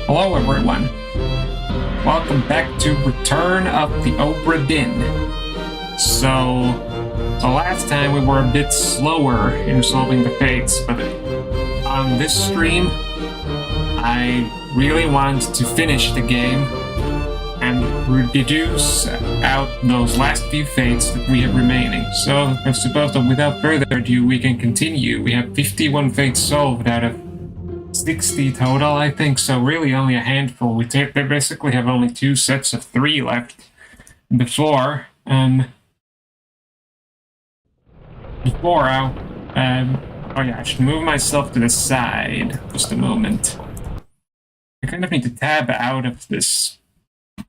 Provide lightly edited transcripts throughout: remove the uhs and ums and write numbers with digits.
Hello everyone, welcome back to Return of the Obra Dinn. So, the last time we were a bit slower in solving the fates, but on this stream, I really want to finish the game and reduce out those last few fates that we have remaining. So, I suppose that without further ado, we can continue. We have 51 fates solved out of 60 total, I think, so really only a handful. We basically have only 2 sets of 3 left before oh yeah, I should move myself to the side just a moment. I kind of need to tab out of this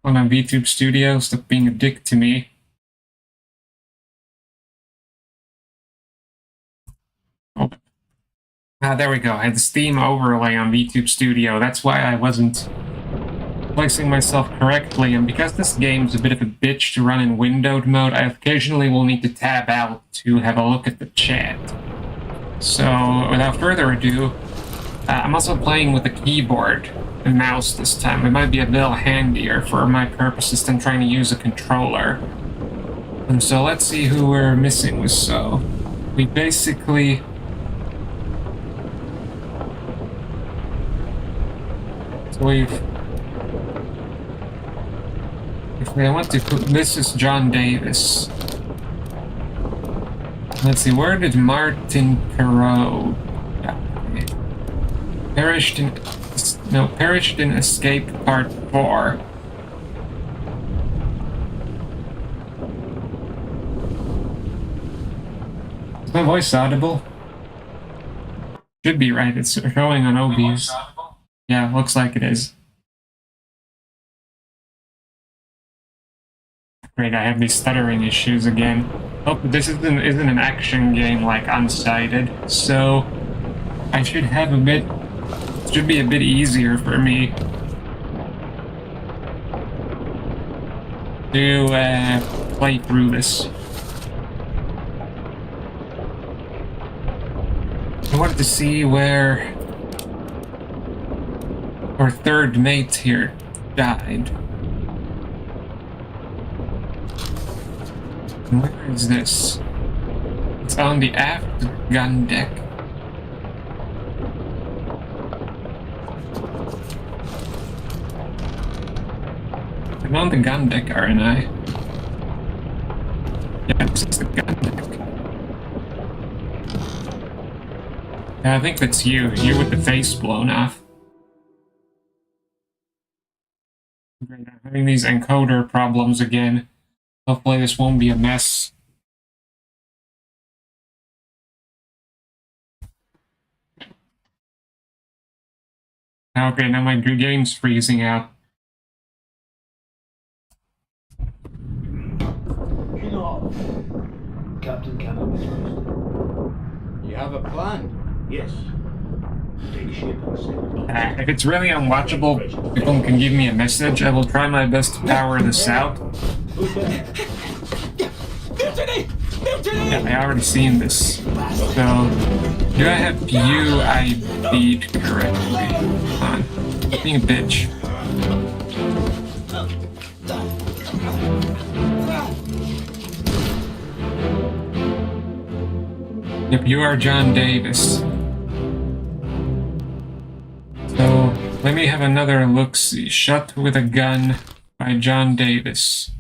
on VTube Studio. Stop being a dick to me. Oh. There we go. I had the Steam overlay on VTube Studio. That's why I wasn't placing myself correctly, and because this game's a bit of a bitch to run in windowed mode, I occasionally will need to tab out to have a look at the chat. So, without further ado, I'm also playing with a keyboard and mouse this time. It might be a little handier for my purposes than trying to use a controller. And so let's see who we're missing with so. We basically... If I want to put... This is John Davis. Let's see, where did Martin Perot die? Perished in Escape Part 4. Is my voice audible? Should be, right? It's showing on OBS. Yeah, looks like it is. Great, I have these stuttering issues again. Oh, this isn't an action game like Unsighted, so I should have should be a bit easier for me to play through this. I wanted to see where our third mate here died. Where is this? It's on the aft gun deck. I'm on the gun deck, aren't I? Yeah, this is the gun deck. Yeah, I think that's you. You with the face blown off. Great, I'm having these encoder problems again. Hopefully this won't be a mess. Okay, now my game's freezing out. Captain Cannabis. You have a plan? Yes. Take ship and sail. If it's really unwatchable, people can give me a message. I will try my best to power this out. Yeah, I already seen this. So, do I have UID correctly? Come on. Stop being a bitch. Yep, you are John Davis. So, let me have another look-see. Shot with a Gun by John Davis.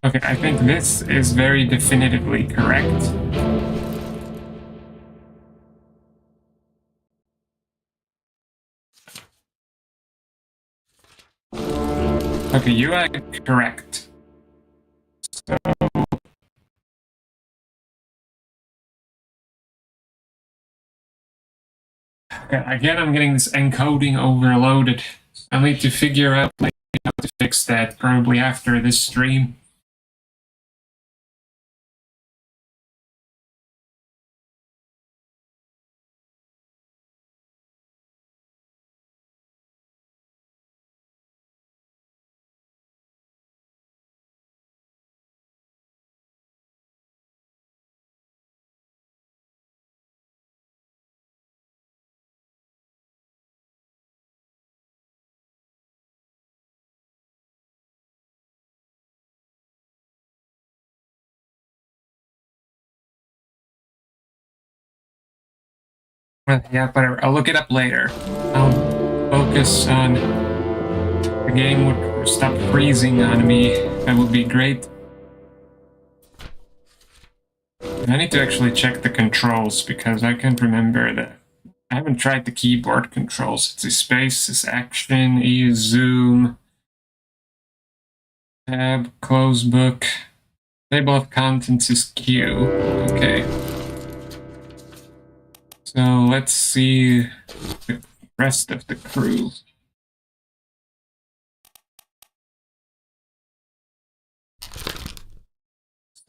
Okay, I think this is very definitively correct. Okay, you are correct. So... Okay, again, I'm getting this encoding overloaded. I'll need to figure out how to fix that, probably after this stream. Yeah, but I'll look it up later. I'll focus on the game would stop freezing on me. That would be great. I need to actually check the controls because I can't remember that. I haven't tried the keyboard controls. It's a space, it's action, E is zoom, tab, close book, table of contents is Q. Okay. So let's see the rest of the crew.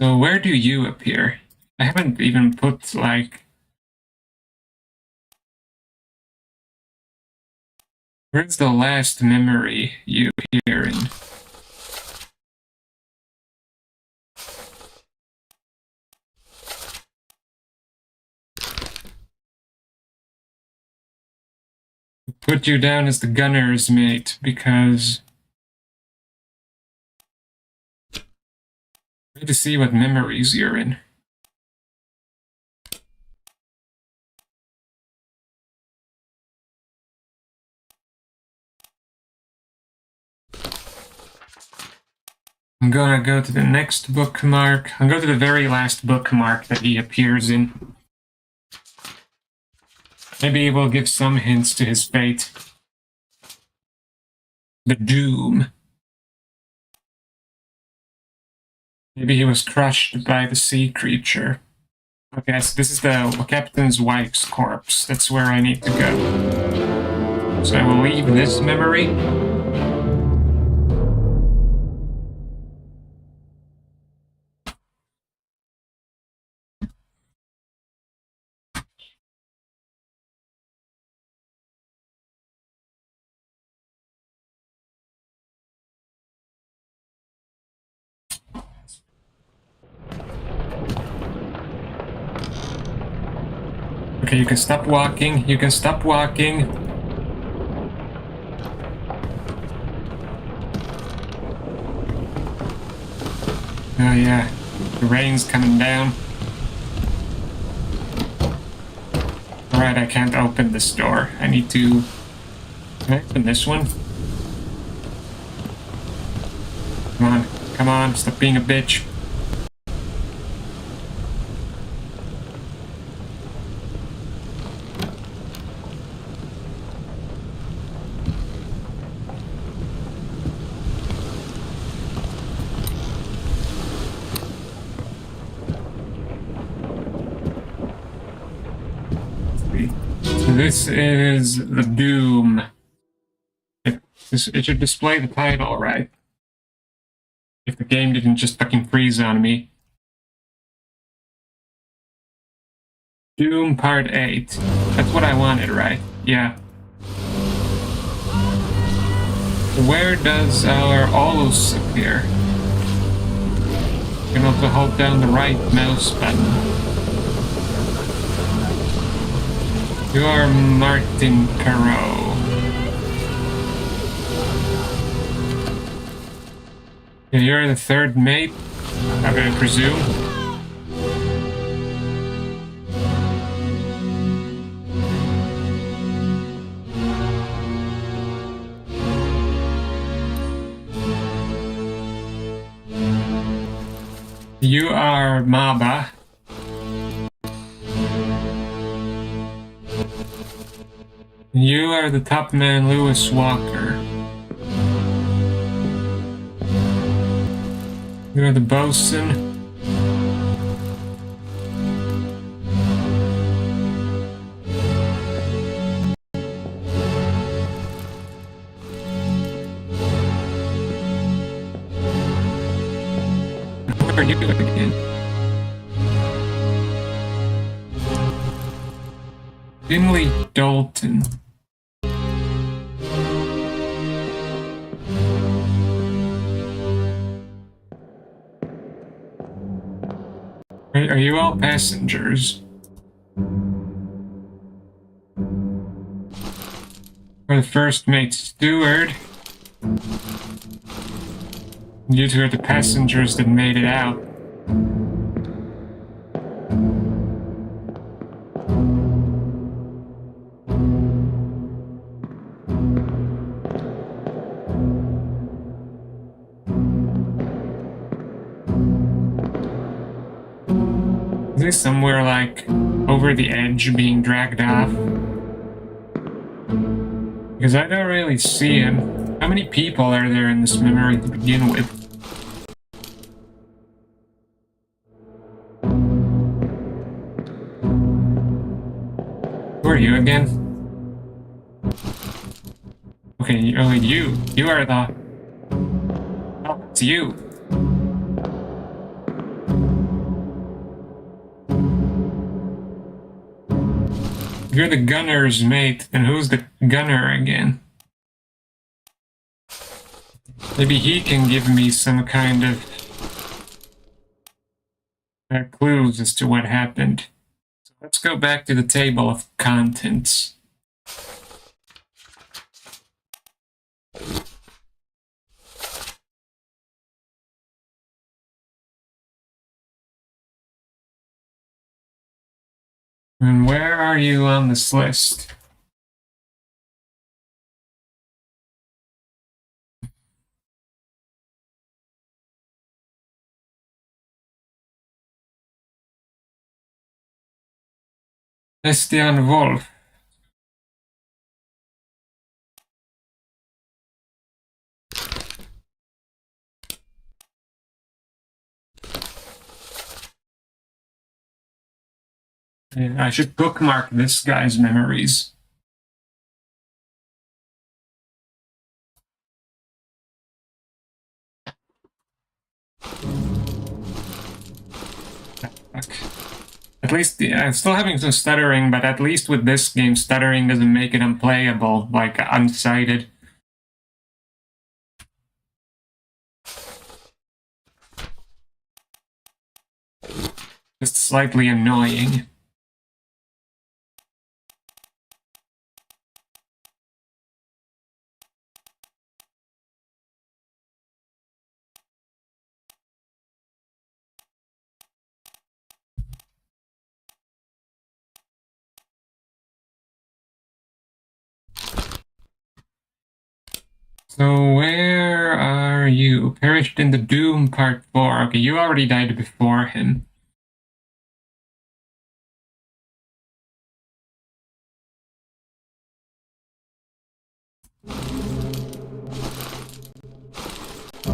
So where do you appear? I haven't even put like... Where's the last memory you appear in? Put you down as the gunner's mate because I need to see what memories you're in. I'm gonna go to the next bookmark. I'll go to the very last bookmark that he appears in. Maybe it will give some hints to his fate. The Doom. Maybe he was crushed by the sea creature. Okay, so this is the captain's wife's corpse. That's where I need to go. So I will leave this memory. Okay, you can stop walking. You can stop walking. Oh yeah, the rain's coming down. Alright, I can't open this door. I need to... Can I open this one? Come on, stop being a bitch. This is the Doom. It should display the title, right? If the game didn't just fucking freeze on me. Doom Part 8. That's what I wanted, right? Yeah. Where does our Olus appear? You can also hold down the right mouse button. You are Martin Perot. Yeah, you're the third mate, I would presume. You are Maba. You are the top man, Lewis Walker. You are the bosun. What are you again? Finley Dalton. Are you all passengers? Or the first mate steward? You two are the passengers that made it out. Is he somewhere like over the edge being dragged off? Because I don't really see him. How many people are there in this memory to begin with? Who are you again? Okay, oh, you. You are the... Oh, it's you. You're the gunner's mate, and who's the gunner again? Maybe he can give me some kind of clues as to what happened. So let's go back to the table of contents. And where are you on this list? Wolf. I should bookmark this guy's memories. At least, I'm still having some stuttering, but at least with this game, stuttering doesn't make it unplayable, like unsighted. Just slightly annoying. So where are you? Perished in the Doom Part 4. Okay, you already died before him.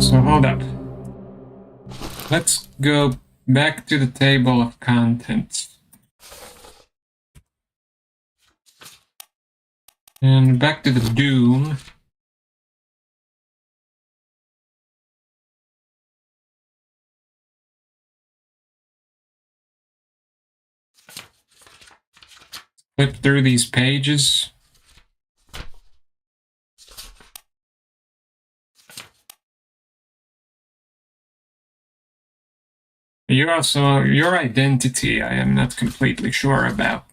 So hold up. Let's go back to the table of contents. And back to the Doom. Flip through these pages. Your identity, I am not completely sure about.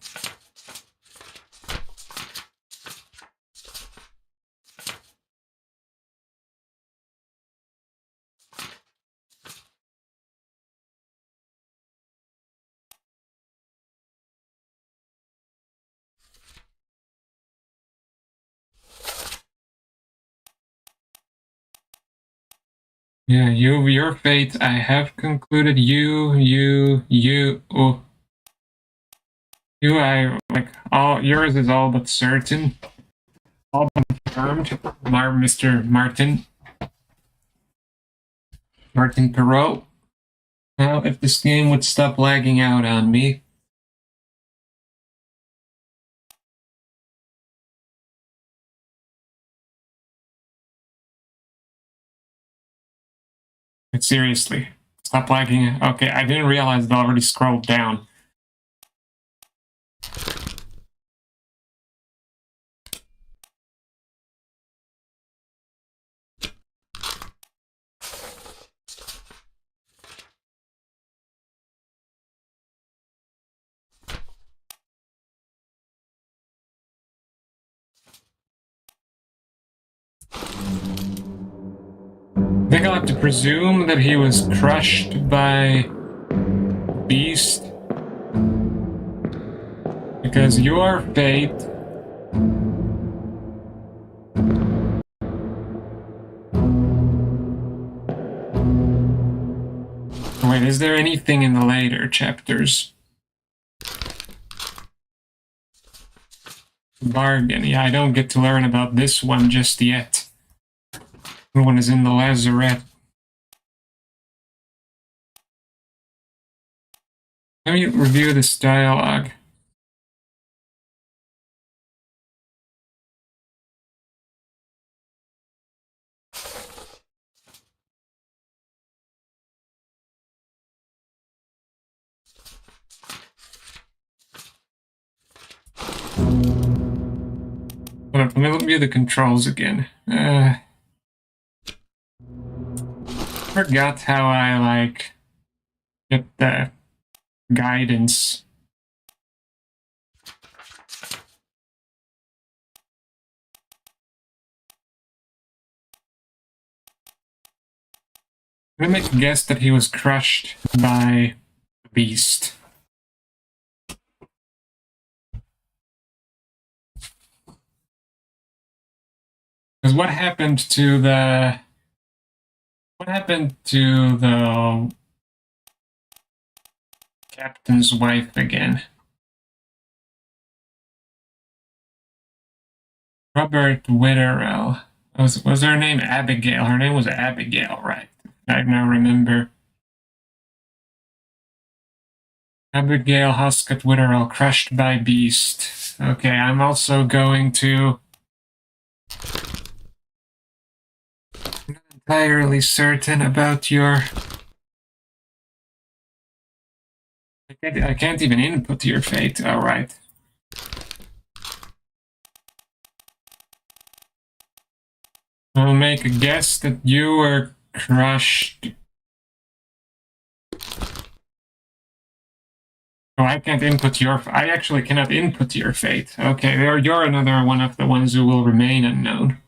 Yeah, your fate, I have concluded. Yours is all but certain. All confirmed, Mr. Martin Perot. Now, if this game would stop lagging out on me. Seriously, stop lagging. Okay, I didn't realize it already scrolled down. I think I'll have to presume that he was crushed by Beast. Because your fate... Wait, is there anything in the later chapters? Bargain. Yeah, I don't get to learn about this one just yet. The one is in the lazarette. Let me review this dialogue. Let me review the controls again. Forgot how I get the guidance. I'm gonna make a guess that he was crushed by the beast. Because what happened to the captain's wife again? Robert Witterell. Was her name Abigail? Her name was Abigail, right? I now remember. Abigail Huskat Witterell, crushed by beast. Okay, I'm also going to... I'm not entirely certain about your... I can't even input your fate. All right. I'll make a guess that you were crushed. Oh, I can't input your... I actually cannot input your fate. Okay, you're another one of the ones who will remain unknown.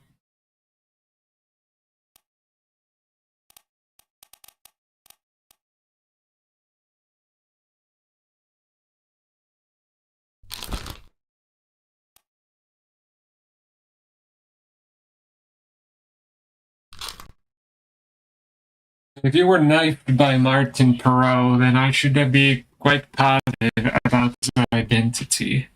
If you were knifed by Martin Perot, then I should be quite positive about his identity.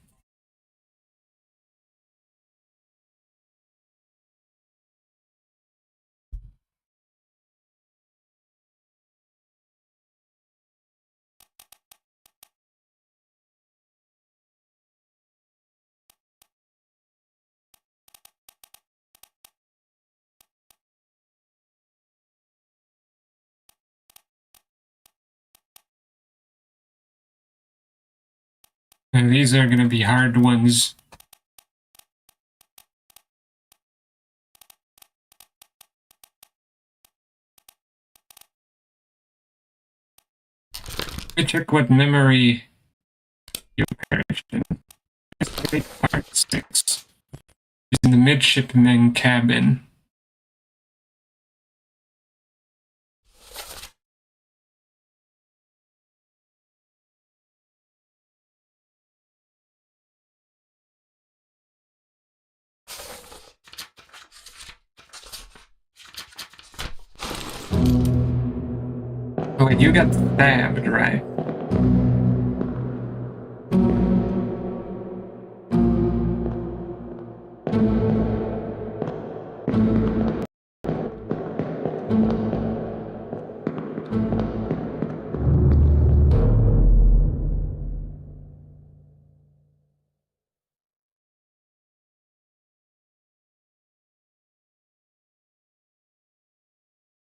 And these are going to be hard ones. Let me check what memory you perished in. Part 6. It's in the midshipman cabin. Oh wait, you got stabbed, right?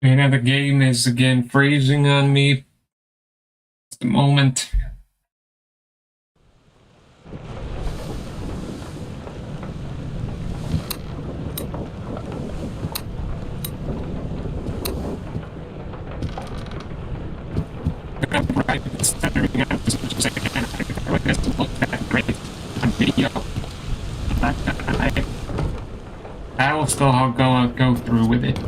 You know, the game is again freezing on me at the moment. Right, it's stuttering out as much as I can. It doesn't look that great on video. But I will still go through with it.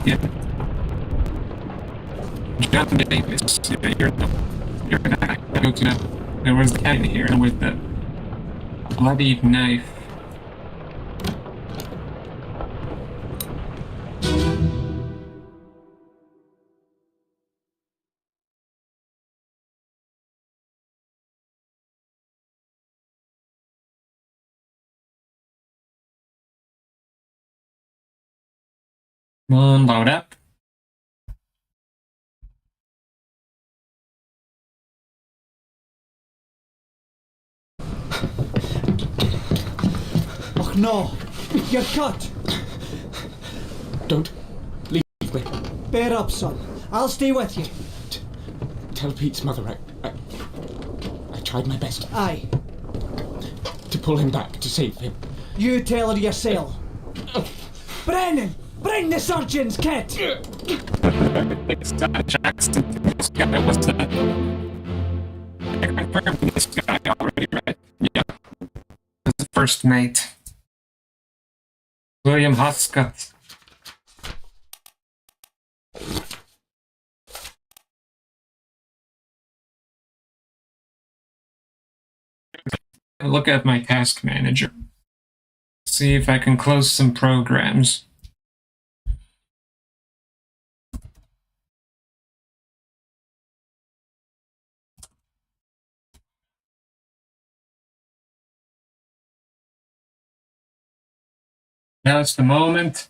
Yeah. John Davis, you're Go to that. There was the cat in here with the bloodied knife. Come on, load up. Oh no! You're cut! Don't leave me. Bear up, son. I'll stay with you. Tell Pete's mother I tried my best Aye. to pull him back, to save him. You tell her yourself. Brennan! Bring the surgeon's kit! It's Jackson. This guy was I confirmed this guy already, right? Yeah. That's the first mate. William Hoscott. Look at my task manager. See if I can close some programs. Now it's the moment.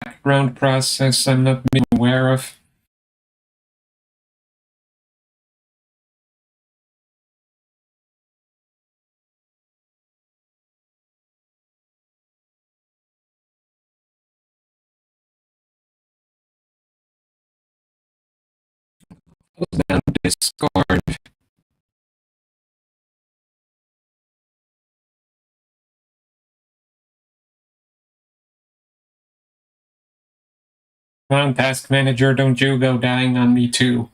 Background process I'm not being aware of. Close down Discord. Come on, task manager, don't you go dying on me too.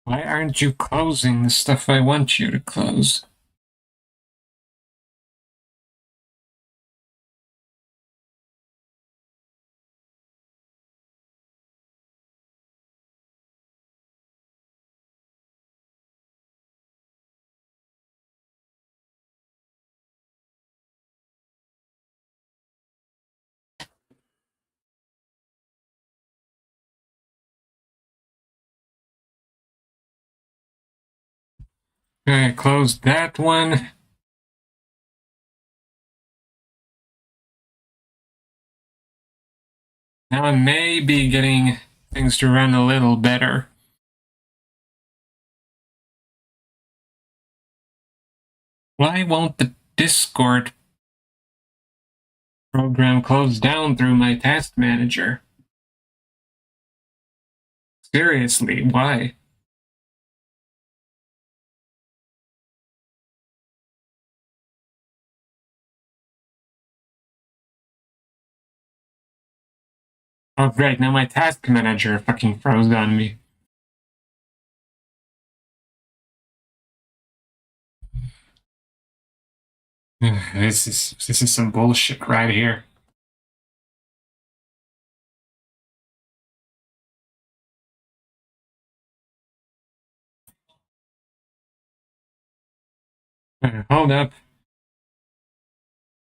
Why aren't you closing the stuff I want you to close? Okay, close that one. Now I may be getting things to run a little better. Why won't the Discord program close down through my task manager? Seriously, why? Oh great, now my task manager fucking froze on me. This is some bullshit right here. Hold up.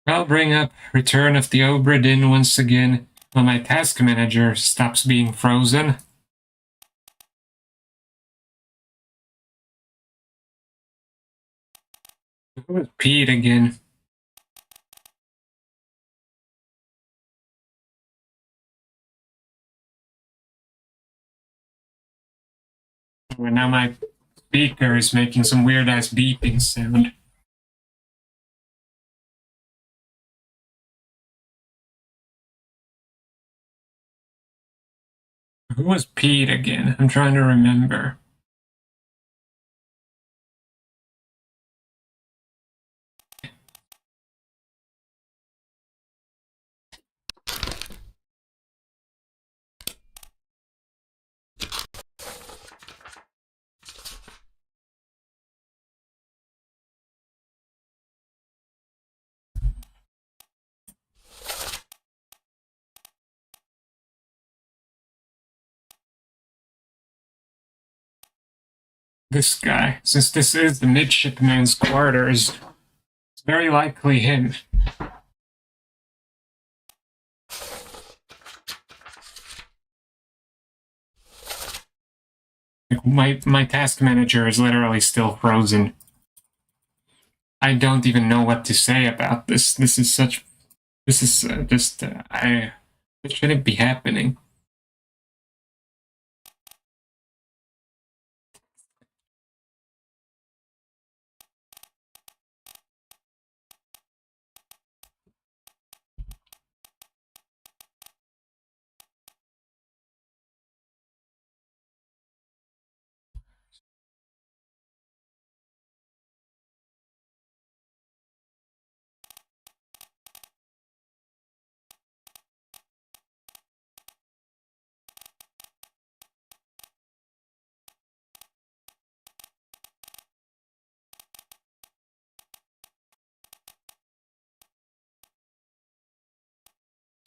I'll bring up Return of the Obra Dinn once again when my task manager stops being frozen. Who was Pete again? Well, now my speaker is making some weird ass beeping sound. Who was Pete again? I'm trying to remember. This guy. Since this is the midshipman's quarters, it's very likely him. My task manager is literally still frozen. I don't even know what to say about this. This is just it shouldn't be happening.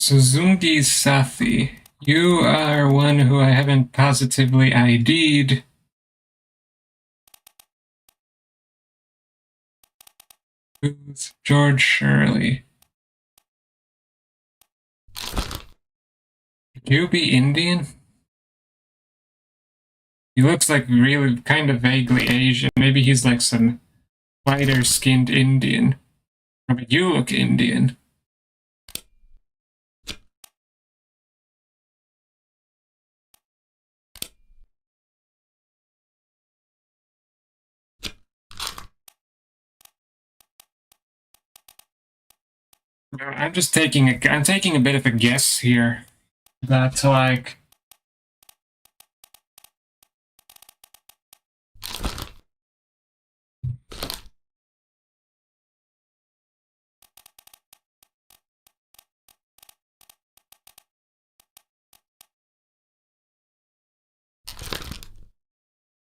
So Zungi Safi, you are one who I haven't positively ID'd. Who's George Shirley? Could you be Indian? He looks like really kind of vaguely Asian. Maybe he's like some lighter skinned Indian. But you look Indian. I'm taking a bit of a guess here. That like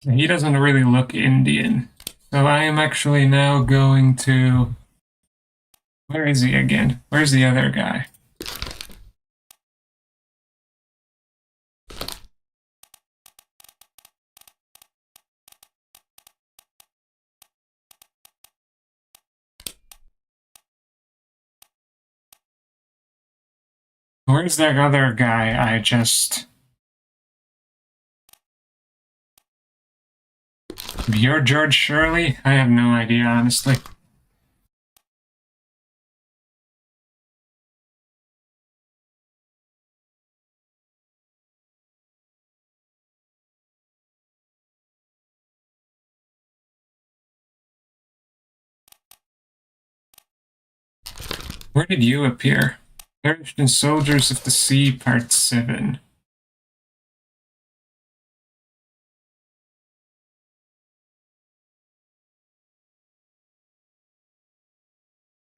he doesn't really look Indian. So I am actually now going to. Where is he again? Where's the other guy? Where's that other guy I just. You're George Shirley? I have no idea, honestly. Where did you appear? Perished in Soldiers of the Sea, Part 7.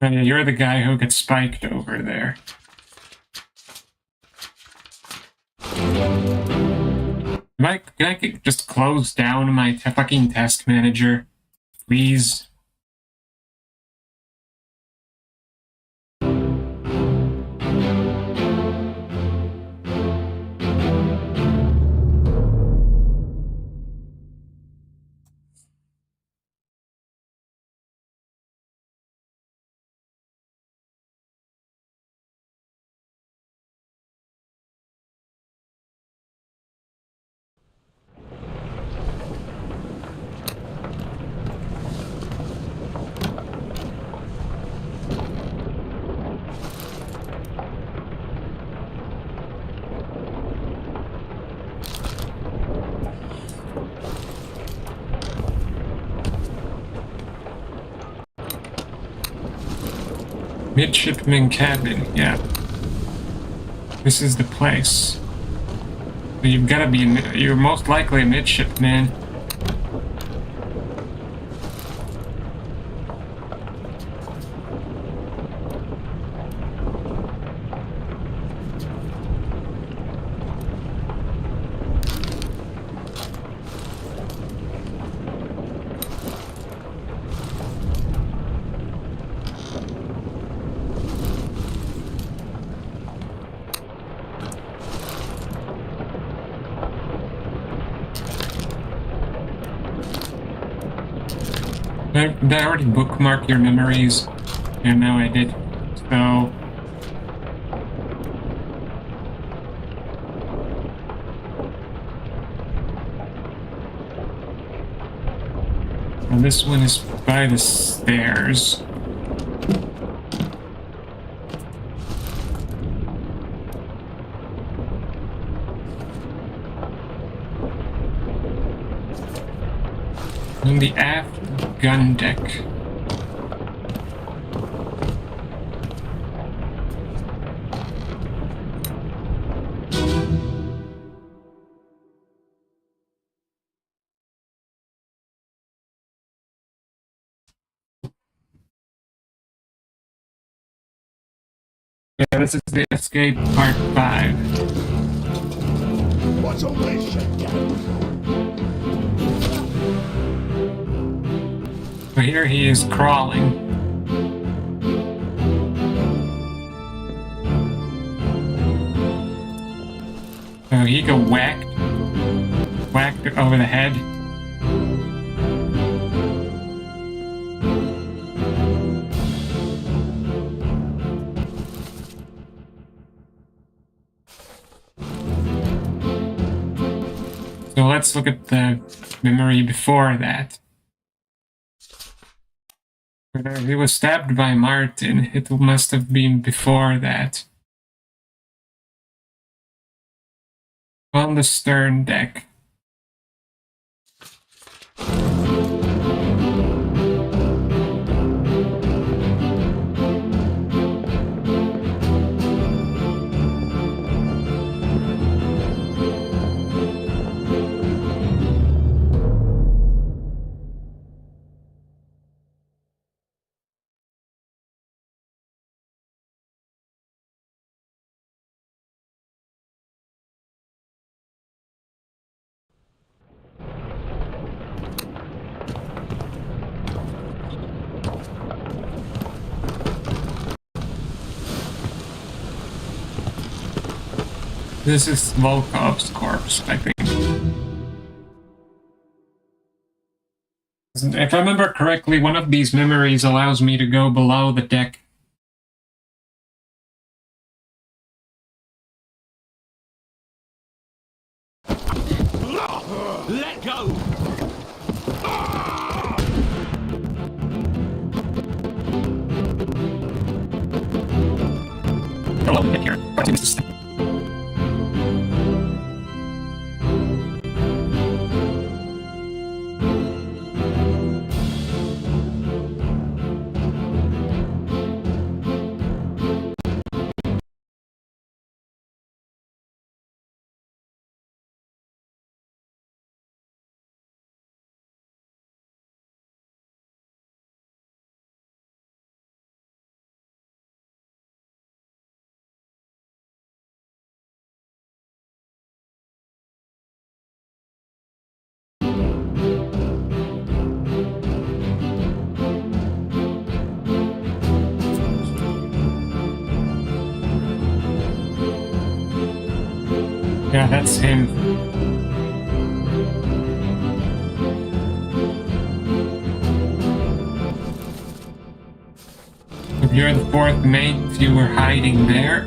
You're the guy who gets spiked over there. Can I just close down my fucking task manager? Please? Midshipman cabin, yeah. This is the place. You've gotta be, you're most likely a midshipman. Did I already bookmark your memories? Yeah, no, I did. So... And this one is by the stairs. On the aft gun deck. Yeah, this is the Escape Part 5. What's all this shit, So here he is crawling. So he got whacked over the head. So let's look at the memory before that. He was stabbed by Martin. It must have been before that. On the stern deck. This is Volkov's corpse, I think. If I remember correctly, one of these memories allows me to go below the deck. Let go! Below the deck here. Yeah, that's him. If you're the fourth mate, you were hiding there.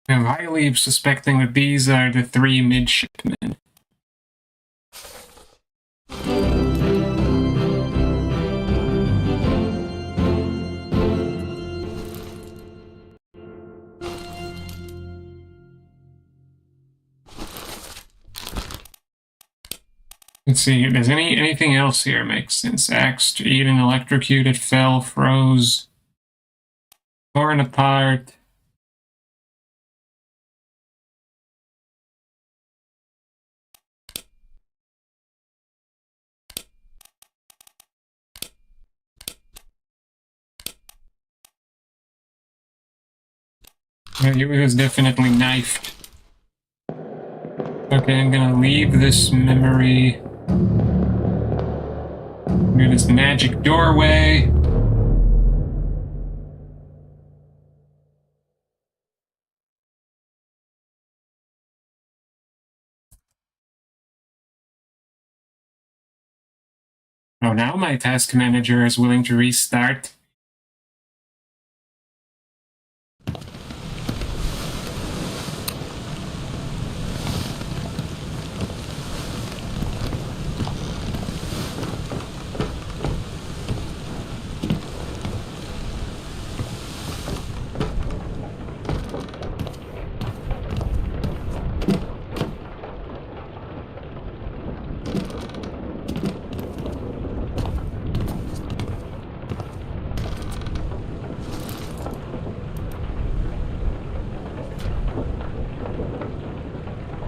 I'm highly suspecting that these are the three midshipmen. Let's see, does anything else here make sense? Axed, eaten, electrocuted, fell, froze, torn apart. It was definitely knifed. Okay, I'm gonna leave this memory. Do this magic doorway. Oh, now my task manager is willing to restart.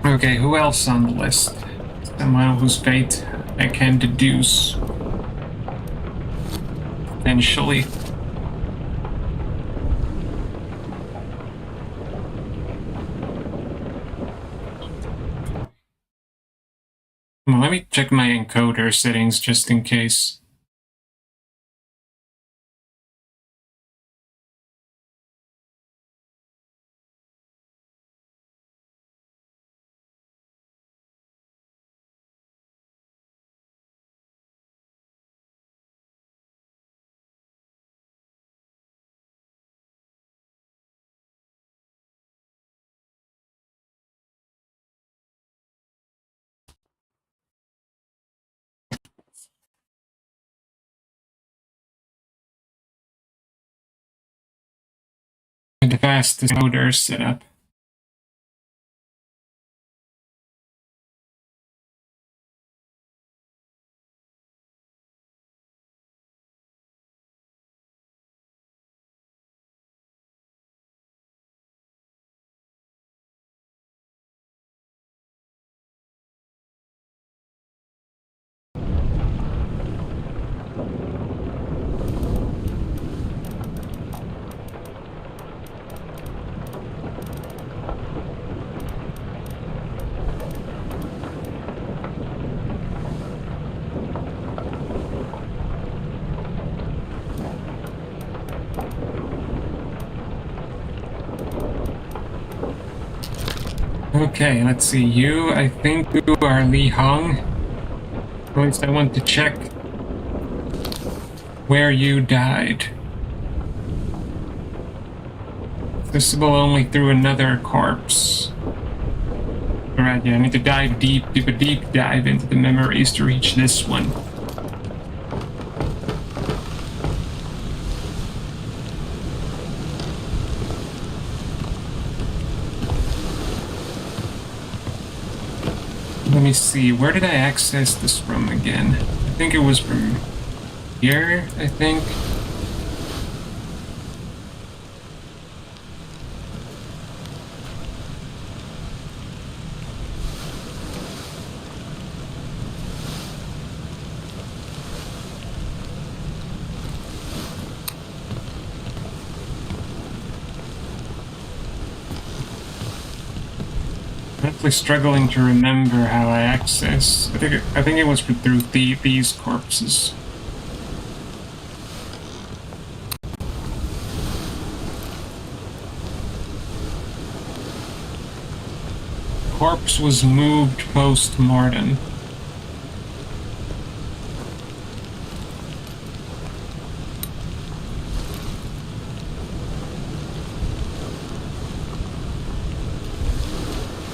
Okay, who else on the list? Someone whose fate I can deduce. Potentially. Well, let me check my encoder settings just in case. The fastest encoder setup. Okay, let's see. You, I think you are Li Hong. At least I want to check where you died. Visible only through another corpse. Alright, yeah, I need to dive deep, do a deep dive into the memories to reach this one. Let me see, where did I access this from again? I think it was from here, I think. I'm actually struggling to remember how I access. I think it was through these corpses. Corpse was moved post-mortem.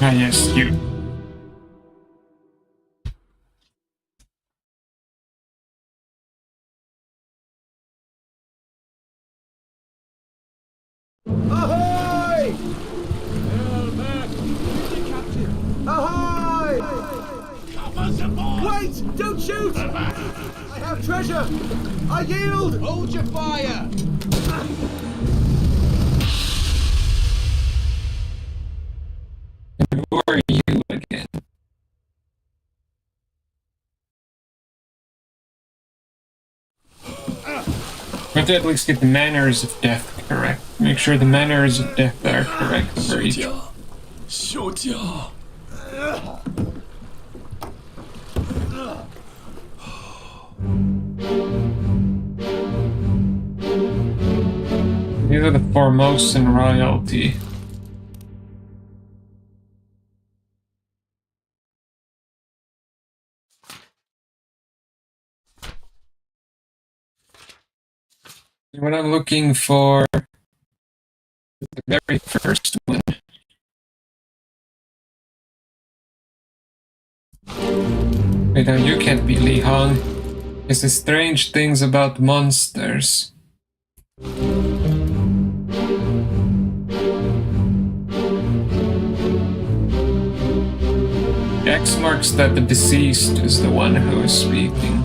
Ah, yes, you. Ahoy! Ahoy! Cover the board! Wait! Wait! Don't shoot! I have treasure! I yield! Hold your fire! Who are you again? We have to at least get the manners of death correct. Make sure the manners of death are correct for each. 休假。 These are the foremost in royalty. What I'm looking for is the very first one. Wait, now you can't be Li Hong. It's the strange things about monsters. X marks that the deceased is the one who is speaking.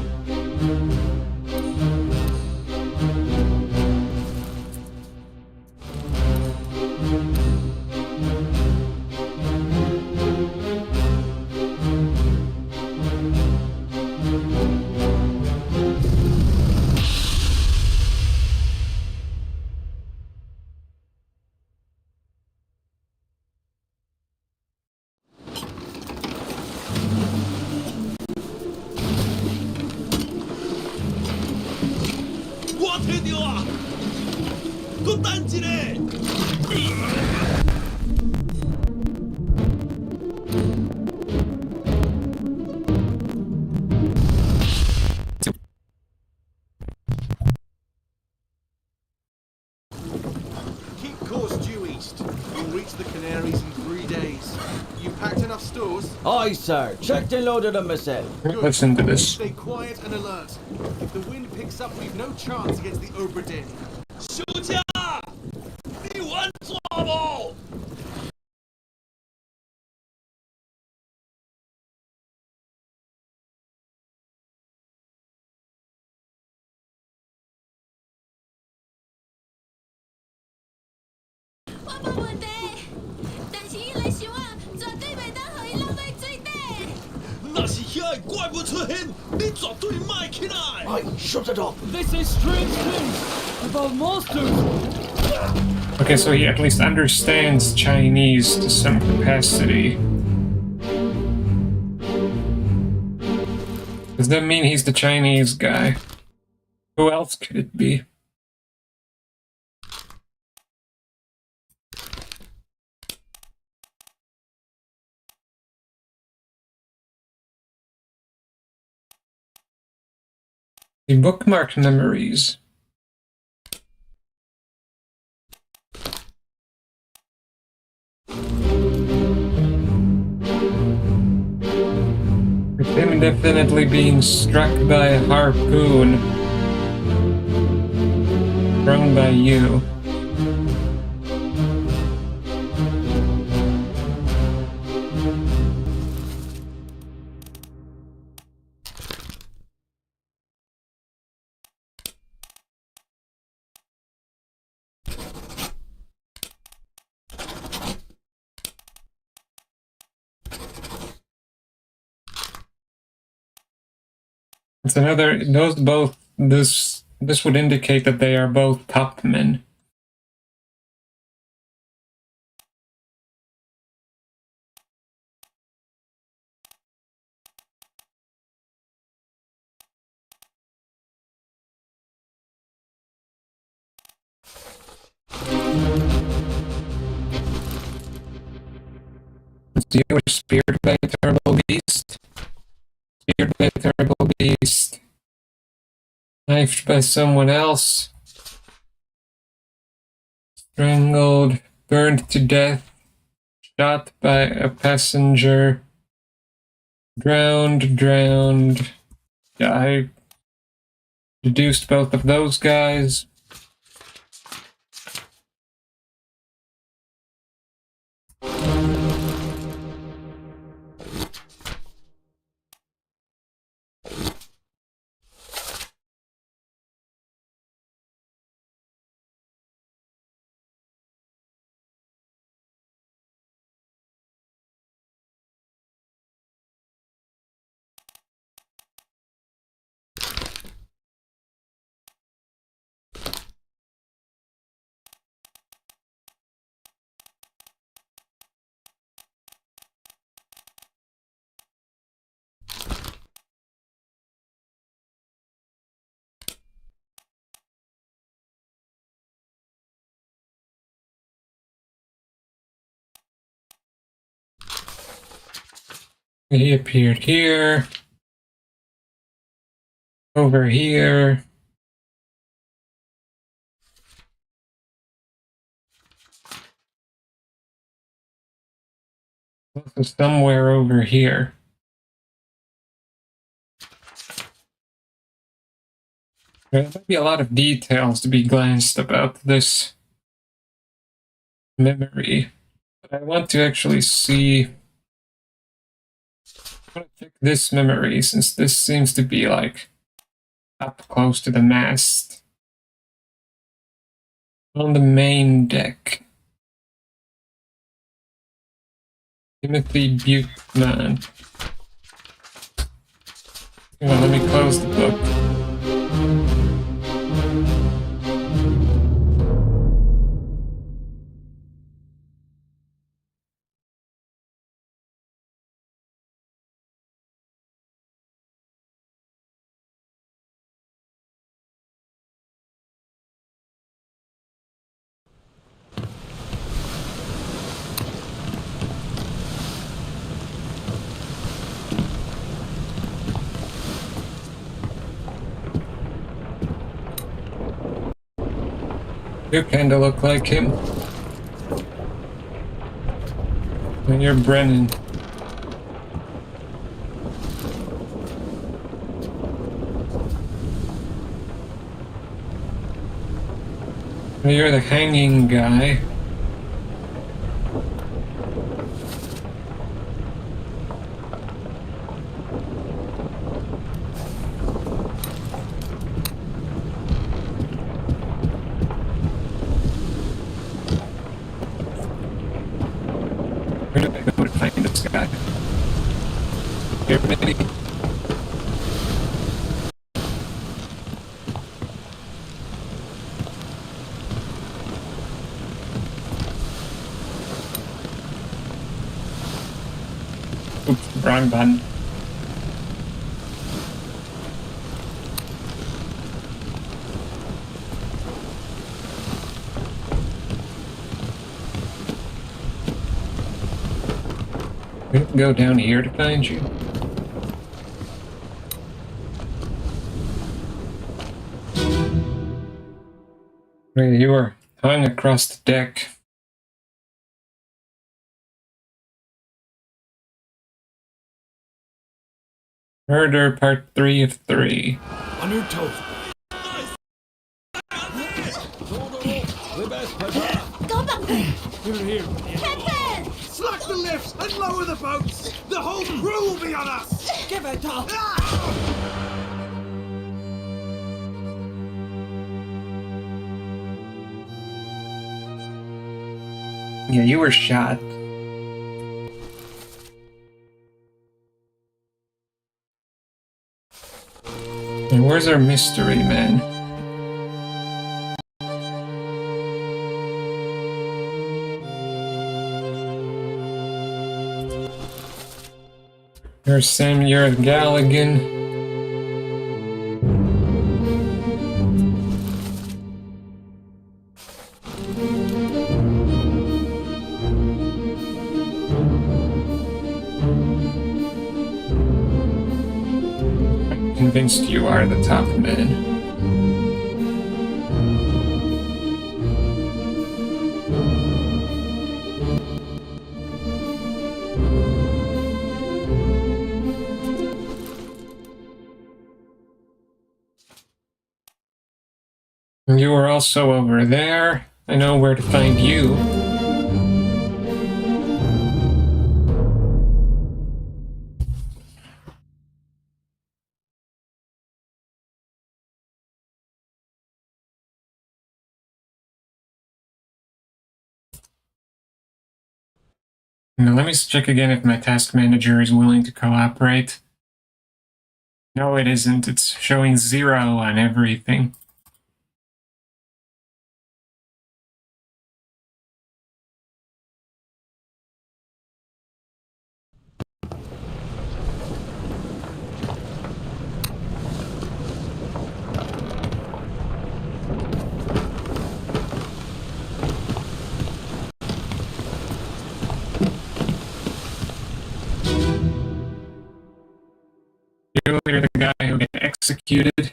Keep course due east. You'll reach the Canaries in 3 days. You packed enough stores? Aye, sir. Checked and loaded them myself. Listen to this. Stay quiet and alert. If the wind picks up, we've no chance against the Obra Dinn. 休假，你玩抓不？ 我无问题，但是伊来想啊，绝对袂当互伊落在水底。那是遐个怪物出现，你绝对卖起来。 Aye, shut it up. This is strange things about monsters. Okay, so he at least understands Chinese to some capacity. Does that mean he's the Chinese guy? Who else could it be? The bookmark memories. With him definitely being struck by a harpoon thrown by you. It's another. Those both. This would indicate that they are both top men. You were speared by a terrible beast. Speared by a terrible beast. Knifed by someone else. Strangled. Burned to death. Shot by a passenger. Drowned. I deduced both of those guys. He appeared here. Over here. Also somewhere over here. There might be a lot of details to be glanced about this memory. But I want to actually see. I want to check this memory since this seems to be like up close to the mast. On the main deck. Timothy Buchman. Hang on, let me close the book. You kinda look like him. And you're Brennan. You're the hanging guy. Where do I go to find this guy? Here, maybe? Oops, wrong button. We have to go down here to find you. Wait, you were hung across the deck. Murder Part 3 of 3. On your toes. Go back there! Here. Captain! Slack the lifts and lower the boats! The whole crew will be on us! Give it up! Yeah, you were shot. And where's our mystery man? There's Samuel Galligan. I'm convinced you are the top man. You are also over there. I know where to find you. Now let me check again if my task manager is willing to cooperate. No, it isn't. It's showing 0 on everything. You're the guy who got executed.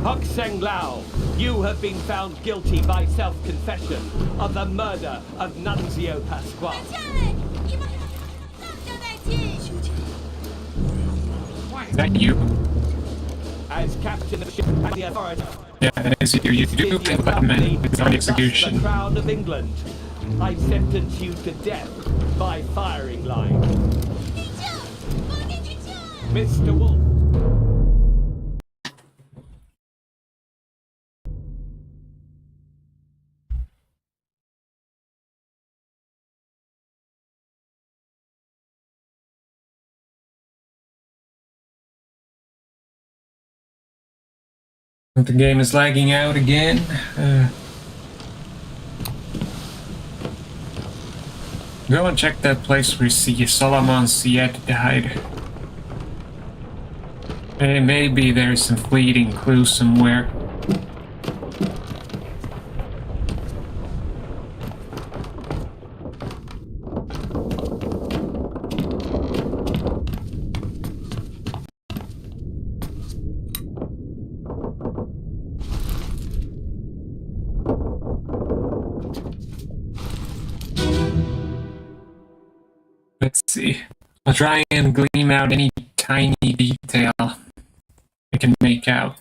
Hok Seng Lao, you have been found guilty by self-confession of the murder of Nunzio Pasquale. 等下嘞，你们上交代起。 Is that you? As captain of the ship and the authority, Yeah, that is you. You do have a man. It's on the execution. crown of England, I sentence you to death by firing line. 你救，我给你救。 Mr. Wolf. The game is lagging out again. Go and check that place where Solomon Syed died. Maybe there's some fleeting clue somewhere. Let's see. I'll try and glean out any tiny detail I can make out.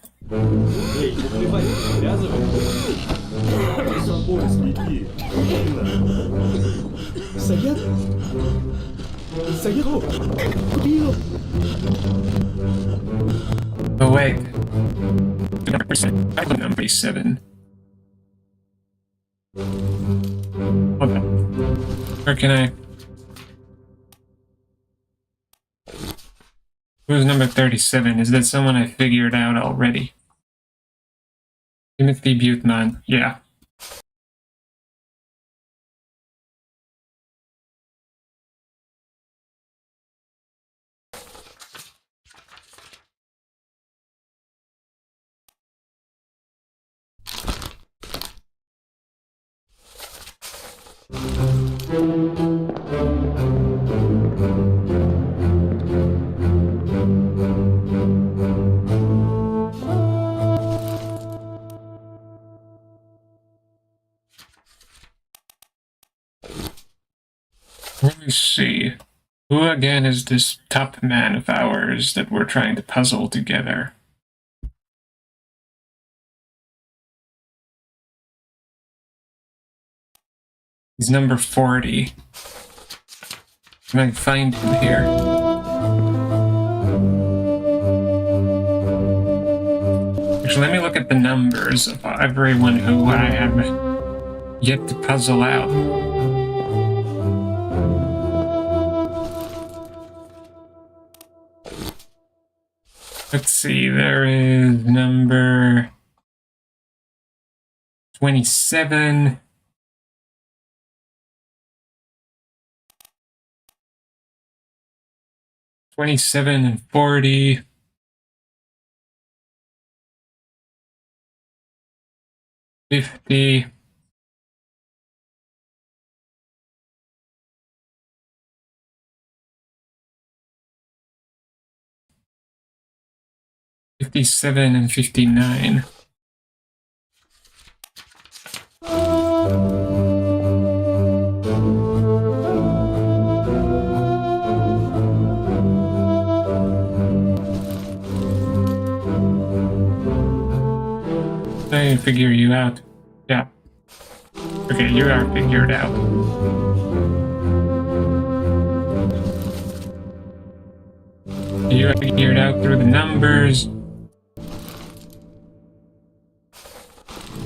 Oh wait. Number 7. Okay. Where can I... Who's number 37? Is that someone I figured out already? Timothy Buteman. Yeah. Let me see. Who again is this top man of ours that we're trying to puzzle together? He's number 40. Can I find him here? Actually, let me look at the numbers of everyone who I have yet to puzzle out. Let's see, there is number 27. And 40. 50. 57 and 59. I figure you out. Yeah. Okay, you are figured out. You are figured out through the numbers.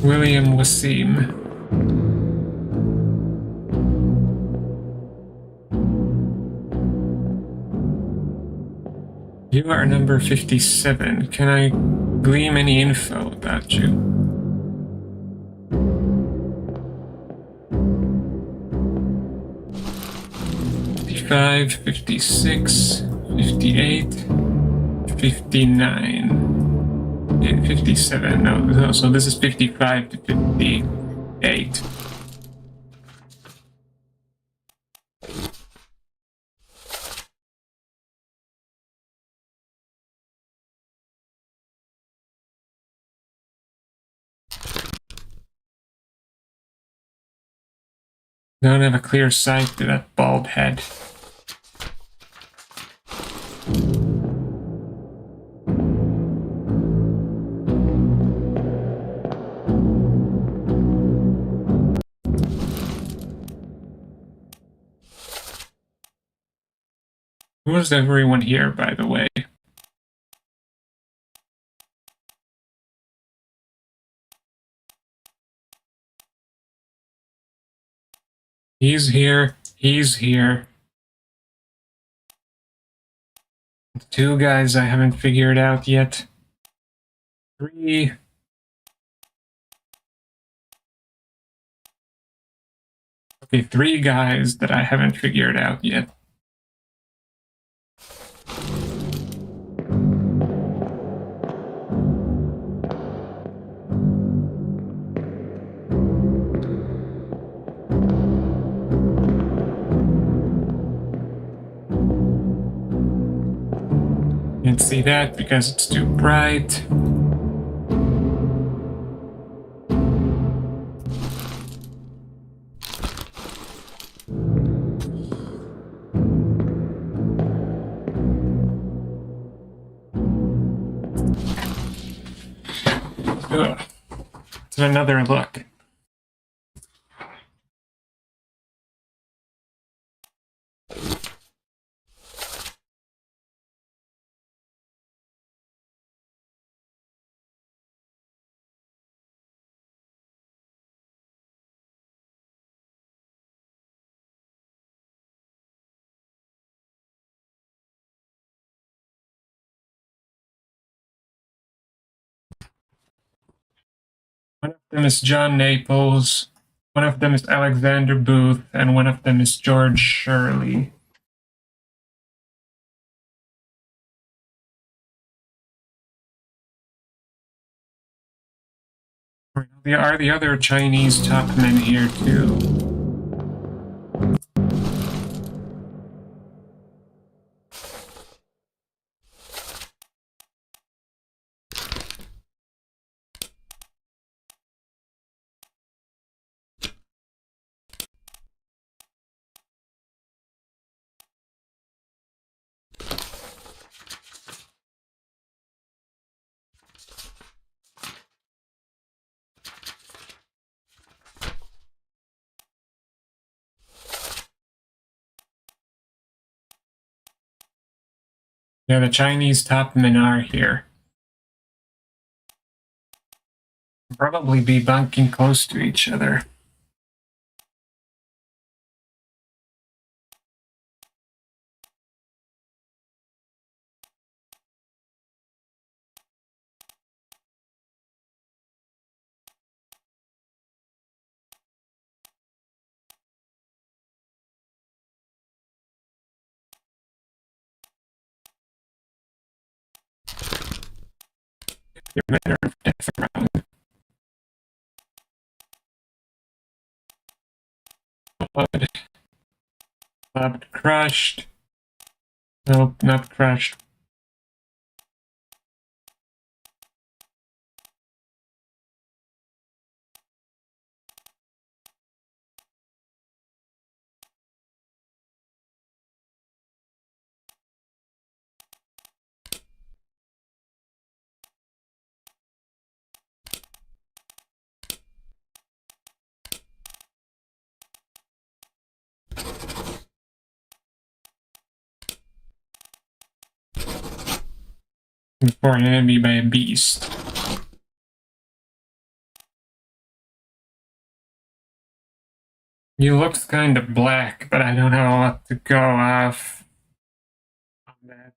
William Wasim. You are number 57. Can I glean any info about you? 55, 56, 58, 59. Yeah, 57. No, so this is 55 to 58. Don't have a clear sight to that bald head. Who's everyone here, by the way? He's here. He's here. Two guys I haven't figured out yet. Three. Okay, three guys that I haven't figured out yet. Can't see that because it's too bright. Ugh. Let's have another look. One of them is John Naples, one of them is Alexander Booth, and one of them is George Shirley. There are the other Chinese top men here too. Yeah, the Chinese top men are here. Probably be bunking close to each other. Matter of death around. Blood. Clubbed, crushed. Nope, not crushed. For an enemy by a beast. He looks kind of black, but I don't have a lot to go off on that.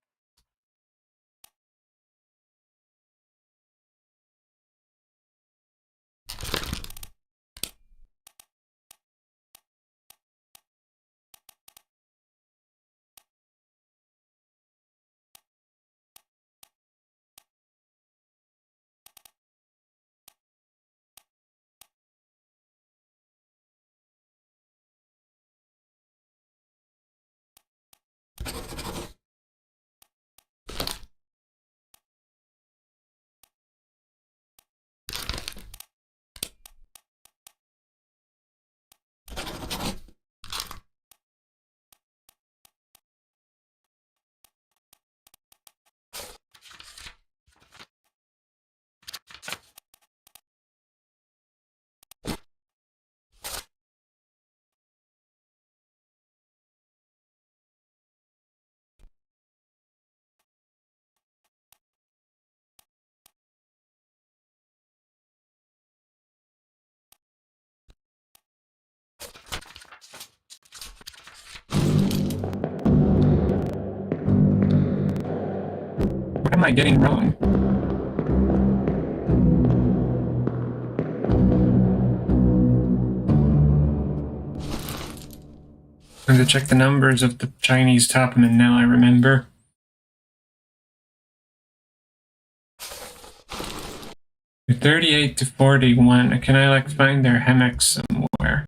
I getting wrong? I'm going to check the numbers of the Chinese topman now, I remember. They're 38 to 41. Can I, like, find their hammocks somewhere?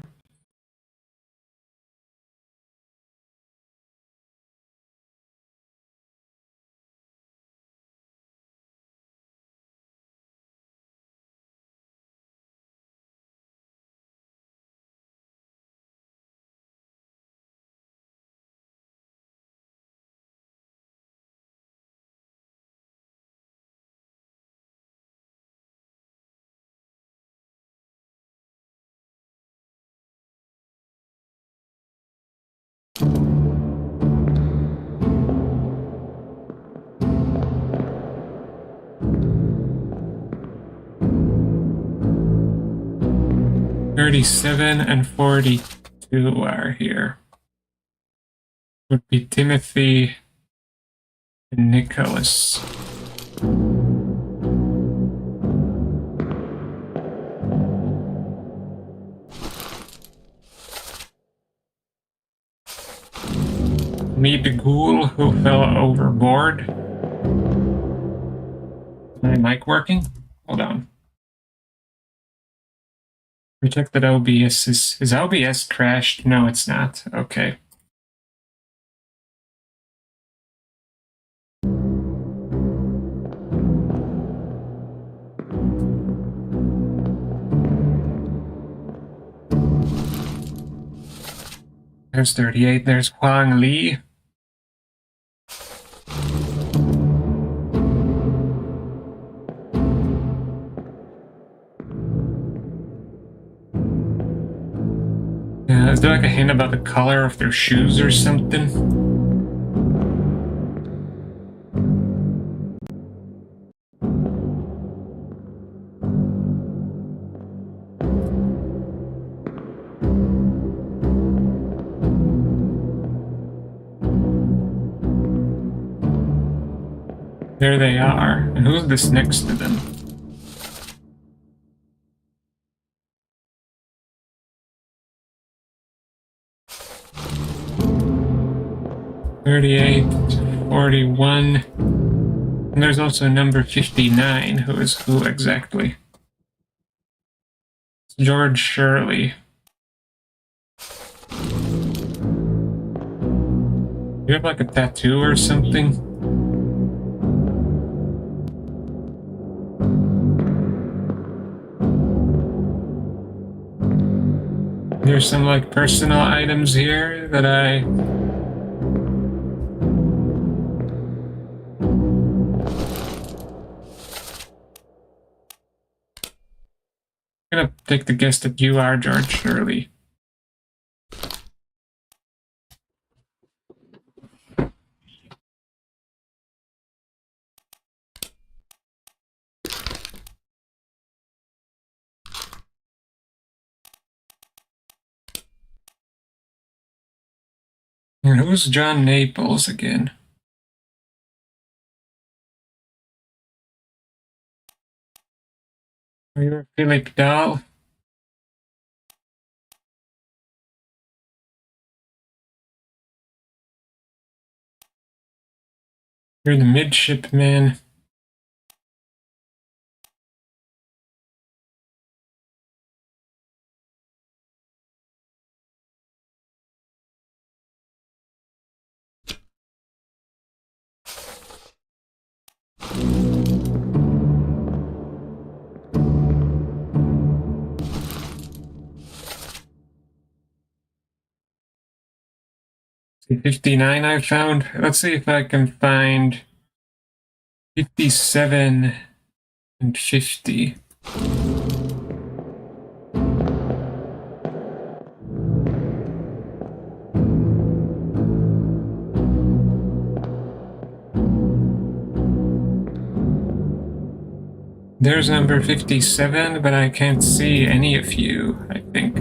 "37 and 42 are here. Would be Timothy and Nicholas. Meet the ghoul who fell overboard. Is my mic working? Hold on. We checked that OBS is OBS crashed? No, it's not. Okay. There's 38. There's Huang Li. Is there like a hint about the color of their shoes or something? There they are. And who's this next to them? "38, 41. And there's also number 59. Who is who exactly? It's George Shirley. Do you have like a tattoo or something? There's some like personal items here that I'm gonna take the guess that you are George Shirley. And who's John Naples again? You're Philip Dahl. You're the midshipman. See, 59 I found. Let's see if I can find 57 and 50. There's number 57, but I can't see any of you, I think.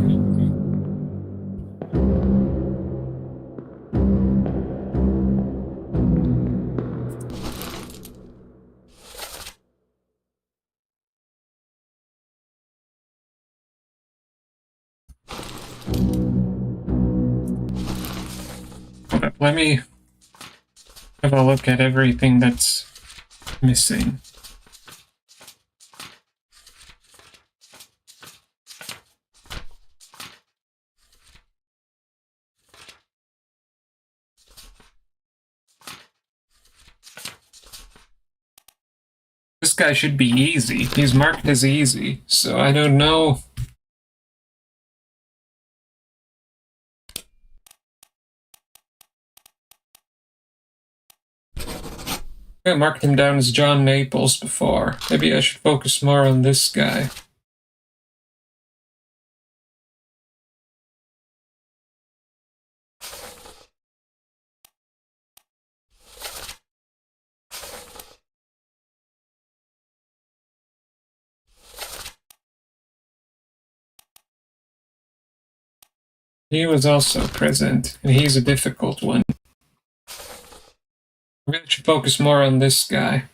Hold up, let me have a look at everything that's missing. This guy should be easy. He's marked as easy, so I don't know. I marked him down as John Naples before. Maybe I should focus more on this guy. He was also present, and he's a difficult one. I really should focus more on this guy.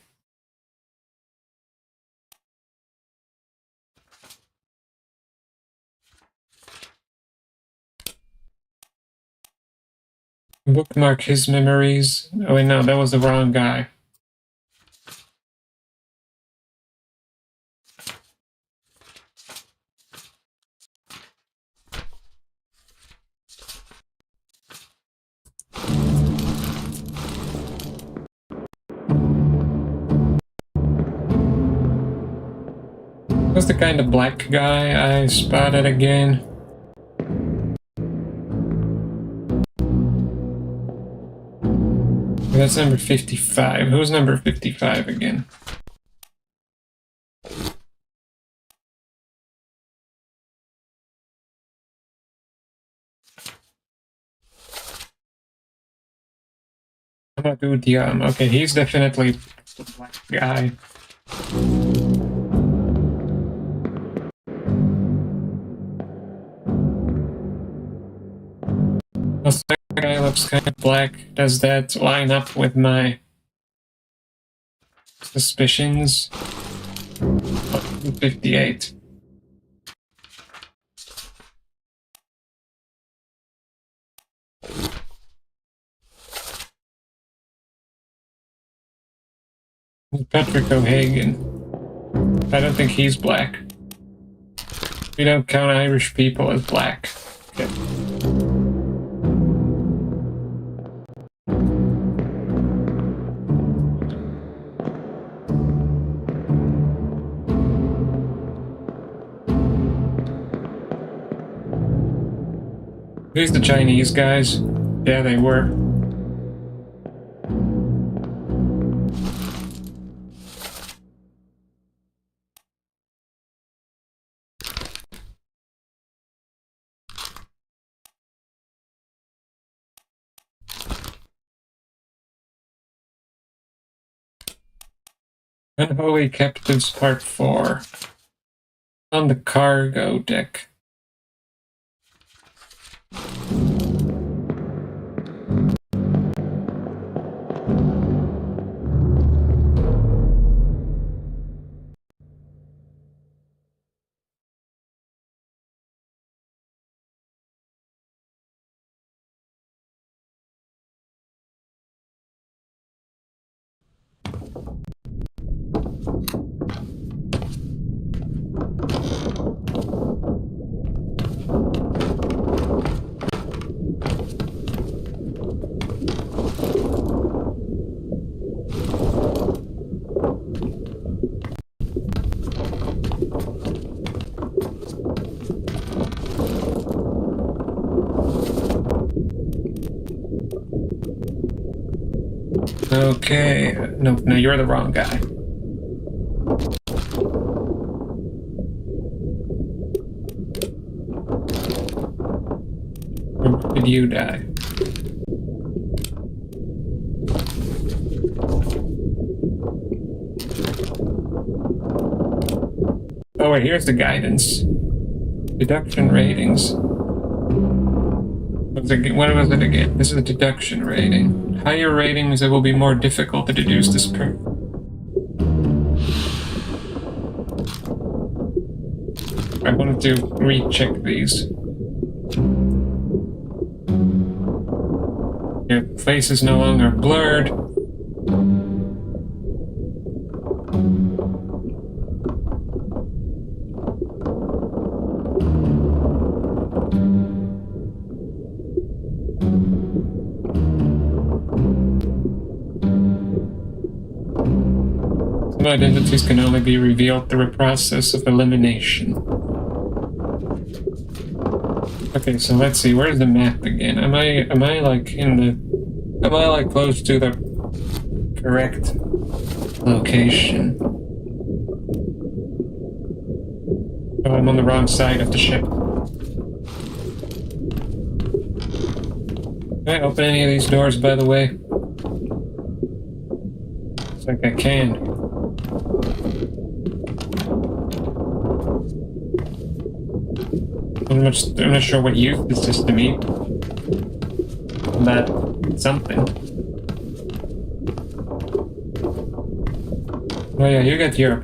Bookmark his memories. Oh wait, no, that was the wrong guy. That's the kind of black guy I spotted again. That's number 55. Who's number 55 again? Amadou Diam. Okay, he's definitely the black guy. Also, that guy looks kind of black. Does that line up with my suspicions? 58. Patrick O'Hagan. I don't think he's black. We don't count Irish people as black. Okay. These the Chinese guys? Yeah, they were. Unholy Captives Part 4. On the cargo deck. Okay, no, you're the wrong guy. Or did you die? Oh wait, here's the guidance. Deduction ratings. What was it again? This is a deduction rating. Higher ratings, it will be more difficult to deduce this per. I wanted to recheck these. Your face is no longer blurred. Some identities can only be revealed through a process of elimination. Okay, so let's see, where's the map again? Am I like close to the correct location? Oh, I'm on the wrong side of the ship. Can I open any of these doors, by the way? Looks like I can. I'm not sure what use this is to me. But something. Oh yeah, you got your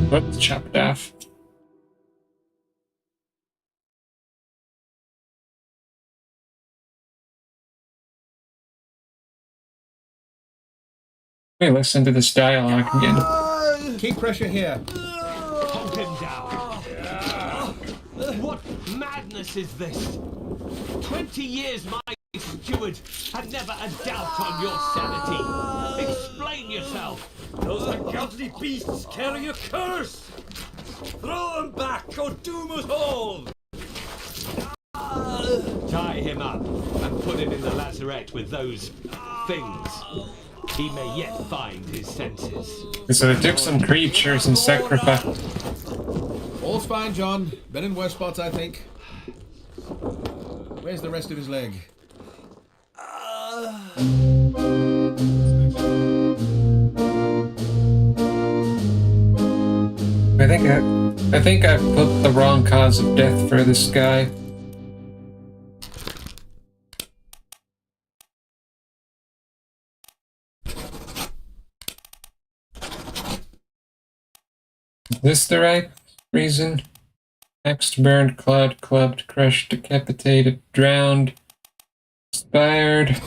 foot chopped off. Wait, listen to this dialogue again. Keep pressure here. Hold him down. What madness is this? 20 years my steward had never a doubt on your sanity. Explain yourself. Those are ghastly beasts carrying a curse! Throw them back or doom us all! Tie him up and put him in the lazarette with those things. He may yet find his senses. So they took some creatures and sacrificed. All's fine, John. Been in worse spots, I think. Where's the rest of his leg? I think I put the wrong cause of death for this guy. Is this the right reason? Axed, burned, clawed, clubbed, crushed, decapitated, drowned, expired.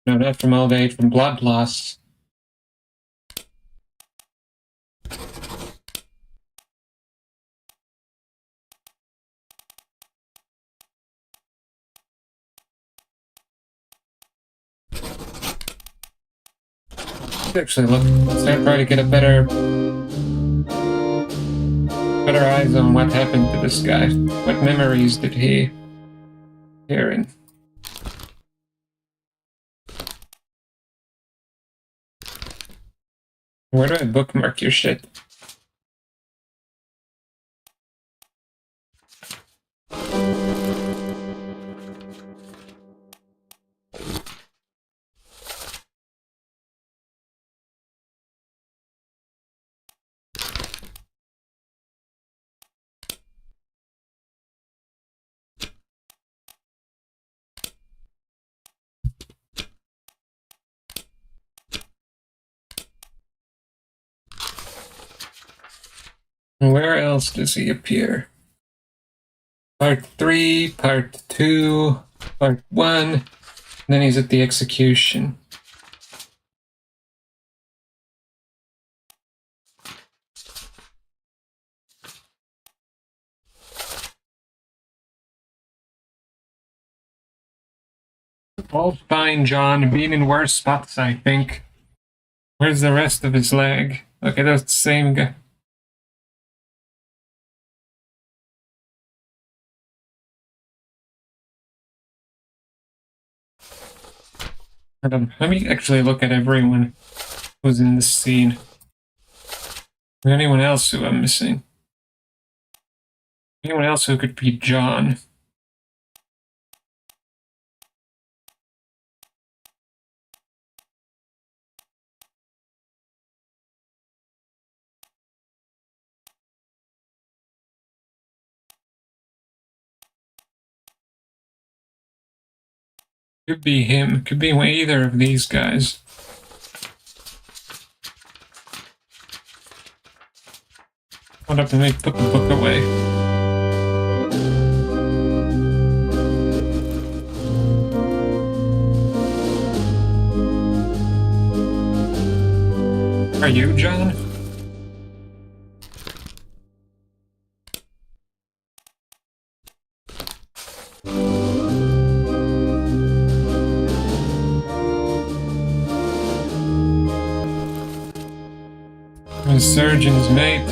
No, not from old age, from blood loss. Actually, look, start trying to get a better eyes on what happened to this guy. What memories did he hear in? Where do I bookmark your shit? Where else does he appear? Part 3, Part 2, Part 1, then he's at the execution. All fine, John. Been in worse spots, I think. Where's the rest of his leg? Okay, that's the same guy. Let me actually look at everyone who's in this scene. Is there anyone else who I'm missing? Anyone else who could be John? Could be him. Could be either of these guys. Hold up, let me put the book away. Are you, John? The surgeon's mate.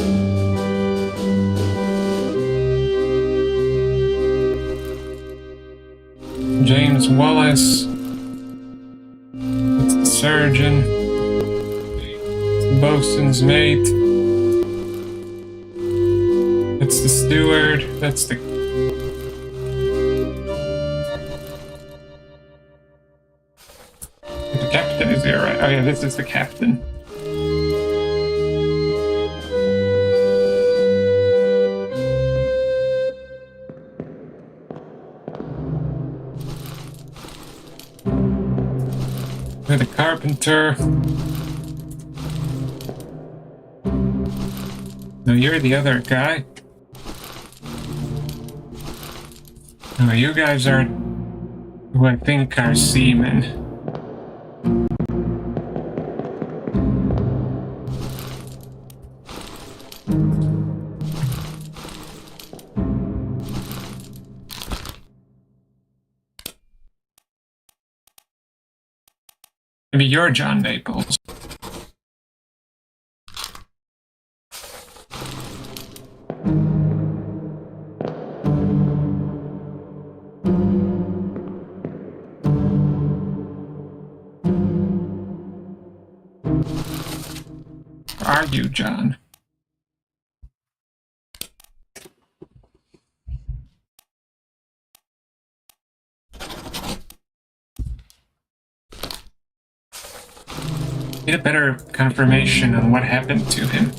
James Wallace. It's the surgeon. It's the bosun's mate. That's the steward. That's the... The captain is here, right? Oh yeah, this is the captain. We're the carpenter. No, you're the other guy. No, you guys are who I think are seamen. Maybe you're John Maples. Or are you, John? Need a better confirmation on what happened to him.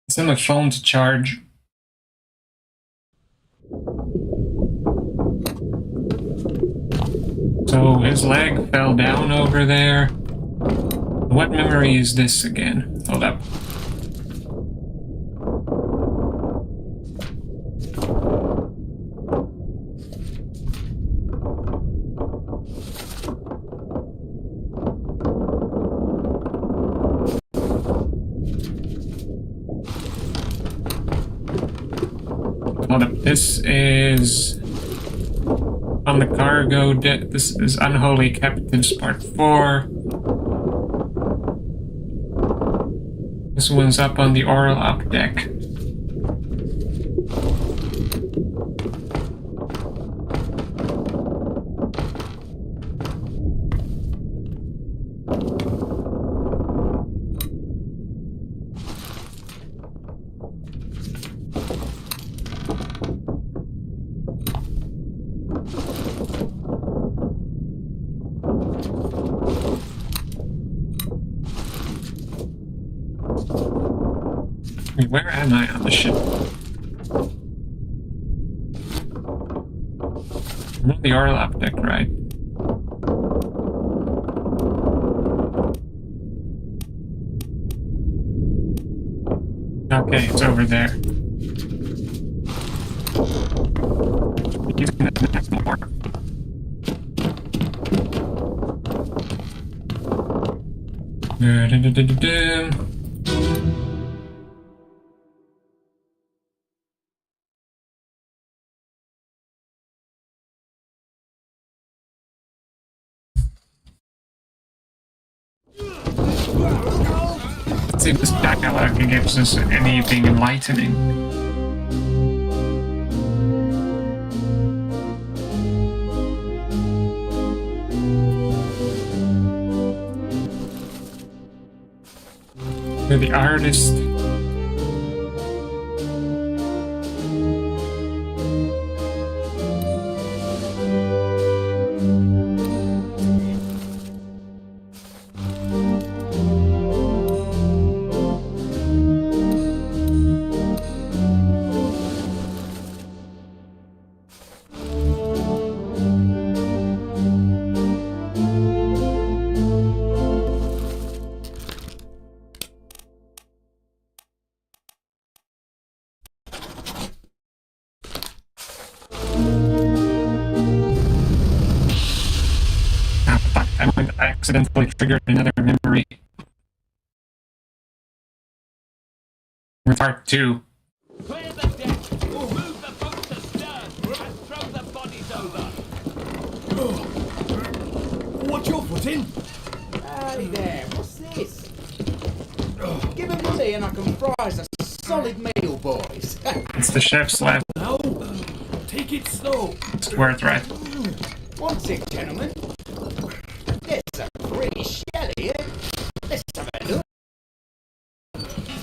Send my phone to charge. So his leg fell down over there. What memory is this again? Hold up. Hold up. This is on the cargo deck. This is Unholy Captives Part 4. This one's up on the oral up deck. Where am I on the ship? I'm on the oral up deck, right? Okay, it's over there. Using that more. Let's see if this dialogue gives us anything enlightening. You're the artist. accidentally triggered another memory. With part 2. Clear the deck. Move the boats astern and throw the bodies over. What you're putting? Hey there, what's this? Give him money and I can fry us a solid meal, boys. It's the chef's last No, take it slow. word, right? What's it, gentlemen? There's a pretty shell here. Let's have a look.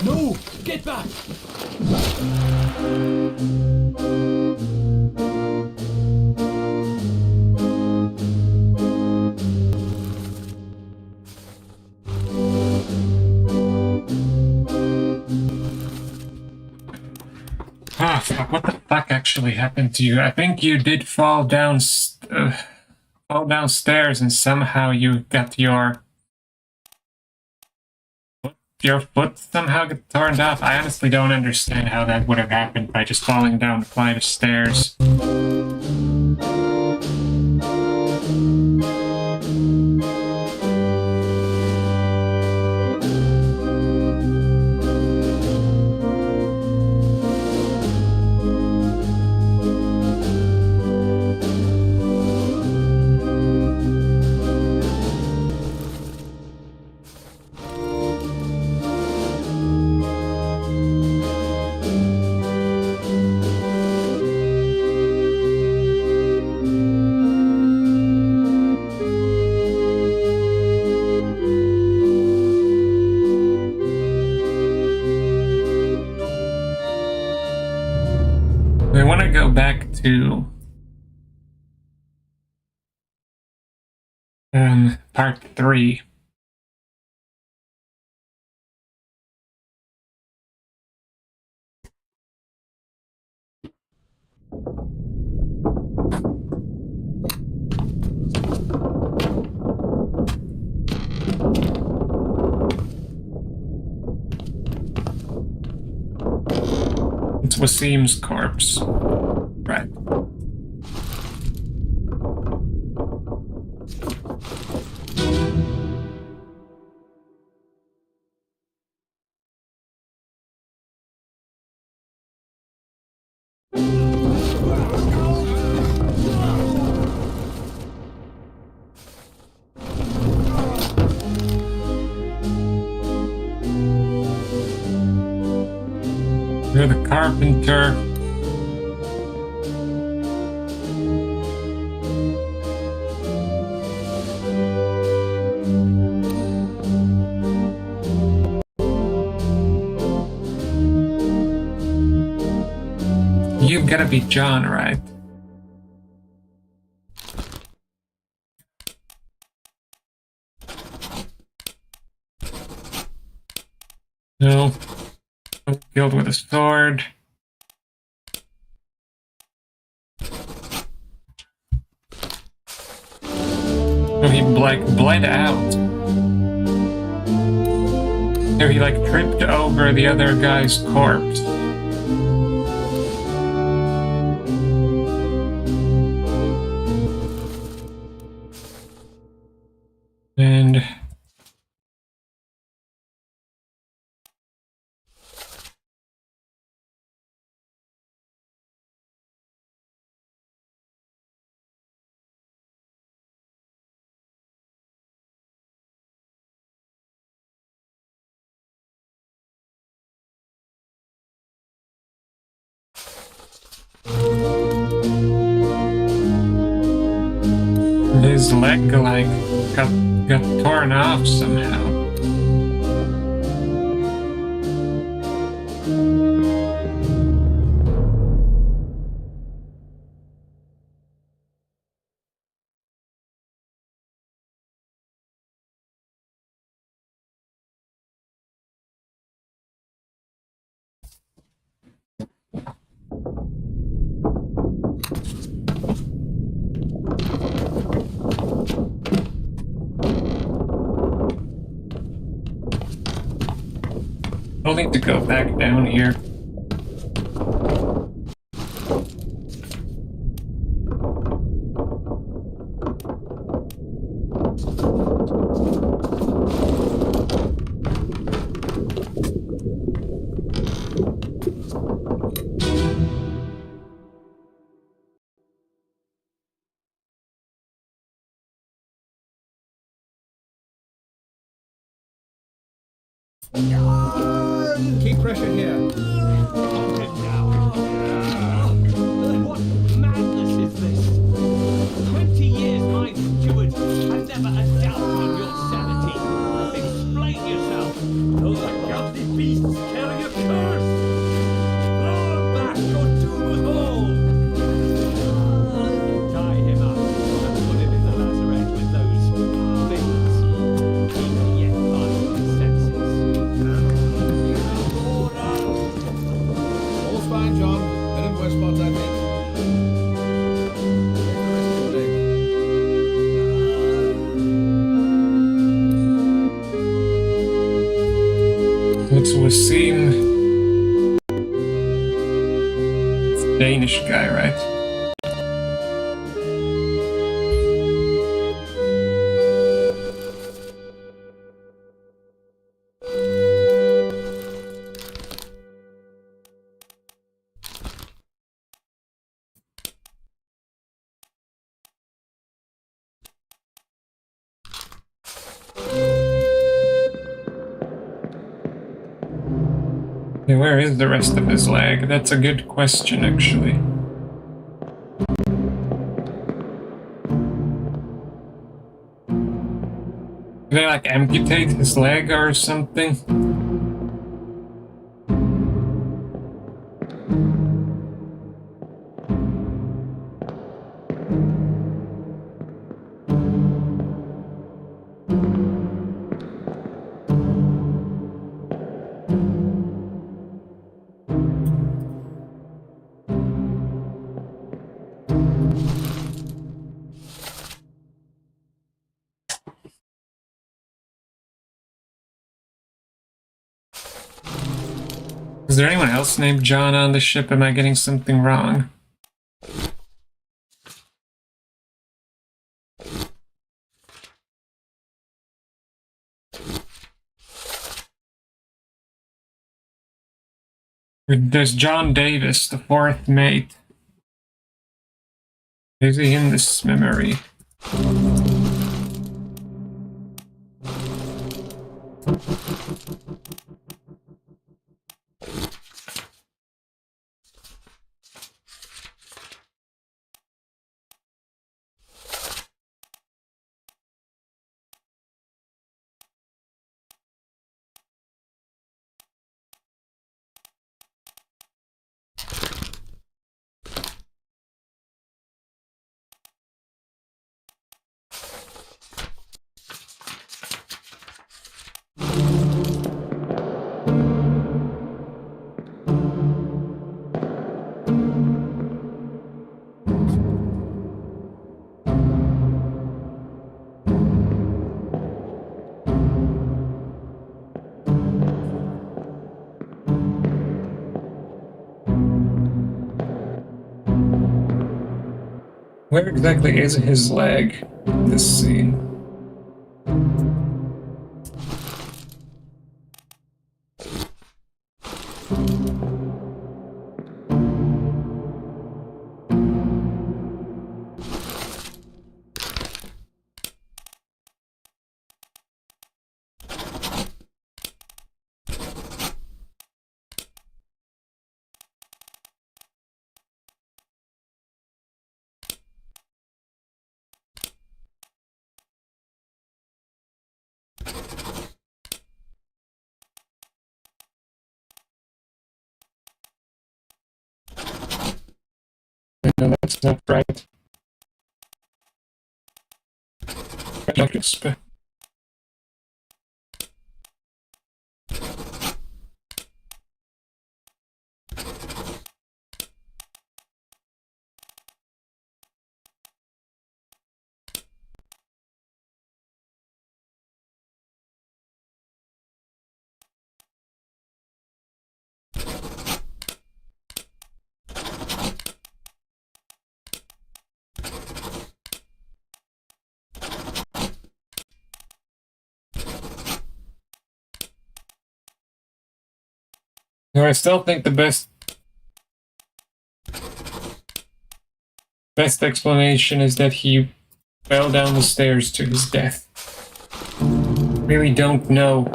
No, get back. Ah, fuck, what the fuck actually happened to you? I think you did fall downstairs and somehow you got your foot somehow got torn off. I honestly don't understand how that would have happened by just falling down a flight of stairs. We want to go back to part 3. It's Wasim's corpse. Right. You're the carpenter. You've gotta be John, right? No. Killed with a sword. Oh, he bled out. So he tripped over the other guy's corpse. And his leg got torn off somehow. I'll need to go back down here. Keep pressure here. What madness is this? 20 years my steward, and never a doubt on your sanity. Explain yourself. Those ungodly beasts carry a curse! Throw them back or doom us all! Tie him up and put him in the lazaret with those things. He may yet find his senses. All's fine, John. Been in worse spots, I think. It's Wasim. It's the Danish guy, right? Okay, where is the rest of his leg? That's a good question, actually. Did they like amputate his leg or something? Is there anyone else named John on the ship? Am I getting something wrong? There's John Davis, the fourth mate. Is he in this memory? Where exactly is his leg in this scene? No, that's not right. Like it's No, I still think the best explanation is that he fell down the stairs to his death. Really don't know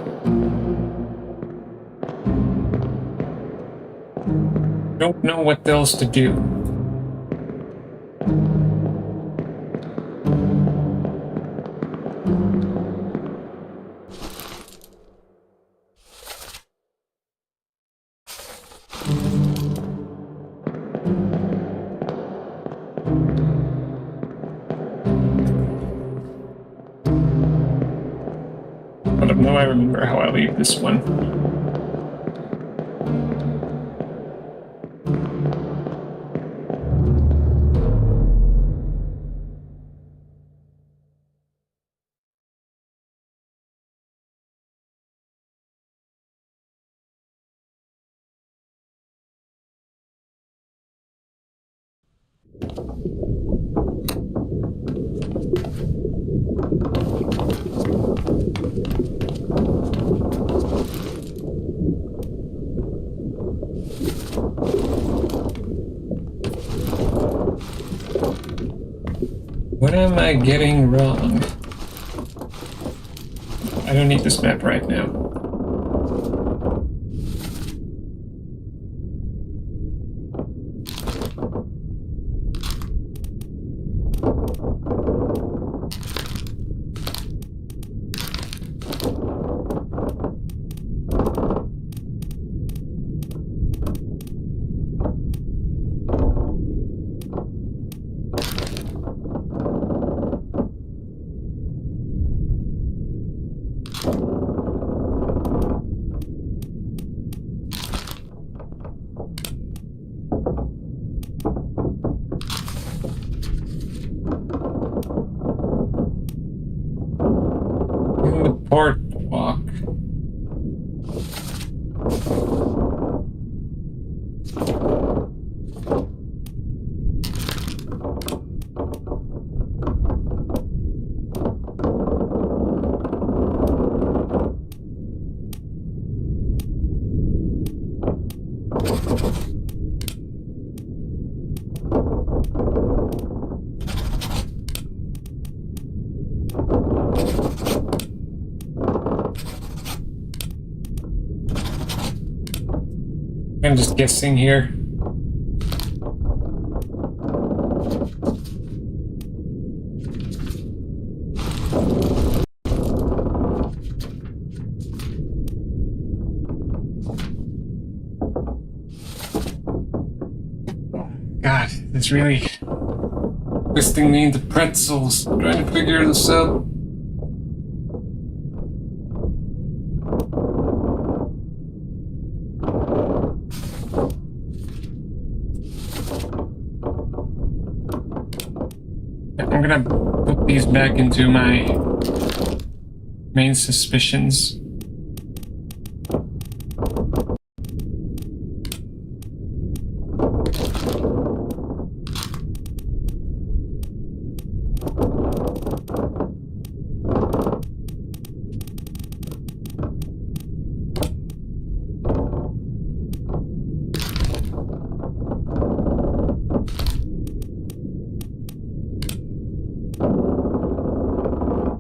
Don't know what else to do. I don't know, I remember how I leave this one. What am I getting wrong? I don't need this map right now. Port walk. I'm just guessing here. God, it's really twisting me into pretzels, trying to figure this out. I'm gonna put these back into my main suspicions.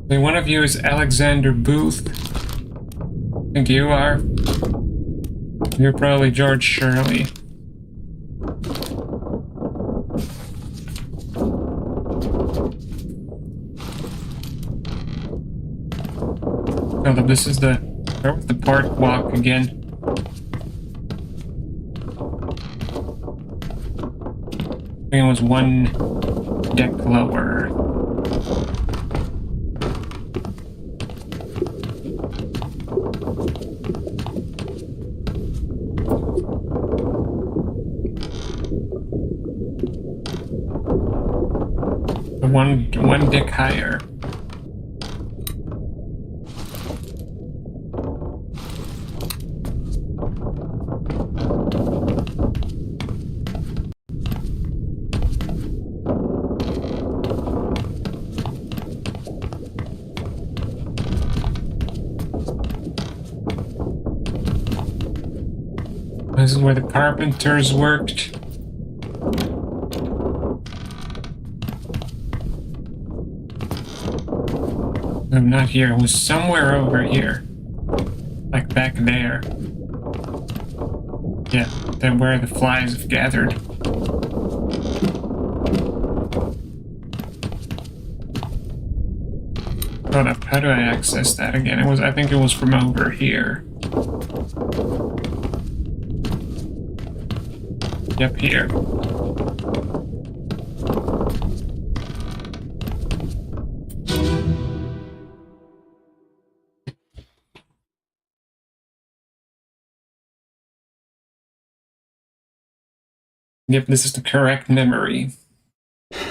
One of you is Alexander Booth. I think you are. You're probably George Shirley. Oh, this is the park walk again. I think it was one deck lower. One deck higher. This is where the carpenters worked. No, not here. It was somewhere over here. Like back there. Yeah, then where the flies have gathered. Hold up, how do I access that again? I think it was from over here. Yep, here. Yep, this is the correct memory. Secure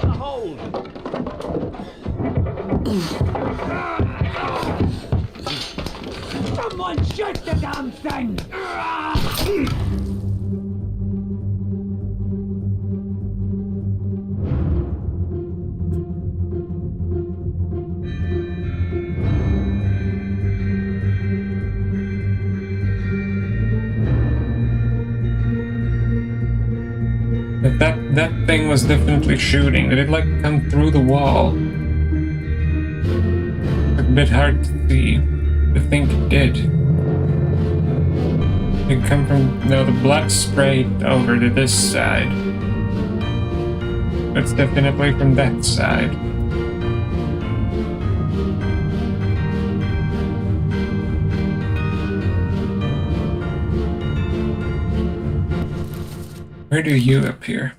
the hold. Someone shoot the damn thing! But that thing was definitely shooting. Did it like come through the wall? It's a bit hard to see. I think it did. It come from no, the blood sprayed over to this side. It's definitely from that side. Where do you appear?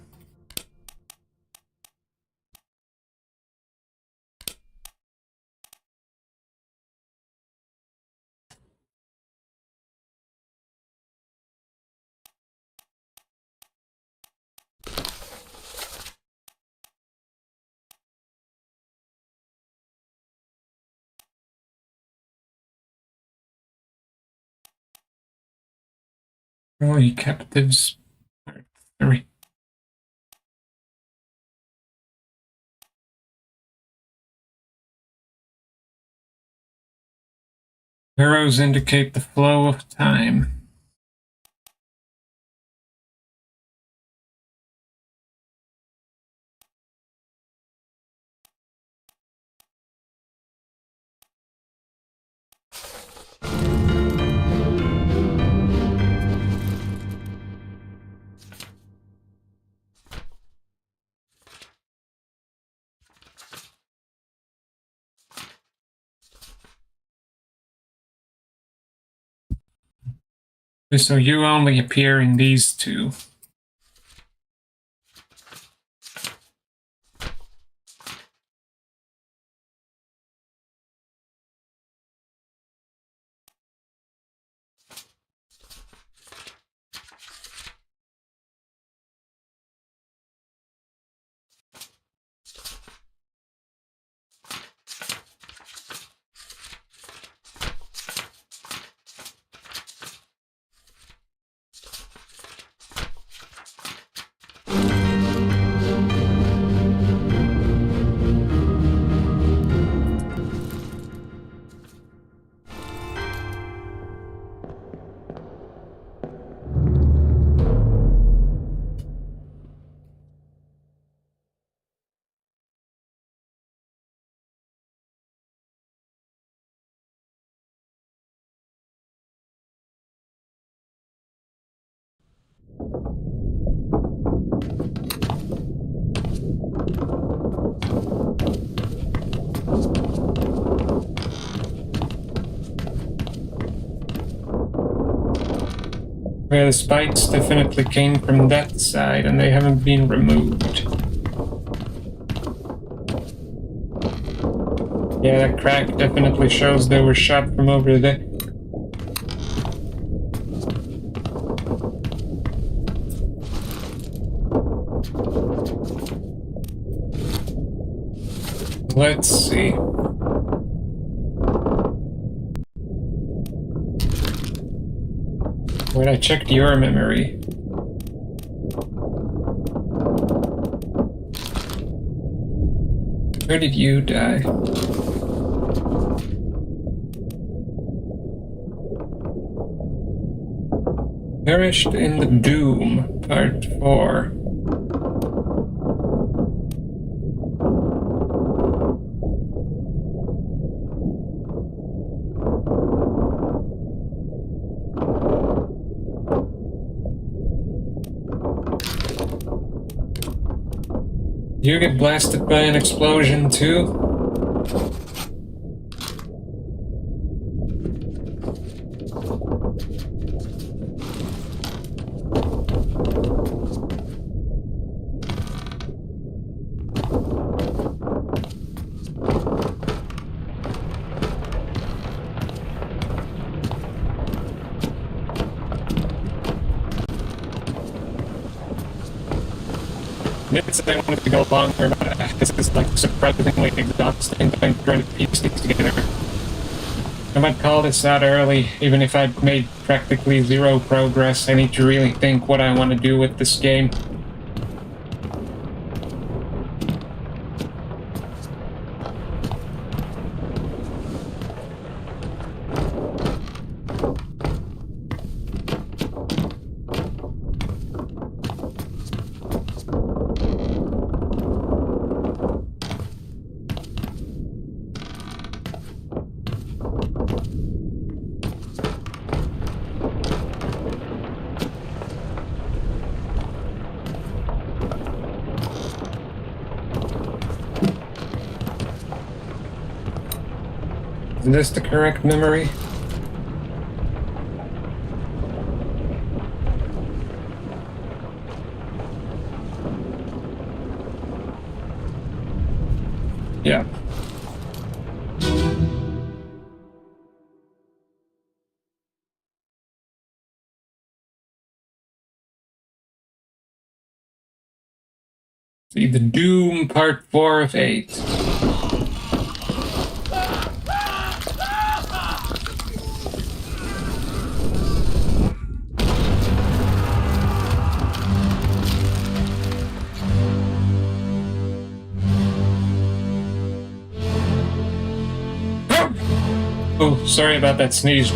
Early captives. Part 3. Arrows indicate the flow of time. So you only appear in these two. Where the spikes definitely came from that side and they haven't been removed. Yeah, that crack definitely shows they were shot from over there. Let's see. When I checked your memory. Where did you die? Perished in the Doom, Part 4. You get blasted by an explosion too? Yes, I wanted to go longer, but this is like surprisingly exhausting trying to piece these together. I might call this out early, even if I've made practically zero progress. I need to really think what I want to do with this game. Is this the correct memory? Yeah. See, the Doom Part 4 of 8. Oh, sorry about that sneeze.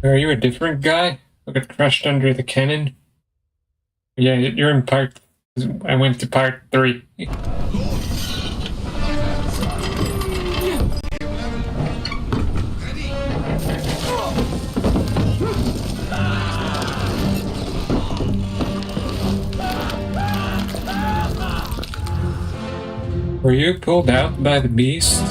Are you a different guy who got crushed under the cannon? Yeah, you're in part... I went to part 3. Were you pulled out by the beast?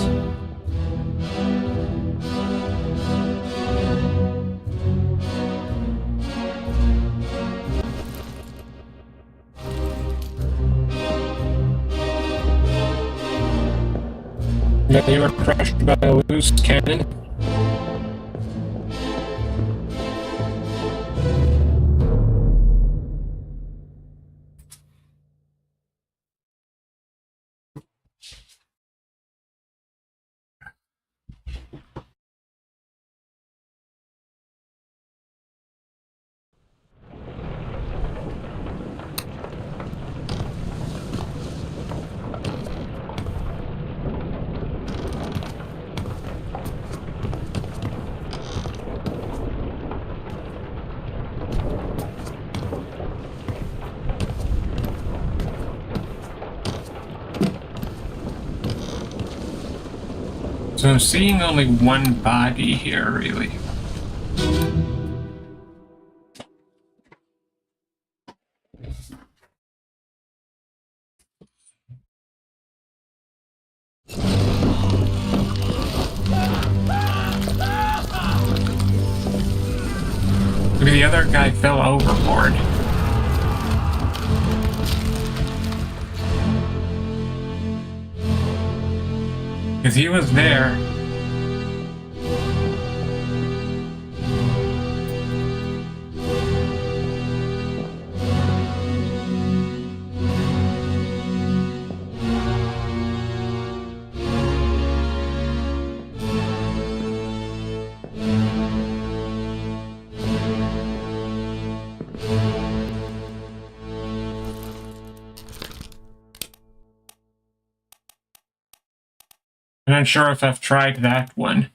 That you were crushed by a loose cannon? So I'm seeing only one body here, really. Maybe the other guy fell overboard. Because he was there. not sure if I've tried that one.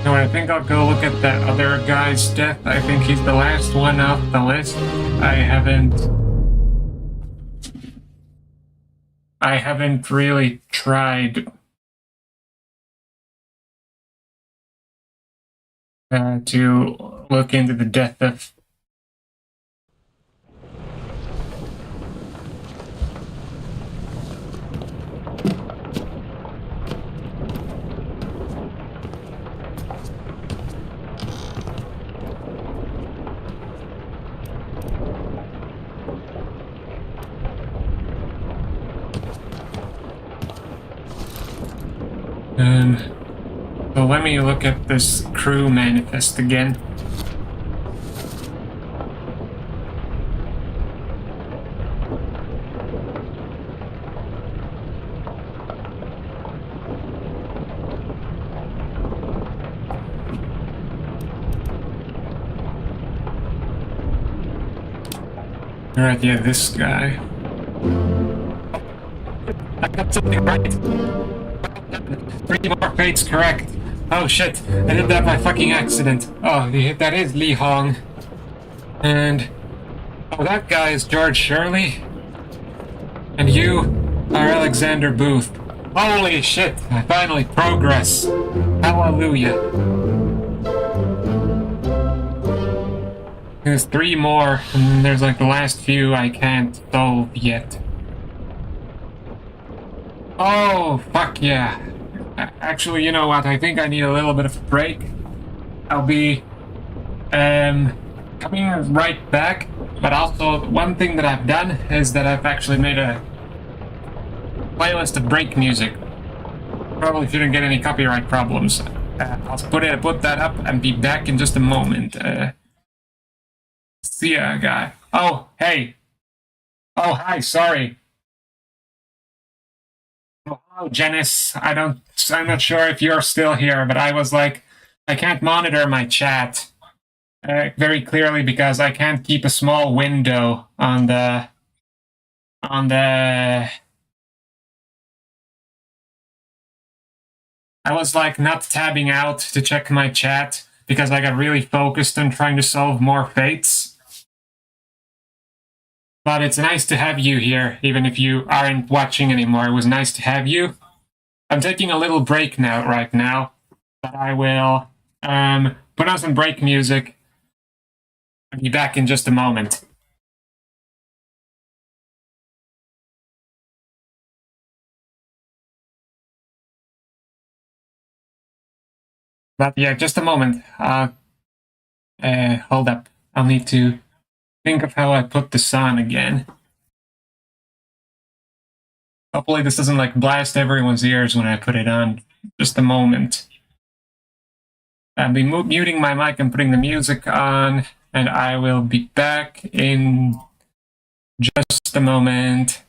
No, I think I'll go look at that other guy's death. I think he's the last one off the list. I haven't really tried to look into the death of. So let me look at this crew manifest again. Alright, yeah, this guy. I got something right. 3 more fates correct. Oh shit, I did that by fucking accident. Oh, that is Lee Hong. And... oh, that guy is George Shirley. And you are Alexander Booth. Holy shit, I finally progress. Hallelujah. There's 3 more, and there's like the last few I can't solve yet. Oh, fuck yeah. Actually, you know what? I think I need a little bit of a break. I'll be coming right back. But also, one thing that I've done is that I've actually made a playlist of break music. Probably shouldn't get any copyright problems. I'll put that up and be back in just a moment. See ya, guy. Oh, hey. Oh, hi. Sorry. Oh, hello, Janice. I'm not sure if you're still here, but I was like, I can't monitor my chat very clearly because I can't keep a small window on the I was like not tabbing out to check my chat because I got really focused on trying to solve more fates. But it's nice to have you here, even if you aren't watching anymore. It was nice to have you. I'm taking a little break right now, but I will put on some break music. I'll be back in just a moment. But yeah, just a moment. Hold up. I'll need to think of how I put this on again. Hopefully this doesn't like blast everyone's ears when I put it on. Just a moment. I'll be muting my mic and putting the music on, and I will be back in just a moment.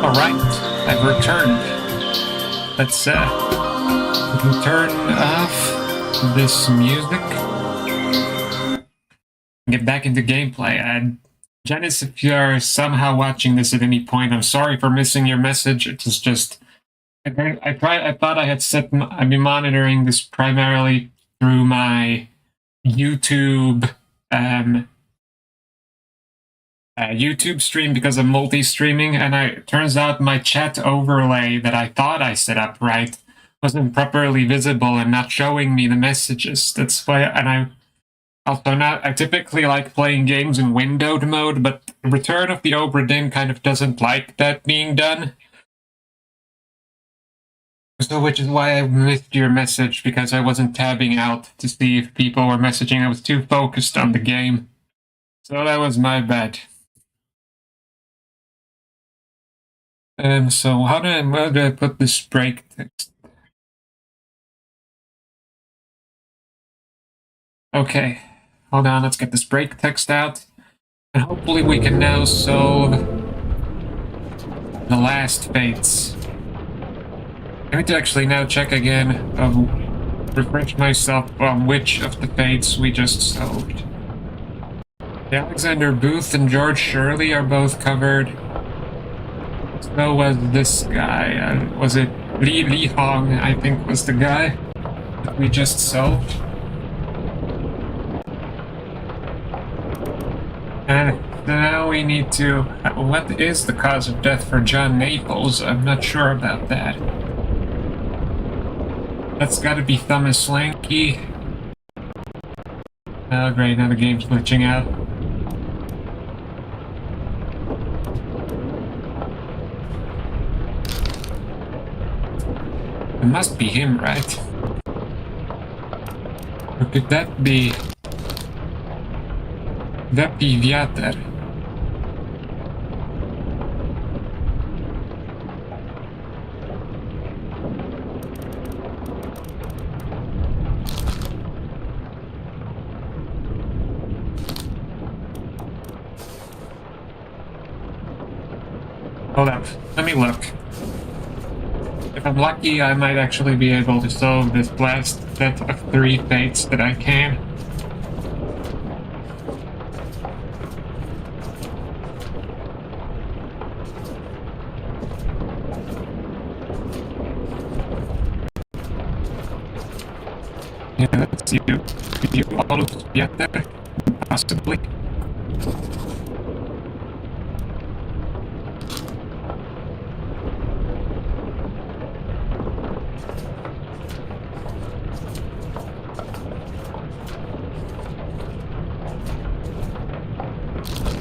Alright, I've returned. Let's turn off this music. Get back into gameplay. And Janice, if you're somehow watching this at any point, I'm sorry for missing your message. It was just I thought I had I'd be monitoring this primarily through my YouTube YouTube stream because I'm multi-streaming, and it turns out my chat overlay that I thought I set up right wasn't properly visible and not showing me the messages. That's why, and I typically like playing games in windowed mode, but Return of the Obra Dinn kind of doesn't like that being done. So, which is why I missed your message, because I wasn't tabbing out to see if people were messaging. I was too focused on the game. So that was my bad. So where do I put this break text? Okay, hold on, let's get this break text out. And hopefully we can now solve the last fates. I need to actually now check again, refresh myself on which of the fates we just solved. The Alexander Booth and George Shirley are both covered. So was this guy. Was it Li Hong, I think, was the guy that we just solved. And now we need to... What is the cause of death for John Naples? I'm not sure about that. That's gotta be Thomas Lanky. Oh great, now the game's glitching out. It must be him, right? Or could that be... That be Vyatar? Hold up, let me look. If I'm lucky, I might actually be able to solve this last set of 3 fates that I can. Yeah, that's you. Could you all get there? Possibly.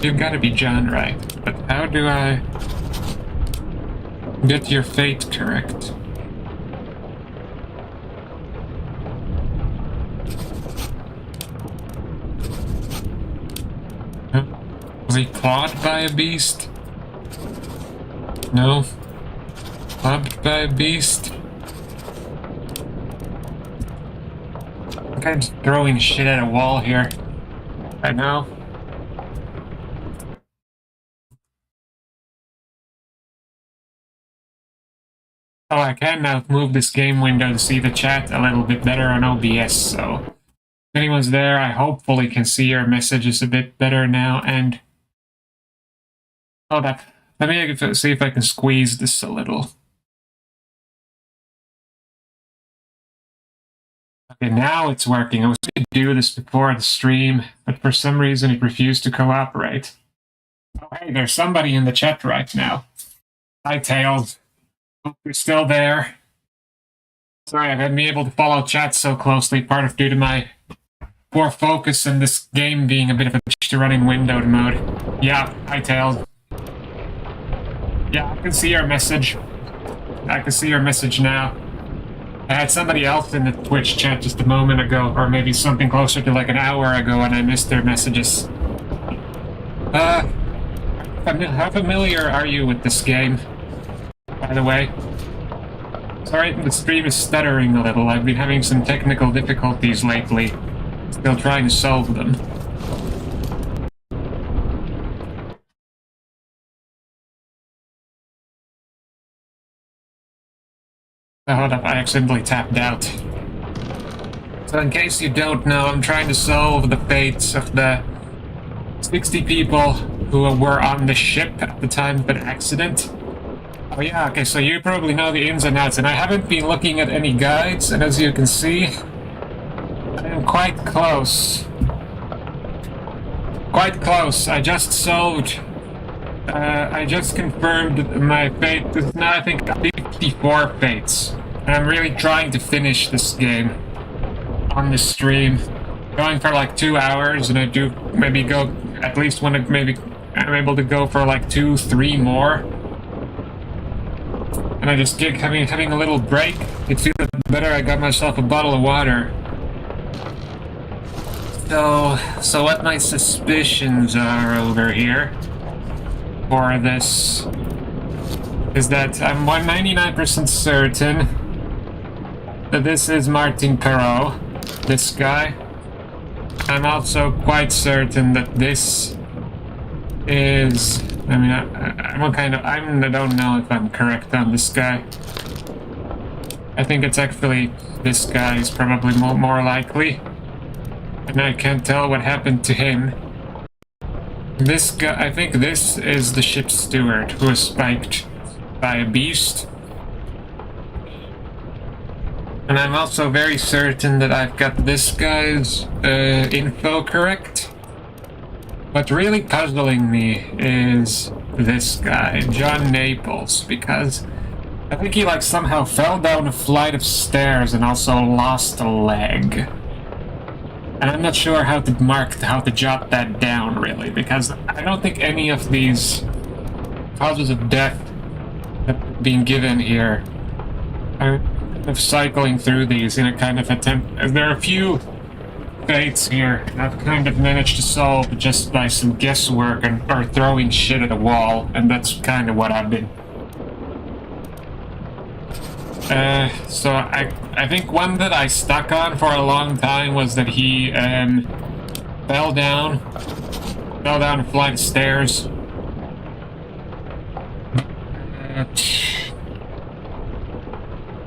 You've got to be John, right? But how do I get your fate correct? Huh? Was he clawed by a beast? No. Clubbed by a beast? I'm kind of throwing shit at a wall here. I know. Oh, I can now move this game window to see the chat a little bit better on OBS, so if anyone's there, I hopefully can see your messages a bit better now, and hold up. Let me see if I can squeeze this a little. Okay, now it's working. I was going to do this before the stream, but for some reason it refused to cooperate. Oh, hey, there's somebody in the chat right now. Hi, Tails. Hope you're still there. Sorry, I haven't been able to follow chat so closely, part of due to my poor focus and this game being a bit of a bitch to run in windowed mode. Yeah, hi, Tails. Yeah, I can see your message. I can see your message now. I had somebody else in the Twitch chat just a moment ago, or maybe something closer to like an hour ago, and I missed their messages. How familiar are you with this game, by the way? Sorry, the stream is stuttering a little. I've been having some technical difficulties lately. Still trying to solve them. Oh, hold up, I accidentally tapped out. So in case you don't know, I'm trying to solve the fates of the 60 people who were on the ship at the time of an accident. Oh yeah, okay, so you probably know the ins and outs, and I haven't been looking at any guides, and as you can see, I am quite close. Quite close. I just solved... I just confirmed my fate. This is now, I think, 54 fates. And I'm really trying to finish this game on the stream. Going for like 2 hours, and I do maybe go, at least when maybe I'm able to go for like 2-3 more. And I just get having a little break. It feels better. I got myself a bottle of water. So what my suspicions are over here for this is that I'm 199% certain that this is Martin Perrault, this guy. I'm also quite certain that this is... I mean, I don't know if I'm correct on this guy. I think it's actually this guy is probably more likely. And I can't tell what happened to him. This guy, I think this is the ship's steward who was spiked by a beast. And I'm also very certain that I've got this guy's info correct. What's really puzzling me is this guy, John Naples, because I think he like somehow fell down a flight of stairs and also lost a leg. And I'm not sure how to jot that down really, because I don't think any of these causes of death that have been given here are kind of cycling through these in a kind of attempt. There are a few fates here I've kind of managed to solve just by some guesswork or throwing shit at a wall, and that's kind of what I've been. So I think one that I stuck on for a long time was that he fell down a flight of stairs.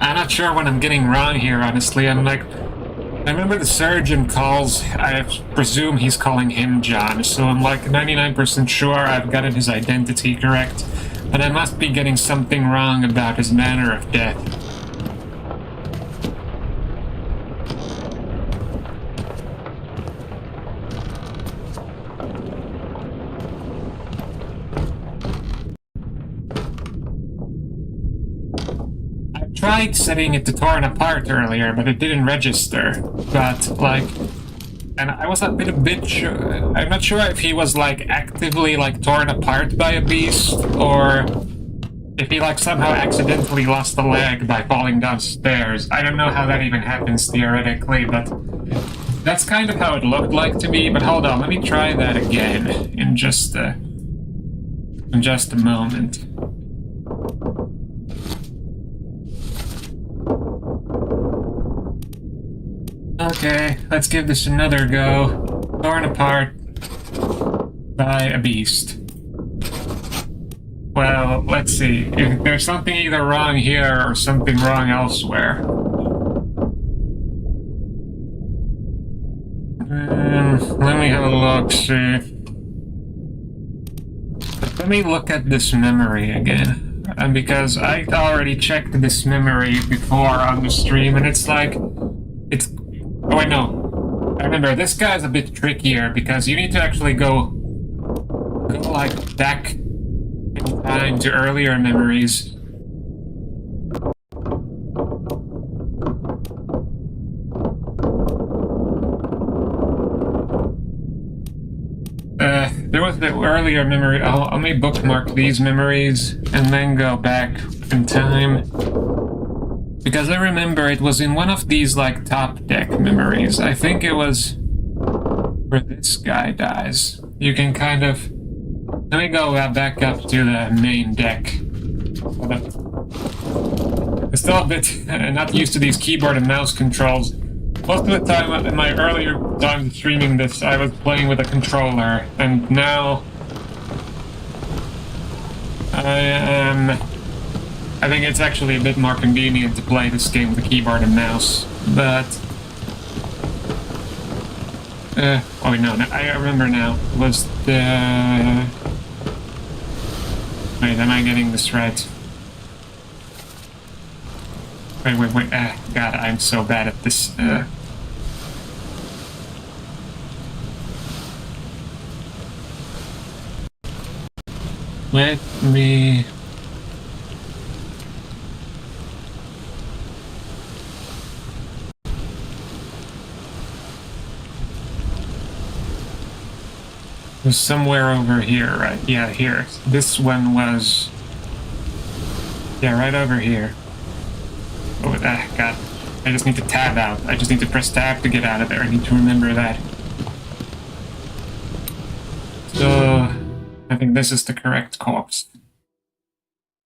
I'm not sure what I'm getting wrong here, honestly. I remember the surgeon calls, I presume he's calling him John, so I'm like 99% sure I've gotten his identity correct, but I must be getting something wrong about his manner of death. Tried setting it to torn apart earlier, but it didn't register. But and I was a bit sure. I'm not sure if he was actively torn apart by a beast, or if he somehow accidentally lost a leg by falling downstairs. I don't know how that even happens theoretically, but that's kind of how it looked like to me. But hold on, let me try that again in just a moment. Okay, let's give this another go. Torn apart by a beast. Well, let's see. If there's something either wrong here or something wrong elsewhere. Let me have a look, see. Let me look at this memory again. And because I already checked this memory before on the stream, and it's like... It's... Oh, wait, no. I remember, this guy's a bit trickier, because you need to actually go like, back in time to earlier memories. There was the earlier memory. Let me bookmark these memories and then go back in time. Because I remember it was in one of these, like, top deck memories. I think it was where this guy dies. You can kind of... Let me go back up to the main deck. I'm still a bit not used to these keyboard and mouse controls. Most of the time, in my earlier times streaming this, I was playing with a controller, and now I think it's actually a bit more convenient to play this game with a keyboard and mouse, but... oh no, I remember now. It was the... Wait, am I getting this right? Wait, God, I'm so bad at this, Let me... It was somewhere over here, right? Yeah, here. This one was... Yeah, right over here. Oh, God. I just need to tab out. I just need to press tab to get out of there. I need to remember that. So... I think this is the correct course.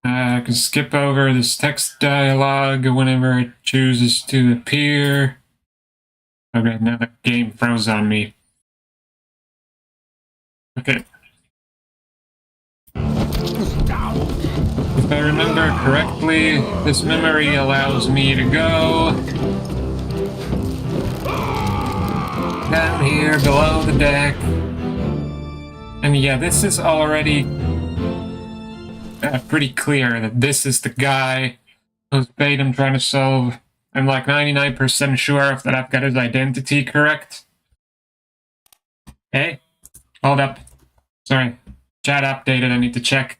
I can skip over this text dialogue whenever it chooses to appear. Okay, now the game froze on me. Okay. If I remember correctly, this memory allows me to go down here below the deck. And yeah, this is already pretty clear that this is the guy whose fate I'm trying to solve. I'm like 99% sure that I've got his identity correct. Hey, hold up. Sorry, chat updated, I need to check.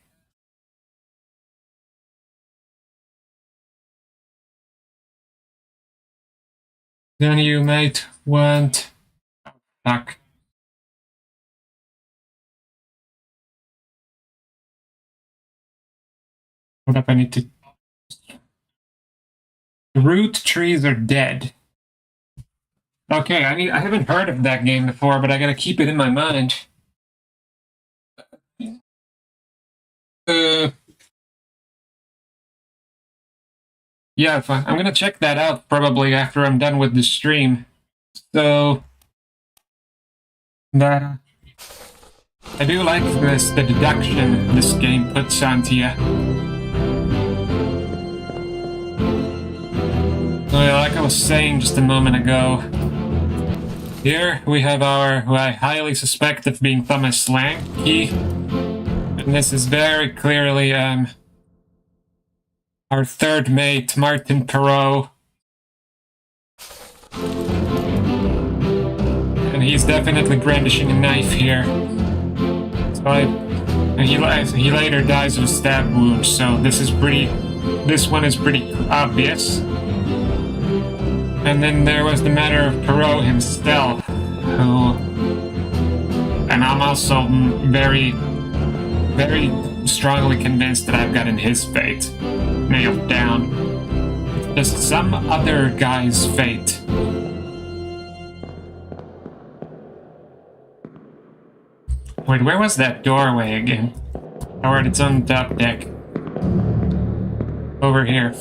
Then you might want... Fuck. Hold up, I need to... The root trees are dead. Okay, I haven't heard of that game before, but I gotta keep it in my mind. Yeah, I'm gonna check that out probably after I'm done with the stream. So... That... I do like the deduction this game puts onto you. So like I was saying just a moment ago, here we have our, who I highly suspect of being Thomas Lanky, and this is very clearly our third mate, Martin Perot. And he's definitely brandishing a knife here. And he later dies of a stab wound, so this one is pretty obvious. And then there was the matter of Perot himself, who... And I'm also very, very strongly convinced that I've gotten his fate nailed down. It's just some other guy's fate. Wait, where was that doorway again? Oh, it's on the top deck. Over here.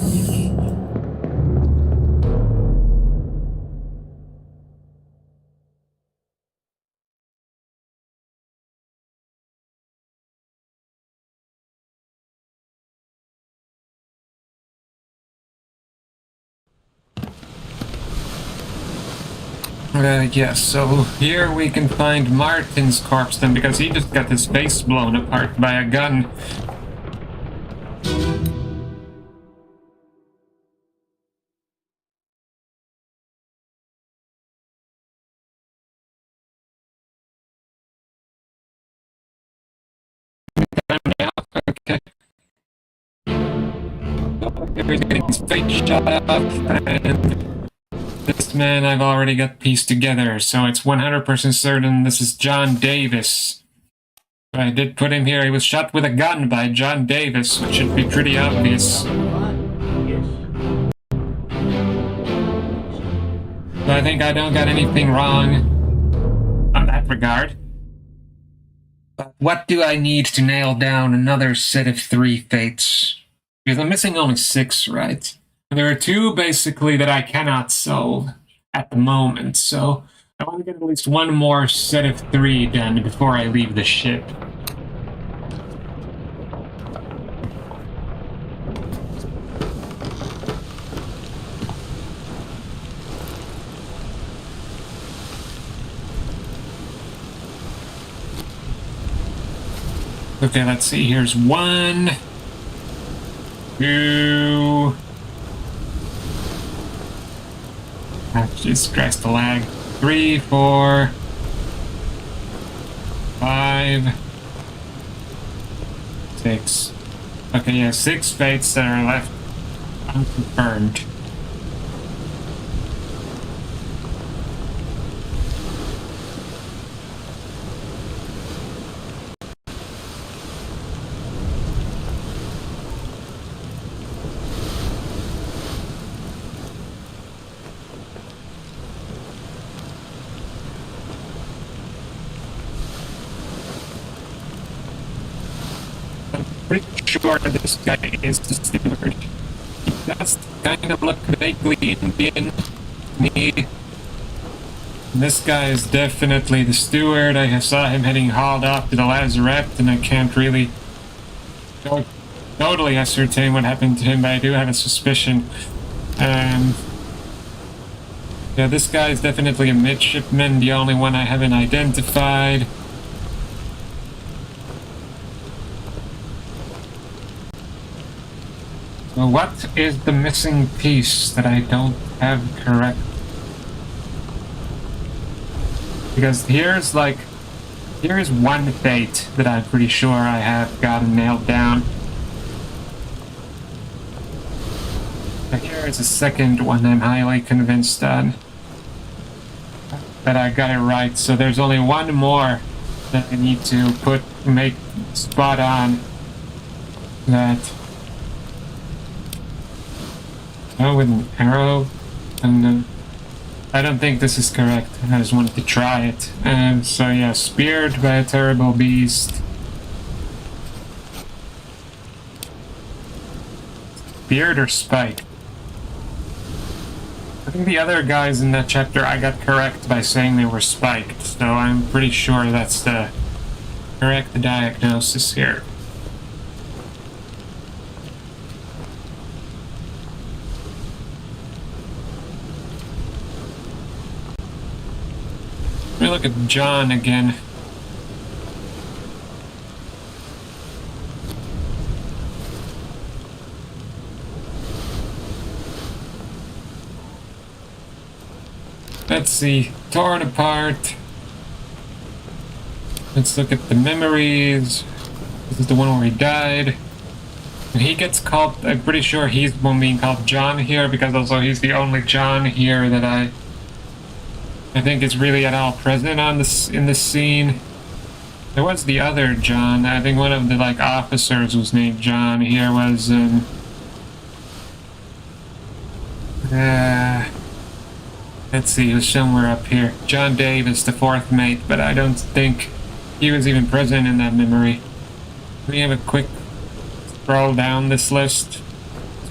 Yes, so here we can find Martin's corpse then, because he just got his face blown apart by a gun. Okay. He's getting his face shot up, and this man I've already got pieced together, so it's 100% certain this is John Davis. I did put him here. He was shot with a gun by John Davis, which should be pretty obvious. So I think I don't got anything wrong on that regard. But what do I need to nail down another set of 3 fates? Because I'm missing only 6, right? And there are 2 basically that I cannot solve at the moment, so I want to get at least 1 more set of 3 done before I leave the ship. Okay, let's see. Here's 1, 2. Jesus Christ, the lag. 3, 4, 5, 6. Okay, yeah, 6 fates that are left unconfirmed. Pretty sure this guy is the steward. He does kind of look vaguely Indian to me. This guy is definitely the steward. I saw him heading hauled off to the lazarette, and I can't really totally ascertain what happened to him, but I do have a suspicion. Yeah, this guy is definitely a midshipman, the only one I haven't identified. So what is the missing piece that I don't have correct? Because here's 1 fate that I'm pretty sure I have gotten nailed down. But here is a second one I'm highly convinced on that I got it right. So there's only 1 more that I need to make spot on that. Oh, with an arrow? And I don't think this is correct. I just wanted to try it. So yeah, speared by a terrible beast. Speared or spiked? I think the other guys in that chapter I got correct by saying they were spiked, so I'm pretty sure that's the correct diagnosis here. Let me look at John again. Let's see. Torn apart. Let's look at the memories. This is the one where he died. And he gets called, I'm pretty sure he's the one being called John here, because also he's the only John here that I think is really at all present on this in this scene. There was the other John. I think one of the officers was named John. Here was let's see, he was somewhere up here. John Davis, the 4th mate, but I don't think he was even present in that memory. Let me have a quick scroll down this list.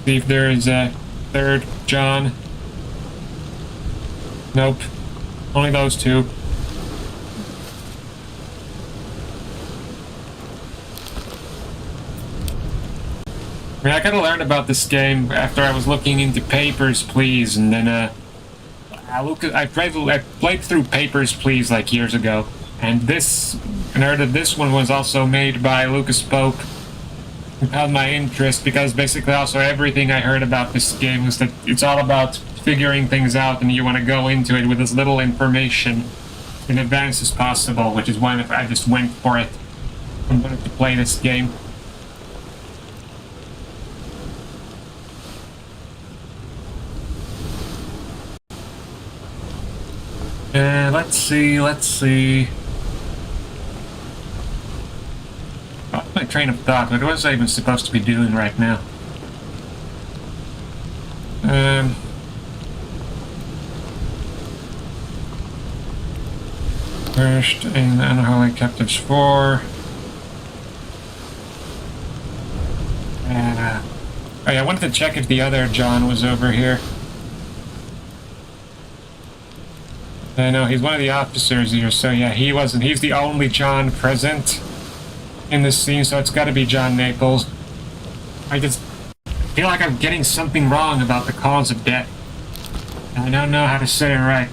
See if there is a 3rd John. Nope. Only those 2. I mean, I gotta learn about this game after I was looking into Papers, Please, and then Lucas, I played through Papers, Please like years ago, and I heard that this one was also made by Lucas Pope. It held my interest because basically also everything I heard about this game was that it's all about figuring things out and you want to go into it with as little information in advance as possible, which is why I just went for it and wanted to play this game. Let's see. What's my train of thought? What was I even supposed to be doing right now? First in Unholy Captives 4. Oh yeah, I wanted to check if the other John was over here. I know he's one of the officers here, so yeah, he wasn't. He's the only John present in this scene, so it's got to be John Naples. I just feel like I'm getting something wrong about the cause of death. I don't know how to say it right.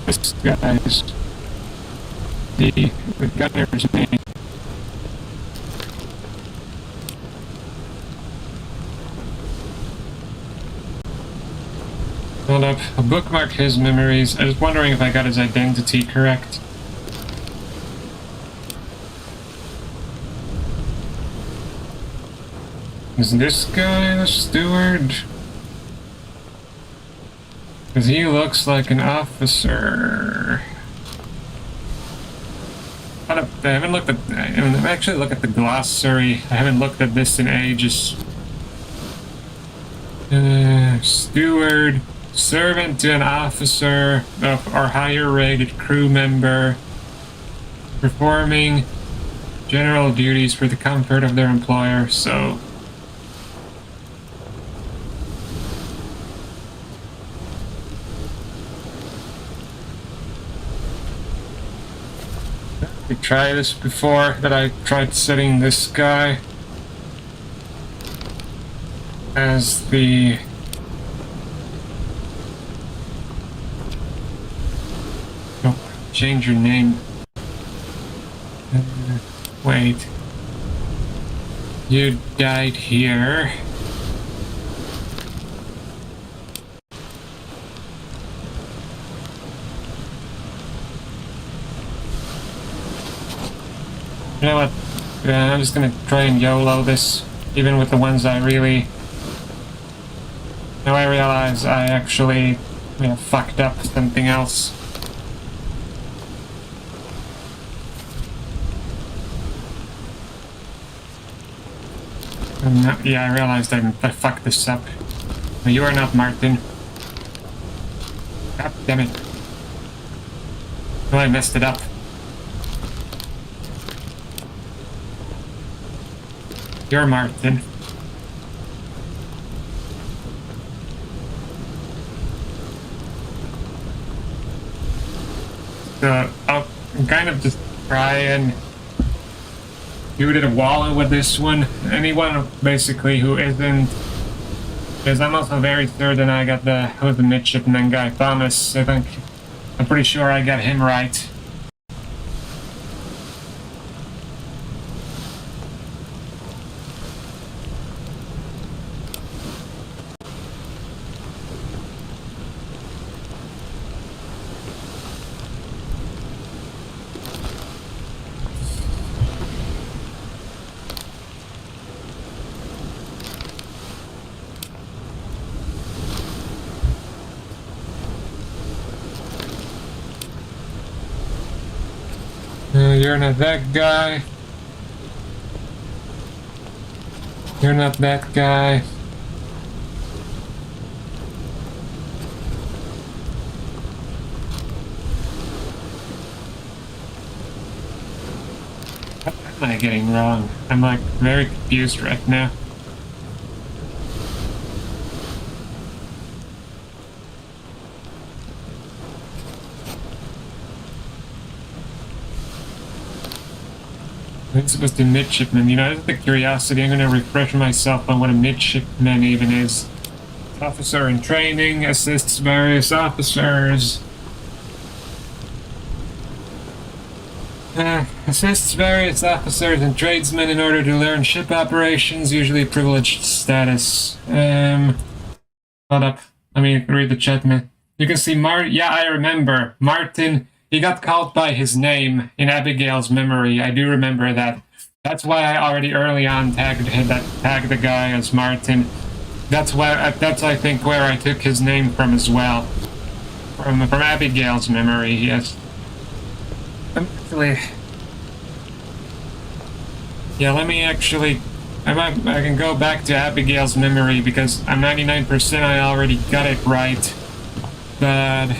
This guy's the gunner's name. Hold up. I'll bookmark his memories. I was wondering if I got his identity correct. Is this guy the steward? Because he looks like an officer. I haven't looked at... I've actually looked at the glossary. I haven't looked at this in ages. Steward. Servant to an officer or higher rated crew member. Performing general duties for the comfort of their employer, so... We tried this before, that I tried setting this guy as the... Oh, change your name. Wait. You died here. You know what? I'm just gonna try and YOLO this, even with the ones I really... Now I realize I actually fucked up something else. Yeah, I realized I fucked this up. No, you are not Martin. God damn it. No, I messed it up. You're Martin. So I'll kind of just try and shoot at a wall with this one. Anyone basically who isn't, because I'm also very certain I got who was the midshipman guy, Thomas. I'm pretty sure I got him right. You're not that guy. You're not that guy. What am I getting wrong? I'm like very confused right now. This was the midshipman. You know, out of the curiosity, I'm going to refresh myself on what a midshipman even is. Officer in training, assists various officers. Assists various officers and tradesmen in order to learn ship operations, usually privileged status. Hold up. Let me read the chat, man. You can see yeah, I remember. Martin, he got called by his name in Abigail's memory. I do remember that. That's why I already early on tagged the guy as Martin. That's I think where I took his name from as well. From Abigail's memory, yes. Actually, yeah, let me actually, I can go back to Abigail's memory because I'm 99% I already got it right, but,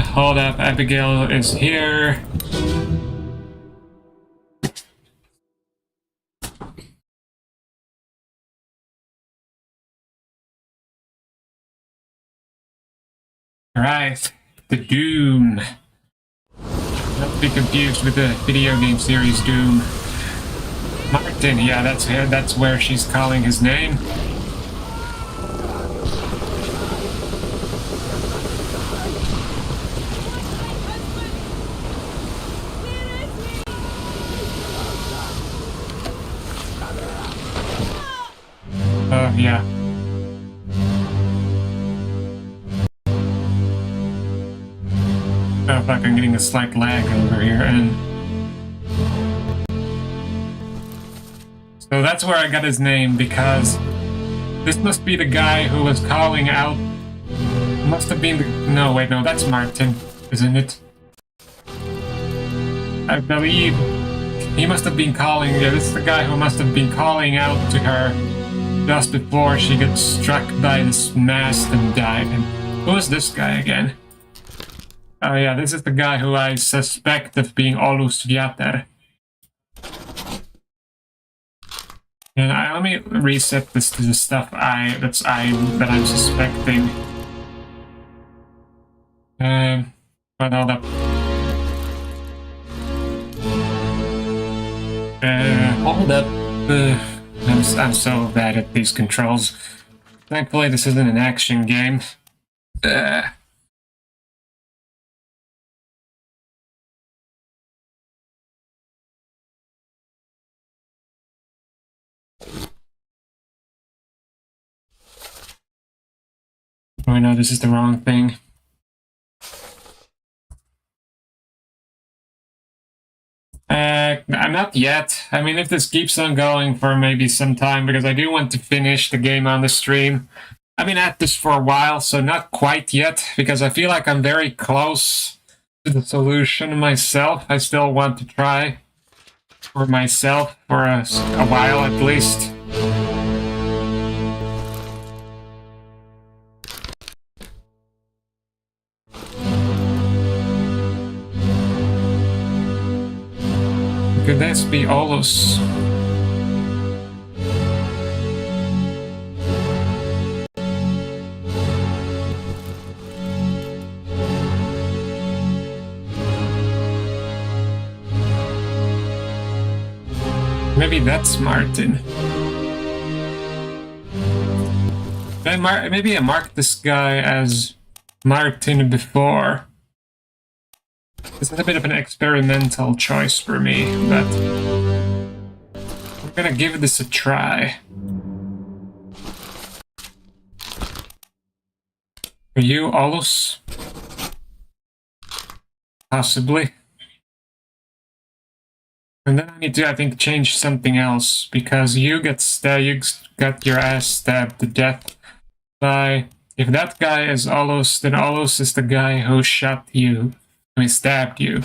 hold up, Abigail is here. Alright. The Doom. Not to be confused with the video game series Doom. Martin, yeah, that's where she's calling his name. Oh, yeah. Oh fuck, I'm getting a slight lag over here, and... So that's where I got his name, because... This must be the guy who was calling out... Must have been the... No, wait, no, that's Martin, isn't it? I believe... He must have been calling... Yeah, this is the guy who must have been calling out to her just before she gets struck by this mast and died. And who is this guy again? Oh yeah, this is the guy who I suspect of being Olus Vyater. And let me reset this to the stuff that I'm suspecting. But hold up. Hold up. I'm so bad at these controls. Thankfully, this isn't an action game. Oh no, this is the wrong thing. I'm not yet. I mean, if this keeps on going for maybe some time, because I do want to finish the game on the stream. I've been at this for a while, so not quite yet, because I feel like I'm very close to the solution myself. I still want to try for myself for a while at least. Could this be Olus? Maybe that's Martin. Maybe I marked this guy as Martin before. This is a bit of an experimental choice for me, but I'm gonna give this a try. Are you Olus? Possibly. And then I need to, I think, change something else, because you got your ass stabbed to death by... If that guy is Olus, then Olus is the guy who shot you. I mean, stabbed you.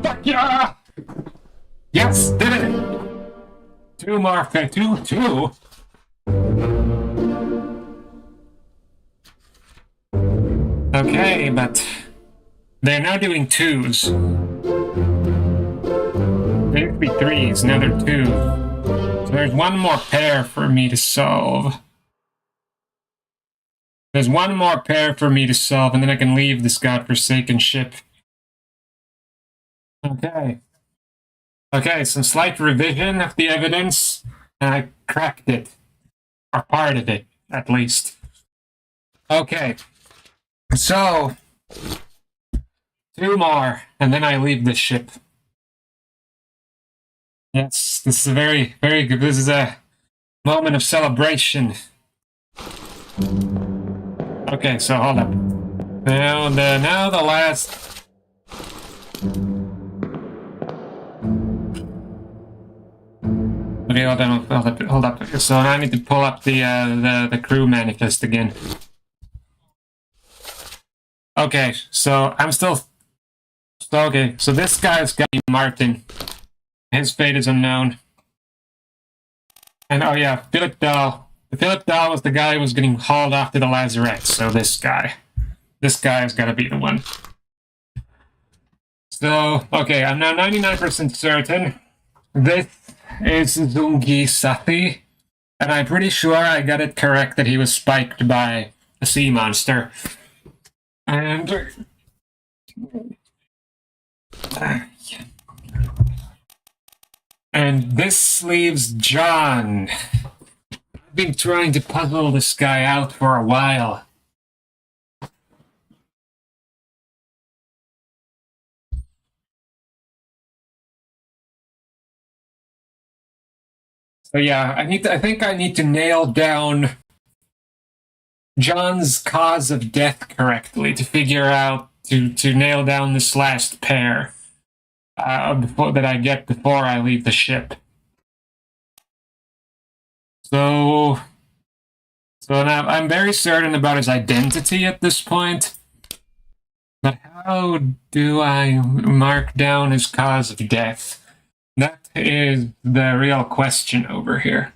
Fuck yeah! Yes, did it! Two more, two. Okay, but they're now doing twos. There used to be threes, now they're two. So there's one more pair for me to solve. There's one more pair for me to solve, and then I can leave this godforsaken ship. Okay. Okay, some slight revision of the evidence, and I cracked it. Or part of it, at least. Okay. So, 2 more, and then I leave the ship. Yes, this is a very, very good. This is a moment of celebration. Okay, so hold up. Now the last. Okay, hold up. So I need to pull up the crew manifest again. Okay, so I'm still. Okay, so this guy's got Martin. His fate is unknown. And oh yeah, Philip Dahl. Philip Dahl was the guy who was getting hauled off to the lazarette. So this guy has got to be the one. So okay, I'm now 99% certain this is Zungi Sathi, and I'm pretty sure I got it correct that he was spiked by a sea monster. And this leaves John. I've been trying to puzzle this guy out for a while. So yeah, I think I need to nail down John's cause of death correctly to figure out to nail down this last pair that I get before I leave the ship. So now I'm very certain about his identity at this point. But how do I mark down his cause of death? That is the real question over here.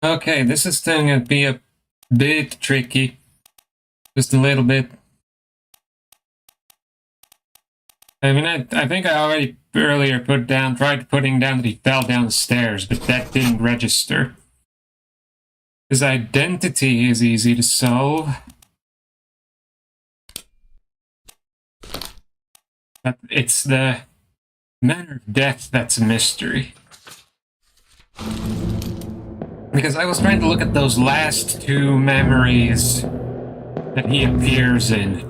Okay, this is going to be a bit tricky. Just a little bit. I mean, I think I already earlier tried putting down that he fell down the stairs, but that didn't register. His identity is easy to solve. But it's the manner of death that's a mystery. Because I was trying to look at those last 2 memories that he appears in.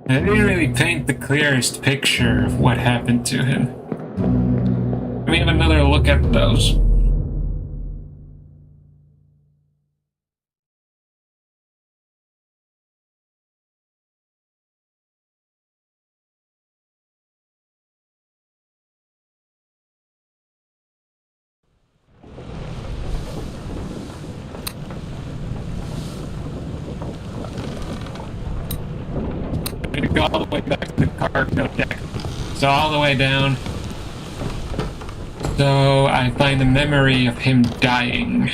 And it didn't really paint the clearest picture of what happened to him. Let me have another look at those. Go all the way back to the cargo deck. So all the way down. So I find the memory of him dying.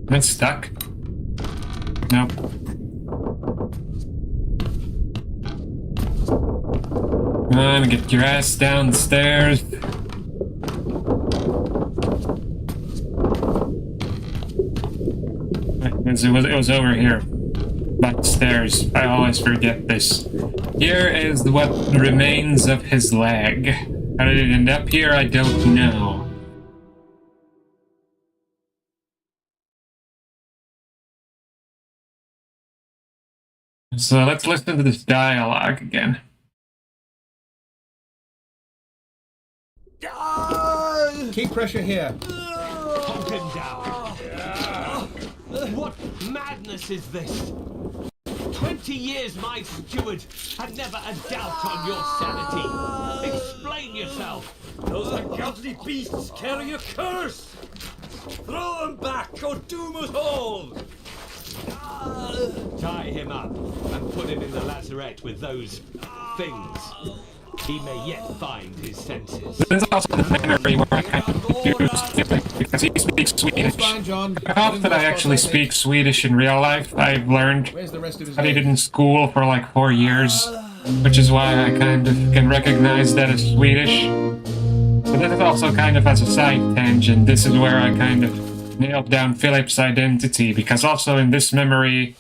Am I stuck? Nope. Come on, get your ass down the stairs. It was over here. By the stairs. I always forget this. Here is what remains of his leg. How did it end up here? I don't know. So let's listen to this dialogue again. Keep pressure here. Hold him down. What madness is this? 20 years my steward had never a doubt on your sanity. Explain yourself. Those are ghastly beasts carrying a curse! Throw them back or doom us all! Tie him up and put him in the lazarette with those things. He may yet find his senses. This is also the memory where I kind of confused because he speaks Swedish. Fine, John. I thought that I actually speak Swedish in real life. I've learned, Where's the rest of his studied it leg? in school for like 4 years, which is why I kind of can recognize that as Swedish. So this is also kind of as a side tangent. This is where I kind of nailed down Philip's identity, because also in this memory,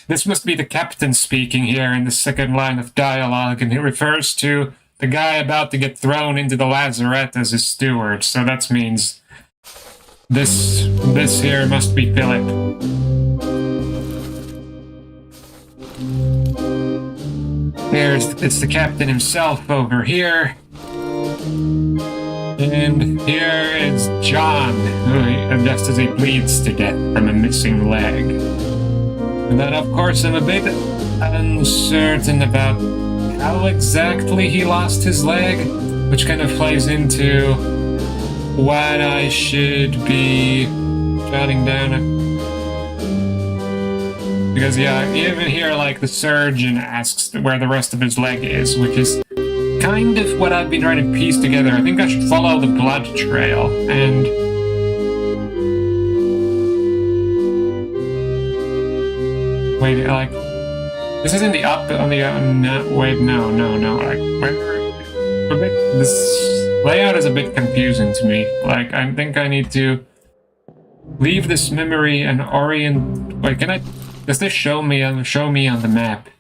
this must be the captain speaking here in the second line of dialogue, and he refers to the guy about to get thrown into the lazarette as his steward. So that means this here must be Philip. It's the captain himself over here. And here is John, just as he bleeds to death from a missing leg. And then, of course, I'm a bit uncertain about how exactly he lost his leg, which kind of plays into what I should be jotting down. Because, yeah, even here, like, the surgeon asks where the rest of his leg is, which is kind of what I've been trying to piece together. I think I should follow the blood trail, and wait, like, this isn't the up on the, no, wait, no, like, this layout is a bit confusing to me. Like, I think I need to leave this memory and orient, wait, does this show me on the map?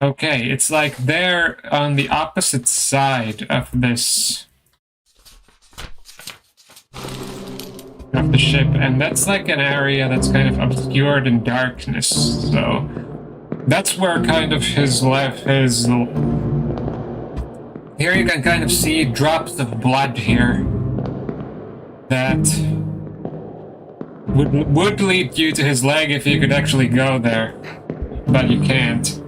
Okay, it's like they're on the opposite side of this, of the ship, and that's like an area that's kind of obscured in darkness, so that's where kind of his here you can kind of see drops of blood here that would lead you to his leg if you could actually go there, but you can't.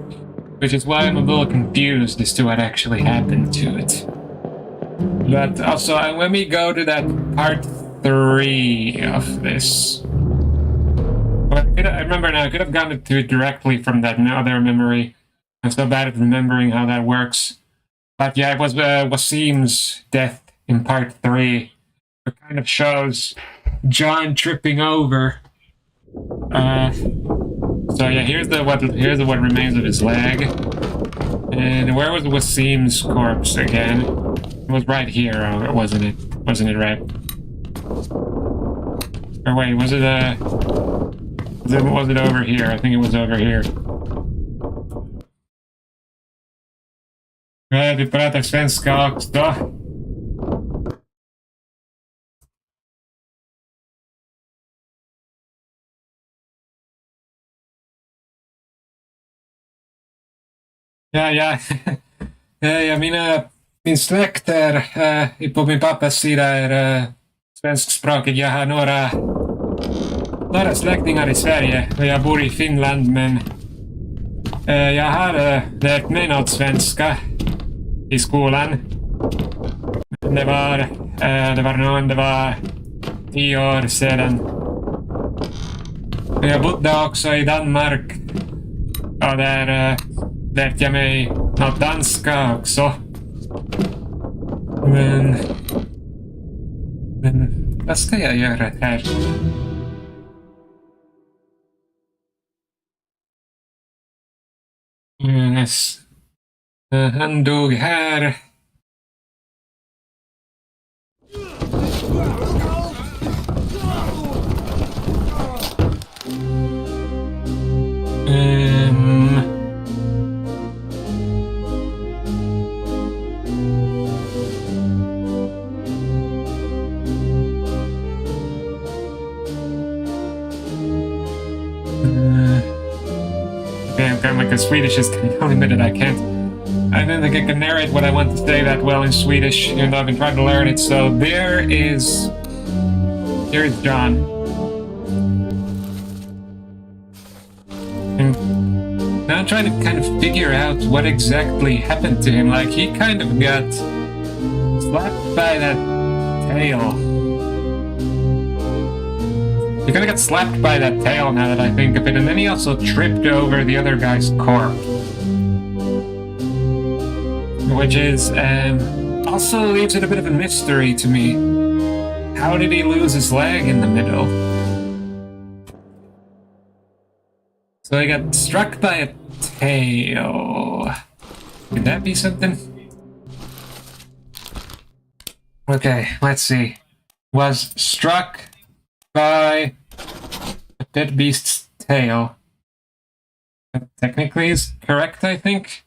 Which is why I'm a little confused as to what actually happened to it. But also, when we go to that part 3 of this, well, I remember now, I could have gotten to it directly from that other memory. I'm so bad at remembering how that works. But yeah, it was Wasim's death in part 3. It kind of shows John tripping over. So yeah, here's what remains of his leg. And where was Wasim's corpse again? It was right here, wasn't it? Wasn't it right? Or wait, was it over here? I think it was over here. Du pratar svenska också. Ja. Min släkt är, på min pappas sida är svenskspråkig. Jag har några släktingar i Sverige och jag bor i Finland, men jag har lärt mig något svenska i skolan. Det var 10 år sedan. Jag bodde också i Danmark och där lärde jag mig något danska också. Men vad ska jag göra här? Yes. Han dog här. Like the Swedish is the only bit that I can't. I don't think I can narrate what I want to say that well in Swedish, even though I've been trying to learn it. So here is John. And now I'm trying to kind of figure out what exactly happened to him. Like, he kind of got slapped by that tail. He kind of got slapped by that tail now that I think of it, and then he also tripped over the other guy's corpse. which is also leaves it a bit of a mystery to me. How did he lose his leg in the middle? So he got struck by a tail. Could that be something? Okay, let's see. Was struck by a dead beast's tail. That technically is correct, I think.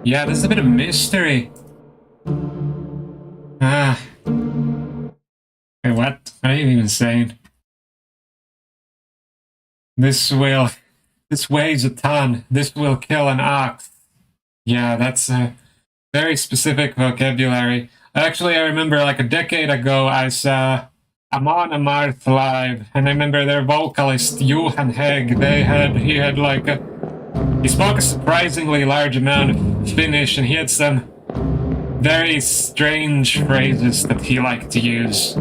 Yeah, there's a bit of mystery. Ah. Wait, what? What are you even saying? This weighs a ton. This will kill an ox. Yeah, that's a very specific vocabulary. Actually, I remember like a decade ago, I saw Amon Amarth live, and I remember their vocalist, Johan Hegg, he spoke a surprisingly large amount of Finnish, and he had some very strange phrases that he liked to use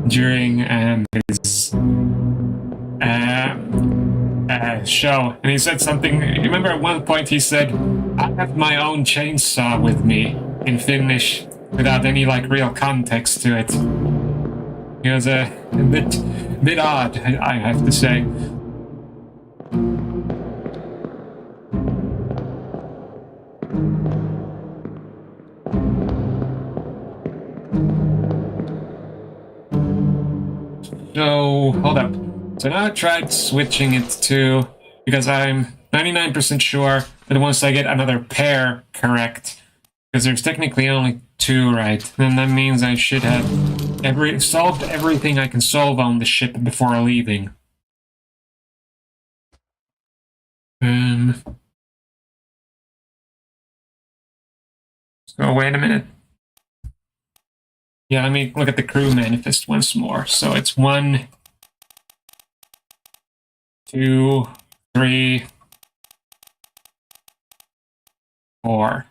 during his show. And he said something, you remember at one point he said, I have my own chainsaw with me, in Finnish, without any like real context to it. It was a bit odd, I have to say. So, hold up. So now I tried switching it to, because I'm 99% sure that once I get another pair correct, because there's technically only 2 right, then that means I should have solved everything I can solve on the ship before leaving. So wait a minute. Yeah, let me look at the crew manifest once more. So it's 1, 2, 3, 4.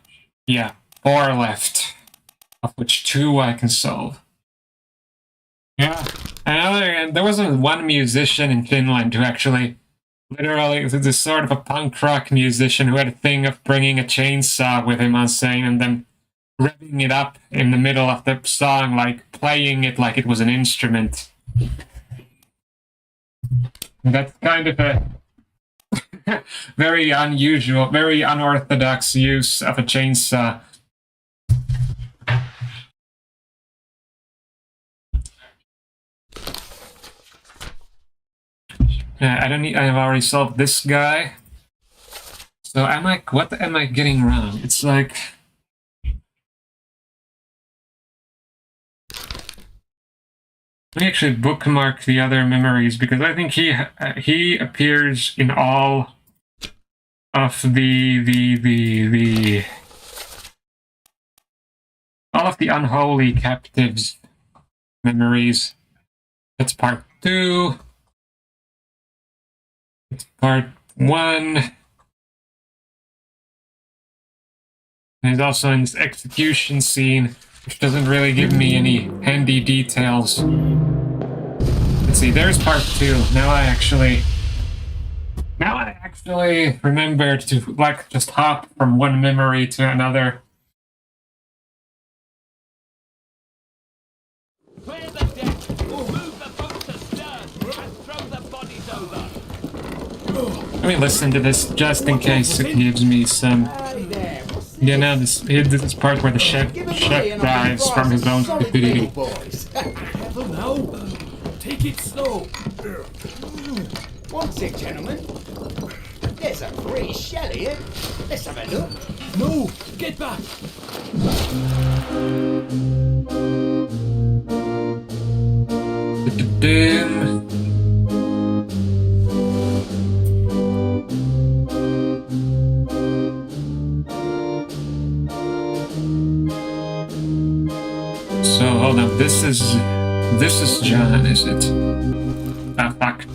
Yeah, 4 left, of which 2 I can solve. Yeah, and there wasn't one musician in Finland who actually, literally, this sort of a punk rock musician who had a thing of bringing a chainsaw with him on stage and then revving it up in the middle of the song, like playing it like it was an instrument. That's kind of a very unusual, very unorthodox use of a chainsaw. I've already solved this guy. So what am I getting wrong? It's like, let me actually bookmark the other memories, because I think he appears in all of all of the unholy captives memories. That's part 2. It's part 1. And he's also in this execution scene, which doesn't really give me any handy details. Let's see, there's part 2. Now I actually remembered to like just hop from one memory to another. Clear the deck, or move the boats astern, and throw the bodies over. Let me listen to this just in case it gives me some. Hey there, what's this? Yeah, now this is part where the chef dies from his own stupidity. Careful now. Take it slow. One sec, gentlemen. There's a free shell here. Let's have a look. No! Get back! Dinn. So hold on, this is John, is it? Ah, fuck.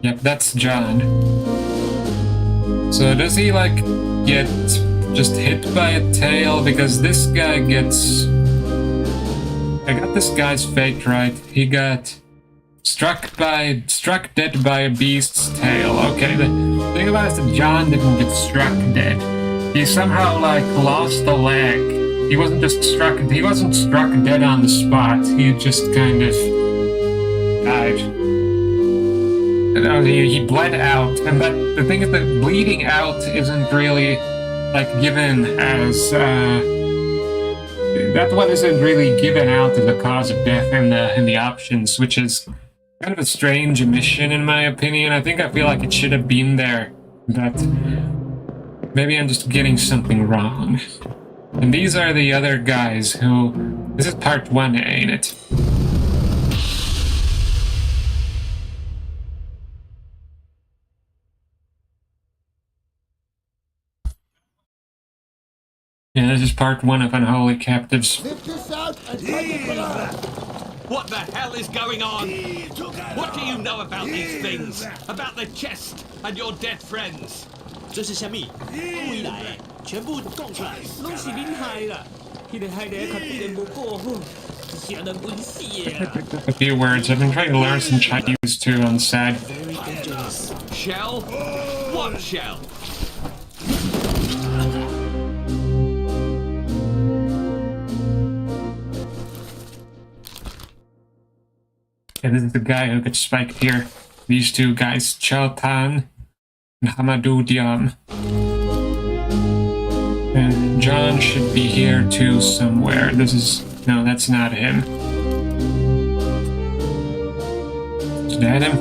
Yep, that's John. So does he like get just hit by a tail? Because this guy gets... I got this guy's fate right. He got struck dead by a beast's tail. Okay, the thing about it is that John didn't get struck dead. He somehow like lost a leg. He wasn't struck dead on the spot. He just kind of died. He bled out, and the thing is that bleeding out isn't really like given as that one isn't really given out as a cause of death in the options, which is kind of a strange omission in my opinion. I feel like it should have been there, but maybe I'm just getting something wrong. And these are the other guys who... This is part 1A, ain't it? Yeah, this is part 1 of Unholy Captives. What the hell is going on? What do you know about these things? About the chest and your dead friends? 这是虾米？未来全部供出来，拢是恁害啦！迄个害得较必然无过好，吓人滚死啊 A few words. I've been trying to learn some Chinese too on the side.！Very dangerous. Shell? What shell? And this is the guy who gets spiked here. These two guys, Chao Tan and Hamadou Diam. And John should be here too somewhere. No, that's not him. Is that him?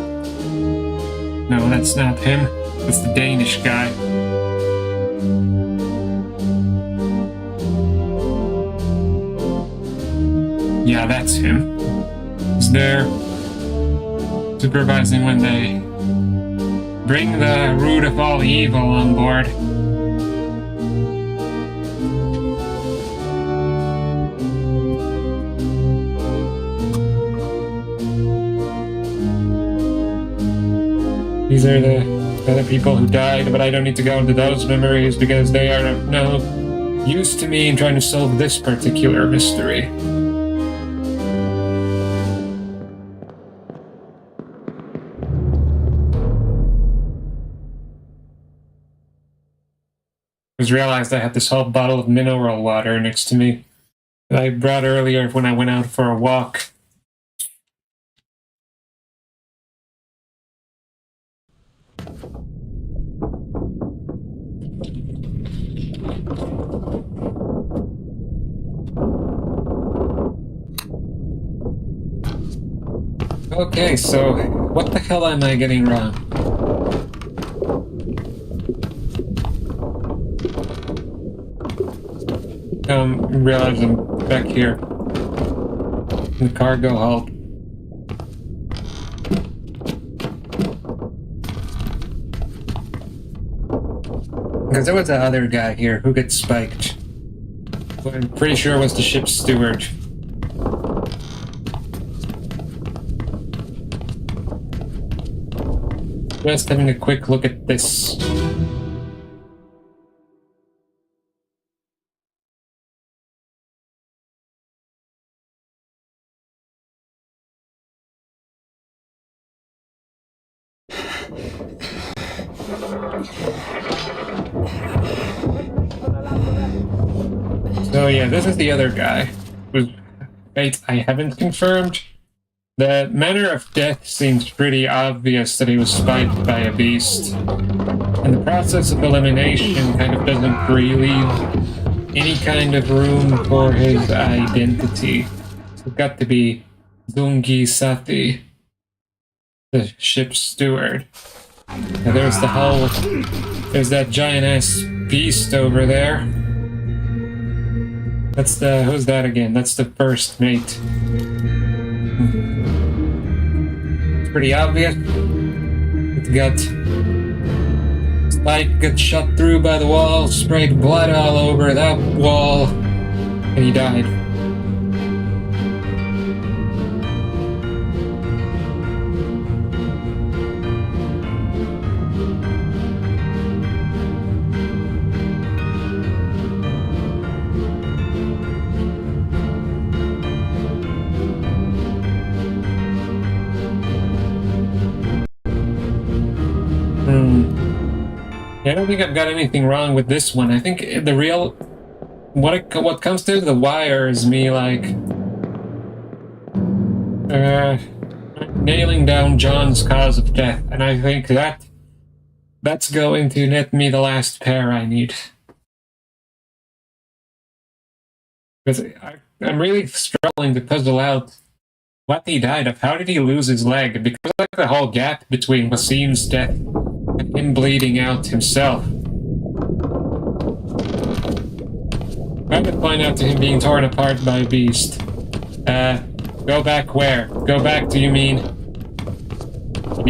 No, that's not him. That's the Danish guy. Yeah, that's him. He's there, supervising when they bring the root of all evil on board. These are the other people who died, but I don't need to go into those memories because they are of no use to me in trying to solve this particular mystery. I just realized I had this whole bottle of mineral water next to me that I brought earlier when I went out for a walk. Okay, so what the hell am I getting wrong? Realize I'm back here in the cargo hold. Because there was that other guy here who gets spiked. Who I'm pretty sure was the ship's steward. Just having a quick look at this. So yeah, this is the other guy. Whose fate I haven't confirmed. The manner of death seems pretty obvious that he was spiked by a beast. And the process of elimination kind of doesn't really leave any kind of room for his identity. So it's got to be Zungi Sati, the ship's steward. Now there's the whole There's that giant ass beast over there. That's the... who's that again? That's the first mate. It's pretty obvious. It got... Spike got shot through by the wall, sprayed blood all over that wall, and he died. I don't think I've got anything wrong with this one. I think the real... What comes to the wire is me, like... nailing down John's cause of death. And I think that's going to net me the last pair I need. Because I'm really struggling to puzzle out what he died of. How did he lose his leg? Because like the whole gap between Wasim's death and him bleeding out himself. I could point out to him being torn apart by a beast. Go back where? Go back to, you mean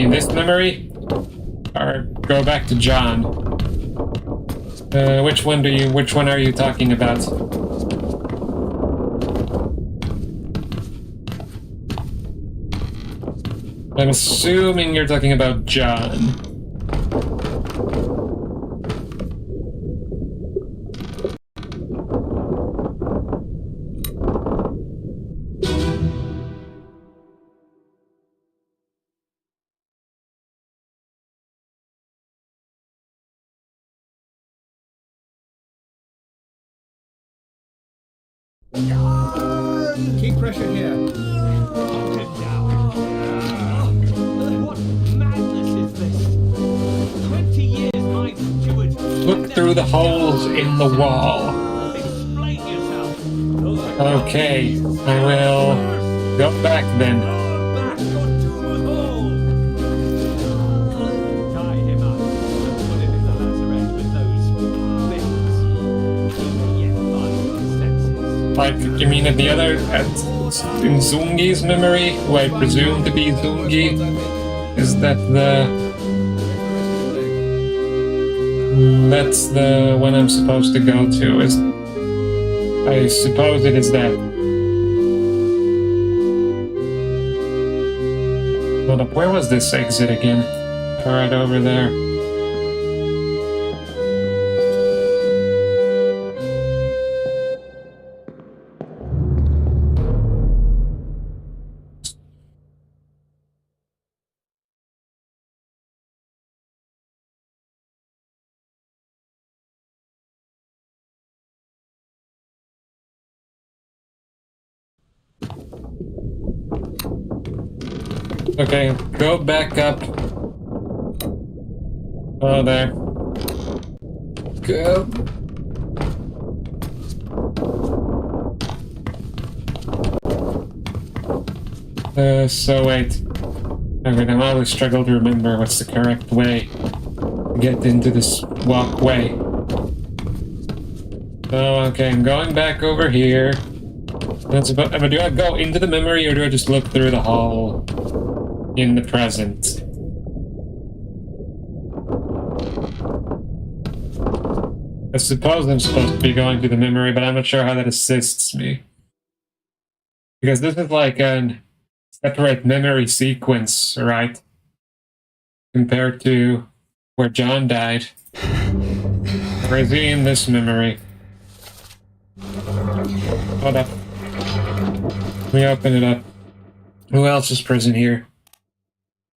this memory? Or go back to John? Which one are you talking about? I'm assuming you're talking about John. Keep pressure here. What madness is this? 20 years my steward. Look through the holes in the wall. Explain yourself. Okay, I will go back then. Back or doom us all. Tie him up and put him in the lazaret with those things. He may yet find his senses. Like, you mean in Zungi's memory, who I presume to be Zungi? Is that that's the one I'm supposed to go to? I suppose it is that. Hold up, where was this exit again? Right over there. Okay, go back up. Oh, there. Go. So wait. Okay, I always struggle to remember what's the correct way to get into this walkway. Oh, okay, I'm going back over here. That's about, do I go into the memory or do I just look through the hall in the present? I suppose I'm supposed to be going to the memory, but I'm not sure how that assists me. Because this is like a separate memory sequence, right? Compared to where John died. Or is he in this memory? Hold up. Let me open it up. Who else is present here?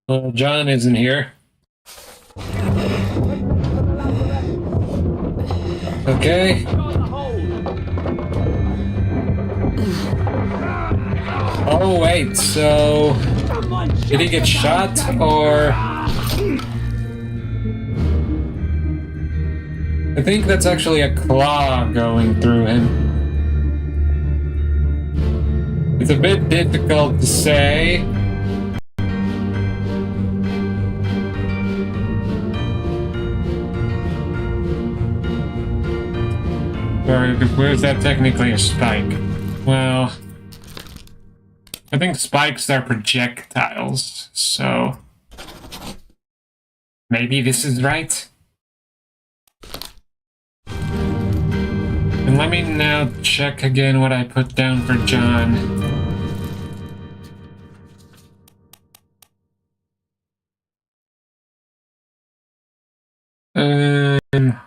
Well, John isn't here. Okay. Oh, wait, so... Did he get shot, or... I think that's actually a claw going through him. It's a bit difficult to say. Or is that technically a spike? Well, I think spikes are projectiles, so maybe this is right? And let me now check again what I put down for John.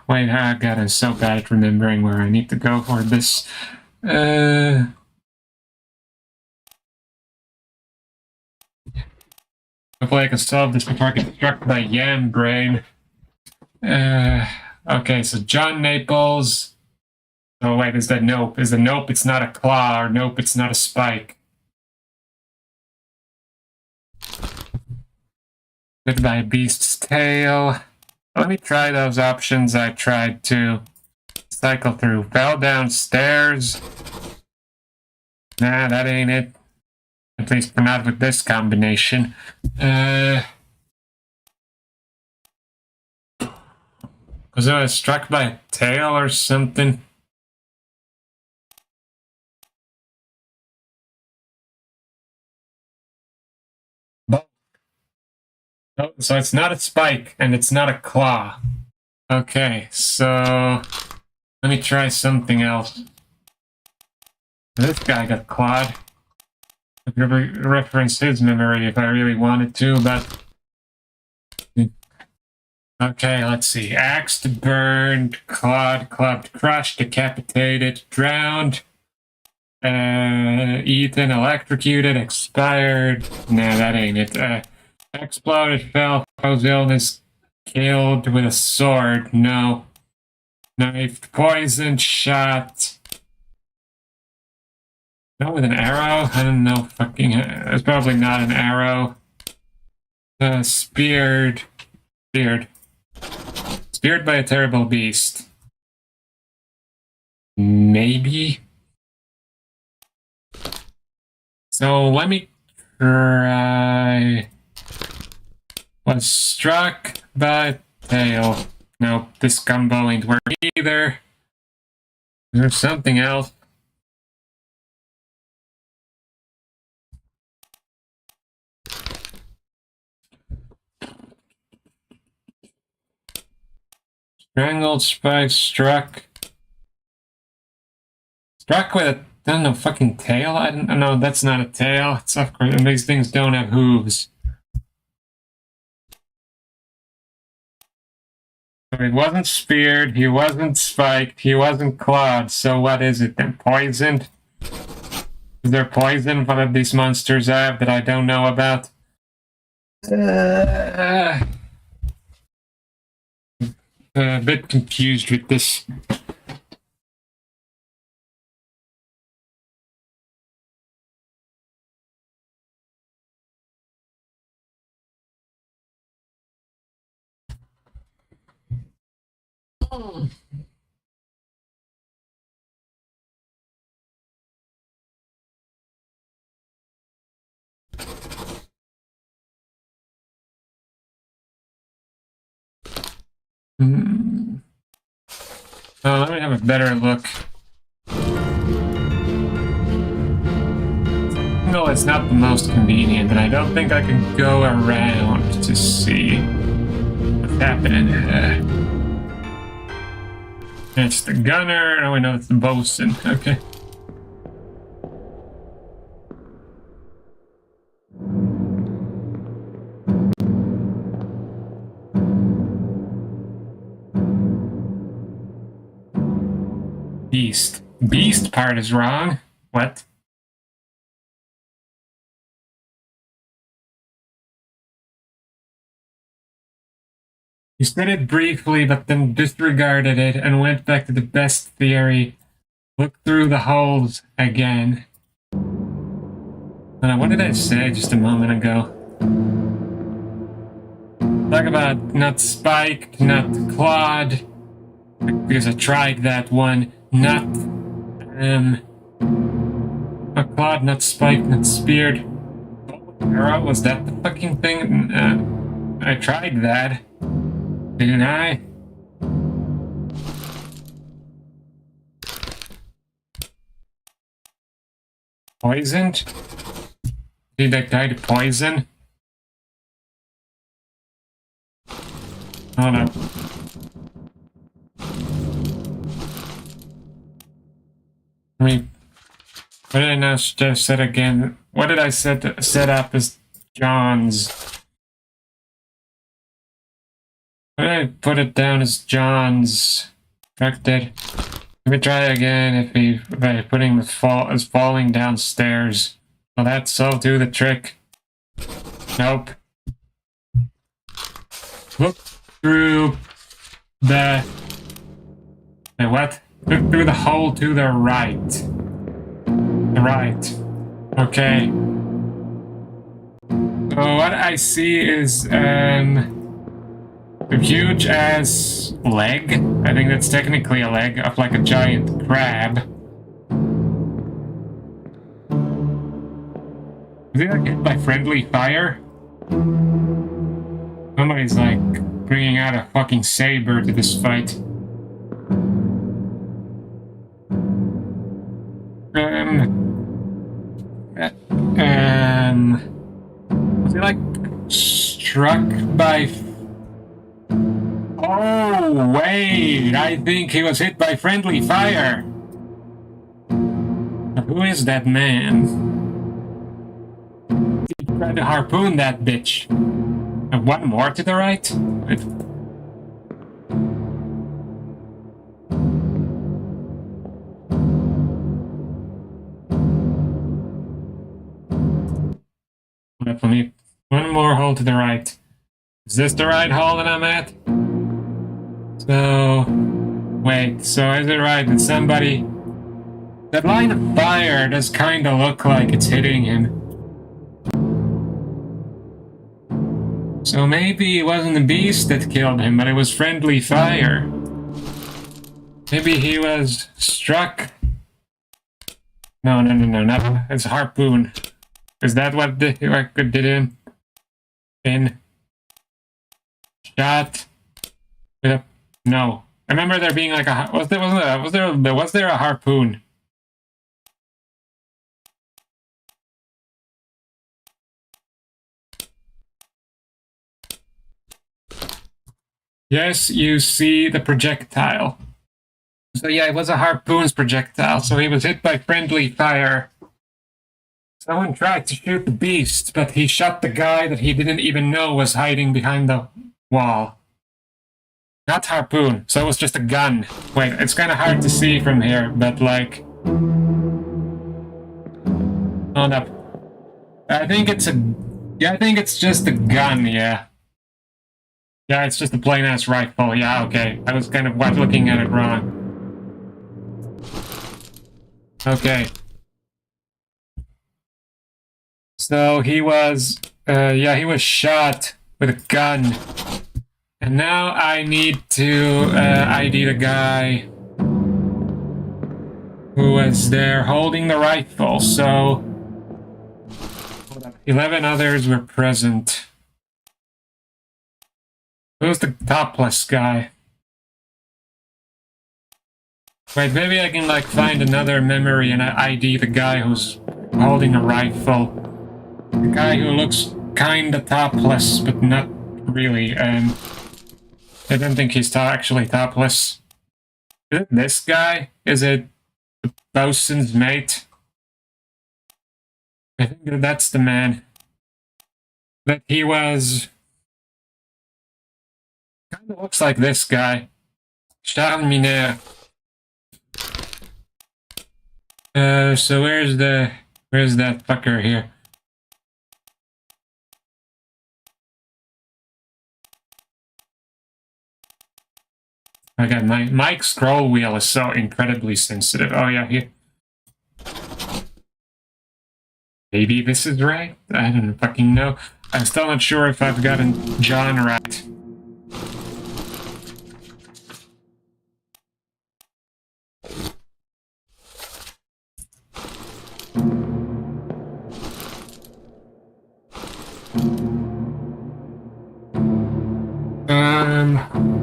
Wait, God, I'm so bad at remembering where I need to go for this. Hopefully I can solve this before I get struck by Yam Brain. Okay, so John Naples. Oh wait, is that nope? Is the nope it's not a claw, or nope it's not a spike? Goodbye Beast's Tail. Let me try those options I tried to cycle through. Fell downstairs. Nah, that ain't it. At least not with this combination. Was I struck by a tail or something? Oh, so it's not a spike and it's not a claw. Okay, so let me try something else. This guy got clawed. I could reference his memory if I really wanted to, but... Okay, let's see. Axed, burned, clawed, clubbed, crushed, decapitated, drowned, eaten, electrocuted, expired. Nah, that ain't it. Exploded, fell, froze illness, killed with a sword. No. Knifed, poisoned, shot. No, with an arrow? I don't know. Fucking. It's probably not an arrow. Speared. Speared. Speared by a terrible beast. Maybe? So let me try. Was struck by tail. Nope, this combo ain't working either. There's something else. Strangled, spike, struck. Struck with a, I don't know, fucking tail? I don't know, that's not a tail. It's of course, these things don't have hooves. So he wasn't speared, he wasn't spiked, he wasn't clawed, so what is it then? Poisoned? Is there poison what these monsters have that I don't know about? A bit confused with this. Let me have a better look. No, it's not the most convenient, and I don't think I can go around to see what's happening. It's the gunner. Oh, we know it's the bosun. Okay. Beast. Beast part is wrong. What? You said it briefly, but then disregarded it and went back to the best theory. Look through the holes again. What did I say just a moment ago? Talk about not spiked, not clawed. Because I tried that one. Not clawed, not spiked, not speared. Arrow, was that the fucking thing? I tried that. Didn't I? Poisoned? Did that guy to poison? Oh no. I mean, what did I now just set again? What did I set up as John's? What did I put it down as John's? Affected. Let me try again if by putting the as falling downstairs. Will that solve do the trick? Nope. Look through the... Wait, what? Look through the hole to the right. The right. Okay. So what I see is a huge ass leg. I think that's technically a leg of like a giant crab. Is he like hit by friendly fire? Somebody's like bringing out a fucking saber to this fight. Was he like struck by... Oh, wait, I think he was hit by friendly fire. Who is that man? He tried to harpoon that bitch. And one more to the right? Definitely one more hole to the right. Is this the right hole that I'm at? So, wait, so is it right that somebody... That line of fire does kind of look like it's hitting him. So maybe it wasn't the beast that killed him, but it was friendly fire. Maybe he was struck... No, not... It's harpoon. Is that what did him? In... Shot... With a... No. I remember there being like a... Was there a harpoon? Yes, you see the projectile. So yeah, it was a harpoon's projectile, so he was hit by friendly fire. Someone tried to shoot the beast, but he shot the guy that he didn't even know was hiding behind the wall. Not harpoon, so it was just a gun. Wait, it's kind of hard to see from here, but like... Hold up. I think it's a... Yeah, I think it's just a gun, yeah. Yeah, it's just a plain-ass rifle. Yeah, okay. I was kind of looking at it wrong. Okay. So he was... he was shot with a gun. And now I need to ID the guy who was there holding the rifle. So 11 others were present. Who's the topless guy? Wait, maybe I can like find another memory and ID the guy who's holding a rifle. The guy who looks kinda topless, but not really. I don't think he's actually topless. Is it this guy? Is it the bosun's mate? I think that's the man. That he was... Kind of looks like this guy. Charles Miner. So where's that fucker here? Oh god, my scroll wheel is so incredibly sensitive. Oh yeah, here. Maybe this is right? I don't fucking know. I'm still not sure if I've gotten John right.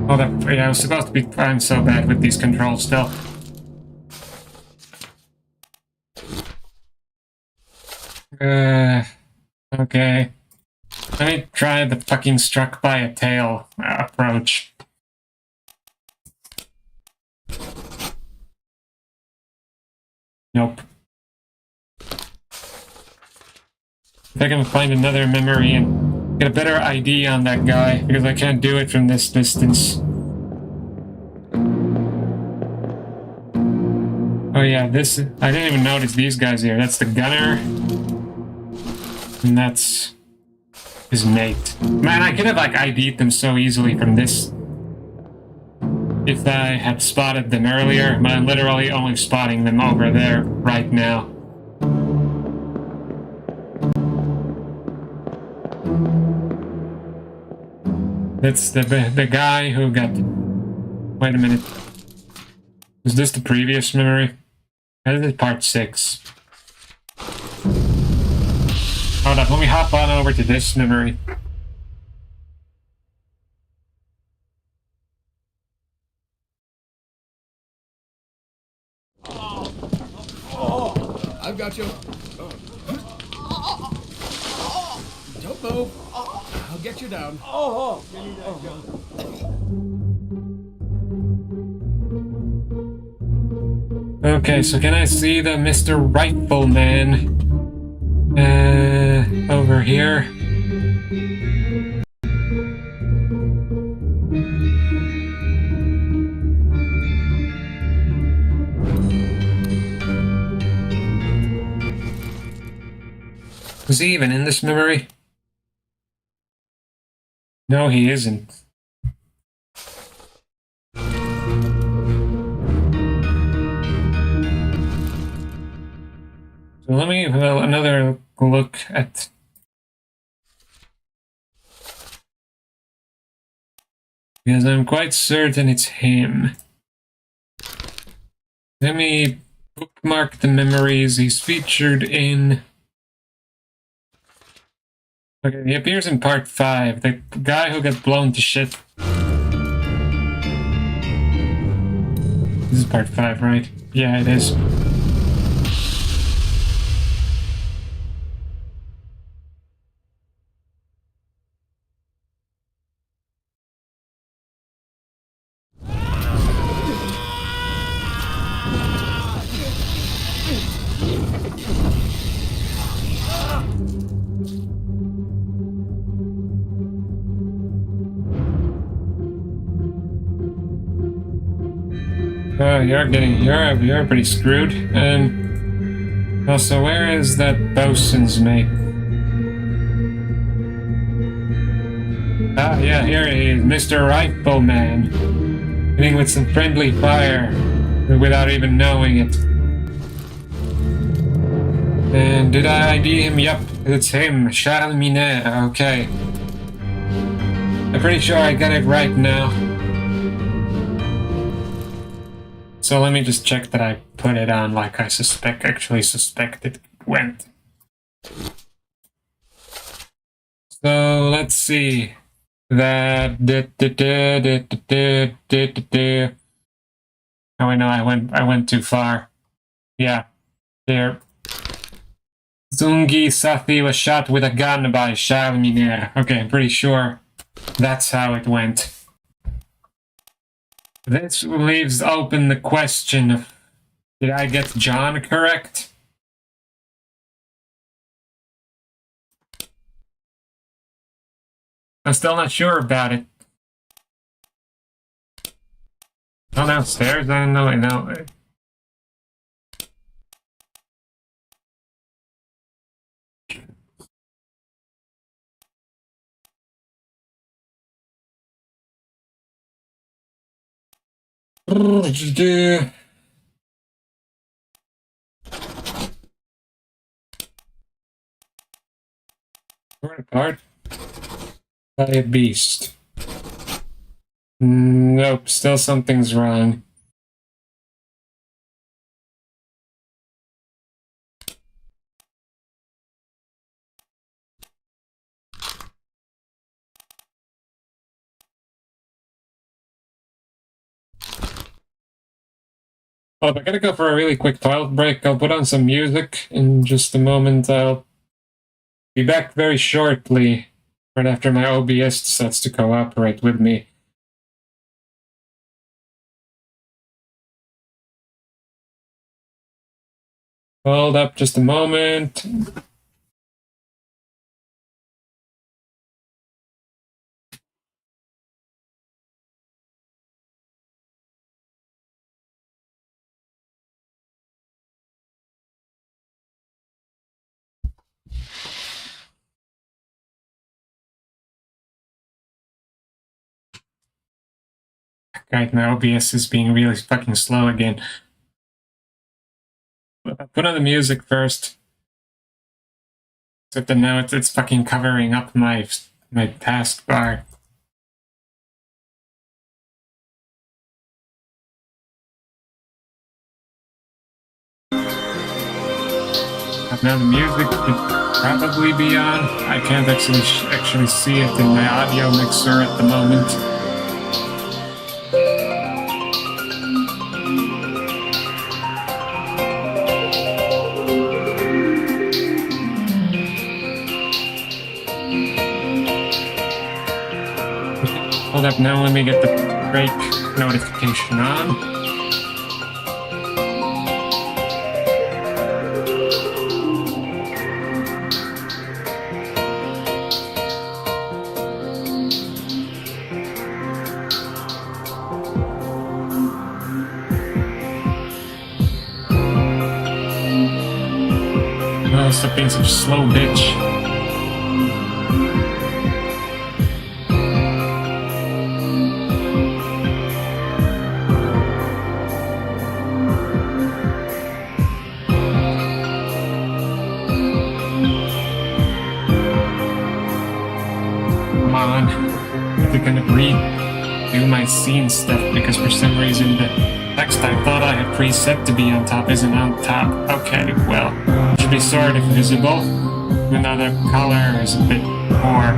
Hold up. Yeah, I was supposed to be playing so bad with these controls still. Okay. Let me try the fucking struck by a tail approach. Nope. If I can find another memory and get a better ID on that guy, because I can't do it from this distance. Oh yeah, this... I didn't even notice these guys here. That's the gunner. And that's... his mate. Man, I could have, like, ID'd them so easily from this. If I had spotted them earlier, but I'm literally only spotting them over there right now. That's the guy who got... Wait a minute. Was this the previous memory? This is part 6. Hold up, let me hop on over to this memory. I've got you. Don't move. I'll get you down. Okay, so can I see the Mr. Rifleman? Over here. Was he even in this memory? No, he isn't. So let me have another look at... Because I'm quite certain it's him. Let me bookmark the memories he's featured in. Okay, he appears in part 5. The guy who got blown to shit. This is part 5, right? Yeah, it is. Oh, you're pretty screwed. Also, where is that bosun's mate? Ah, yeah, here he is, Mr. Rifleman. Hitting with some friendly fire, without even knowing it. And did I ID him? Yep, it's him, Charles Minet. Okay. I'm pretty sure I got it right now. So let me just check that I put it on like I actually suspected it went. So let's see. That oh wait, no, I went too far. Yeah. There. Zungi Sathi was shot with a gun by Charles Miner. Okay, I'm pretty sure that's how it went. This leaves open the question of, did I get John correct? I'm still not sure about it. Oh, downstairs? I don't know. No. Torn apart by a beast. Nope, still something's wrong. Well, if I gotta go for a really quick toilet break, I'll put on some music. In just a moment, I'll Be back very shortly, right after my OBS decides to cooperate with me. Hold up just a moment. Right, my OBS is being really fucking slow again. Put on the music first. Except that now it's fucking covering up my taskbar. Now the music should probably be on. I can't actually see it in my audio mixer at the moment. Hold up, now let me get the break notification on. Oh, stop being such a slow bitch. Come on. They're gonna redo my scene stuff because for some reason the text I thought I had preset to be on top isn't on top. Okay, well, it should be sort of visible, even though the color is a bit poor.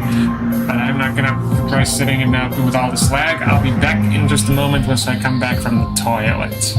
But I'm not gonna try sitting in now with all the slag. I'll be back in just a moment once I come back from the toilet.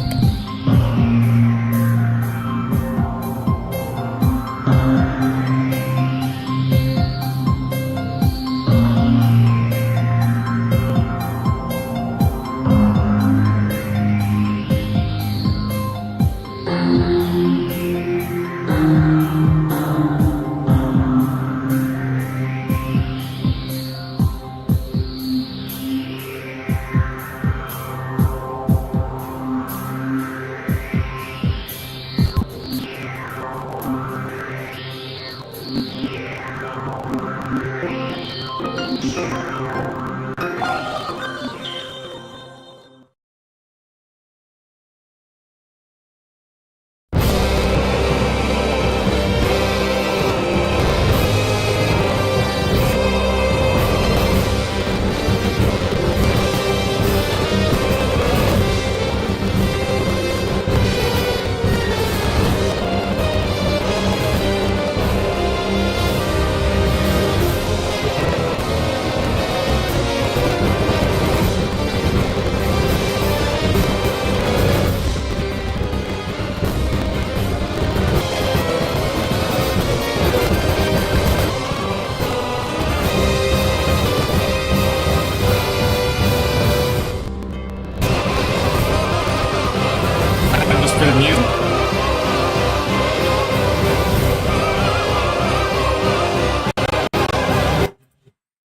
For the music.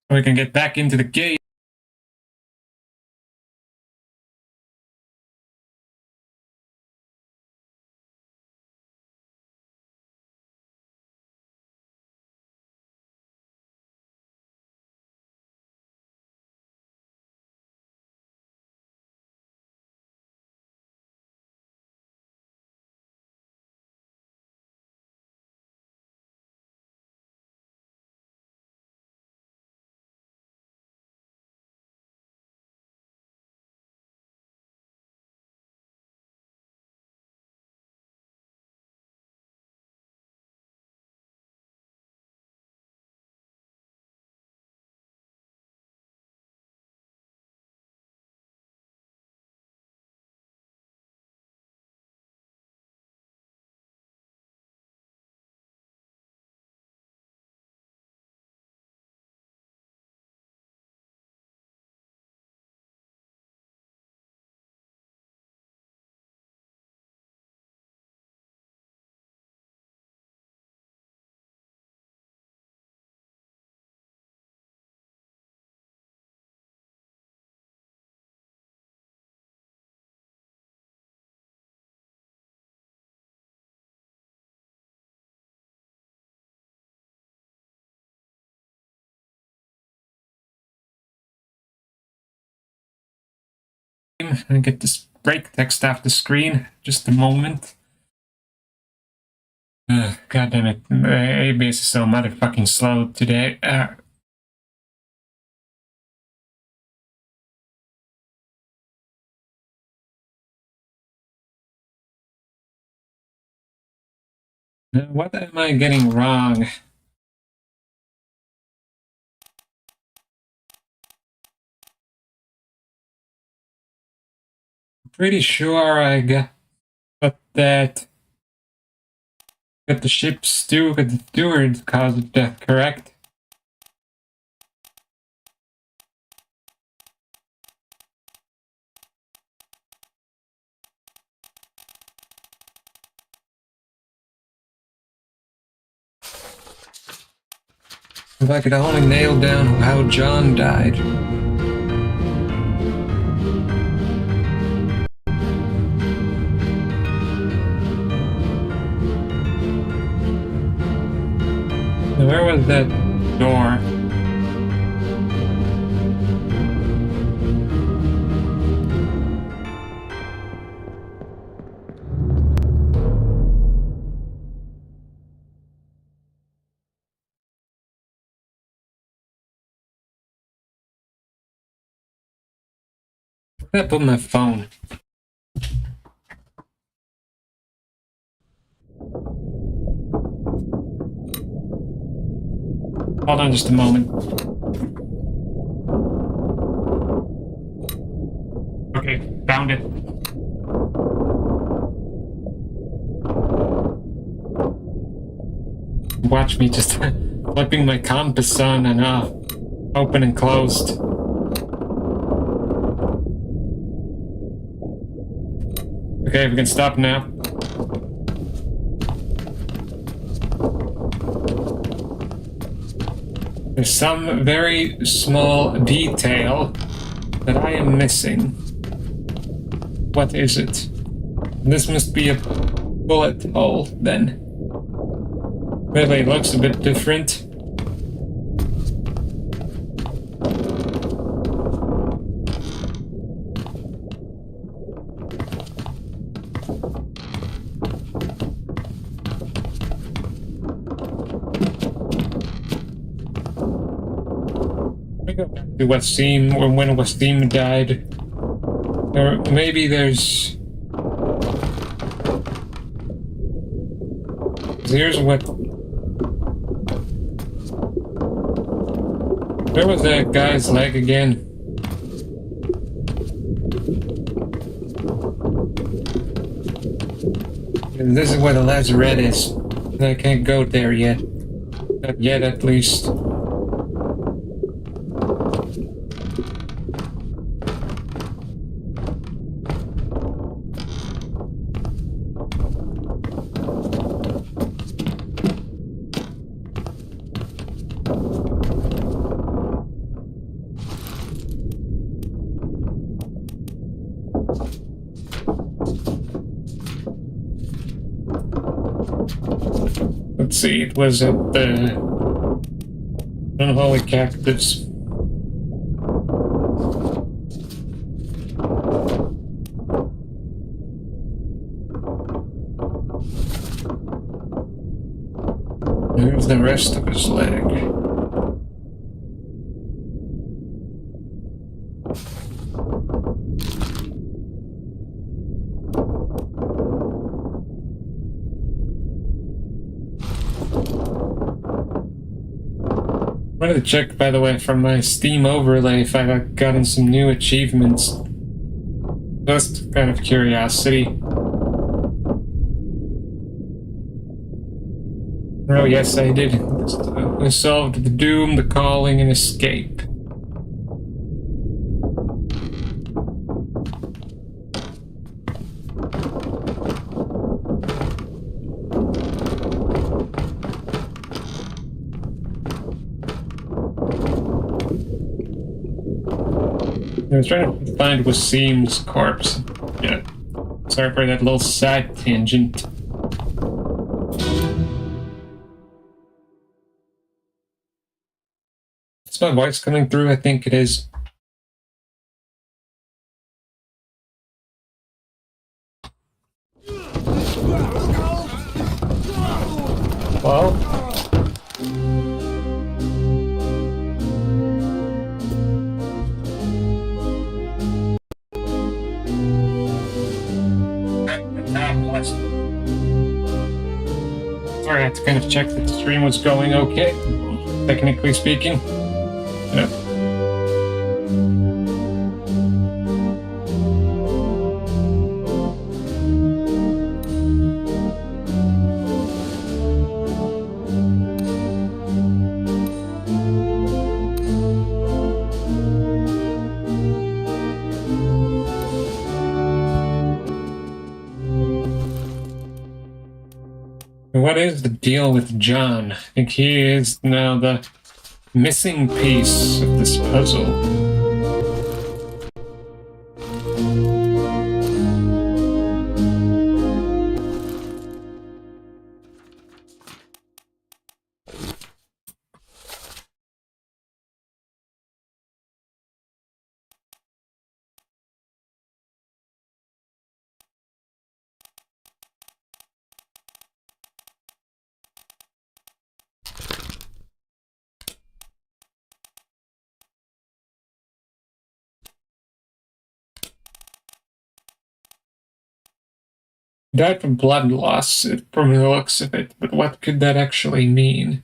We can get back into the game. and get this break text off the screen. Just a moment. God damn it. ABS is so motherfucking slow today. What am I getting wrong? Pretty sure I got that. Got the ship's steward caused that, correct? If I could only nail down how John died. Now, where was that door? Where did I put my phone? Hold on just a moment. Okay, found it. Watch me just flipping my compass on and off. Open and closed. Okay, we can stop now. There's some very small detail that I am missing. What is it? This must be a bullet hole, then. Really, it looks a bit different. We go back to Wasim, or when Wasim died. Or maybe there's... Here's what... Where was that guy's leg again? And this is where the lazarette is. I can't go there yet. Not yet, at least. Let's see, it was at the Unholy Cactus. There's the rest of his leg. I wanted to check, by the way, from my Steam overlay if I've gotten some new achievements. Just kind of curiosity. Oh yes, I did. I solved the Doom, the Calling, and Escape. I was trying to find Wasim's corpse. Yeah. Sorry for that little side tangent. Is my voice coming through? I think it is. Well, sorry, I had to kind of check that the stream was going okay, technically speaking. Yeah. What is the deal with John? I think he is now the missing piece of this puzzle. Died from blood loss, from the looks of it, but what could that actually mean?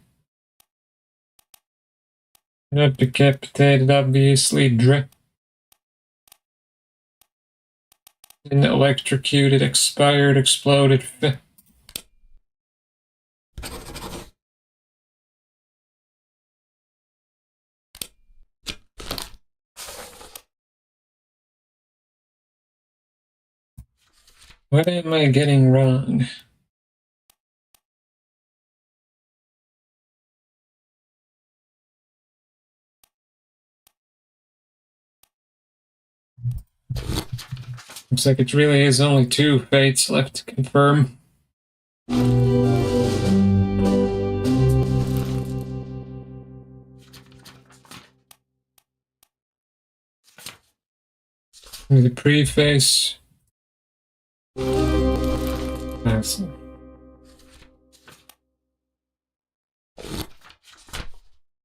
Not decapitated, obviously. Electrocuted, expired, exploded. What am I getting wrong? Looks like it really is only 2 fates left to confirm. The preface. That's...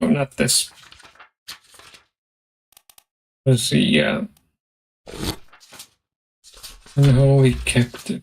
Oh, not this. Let's see, yeah. Unholy captive.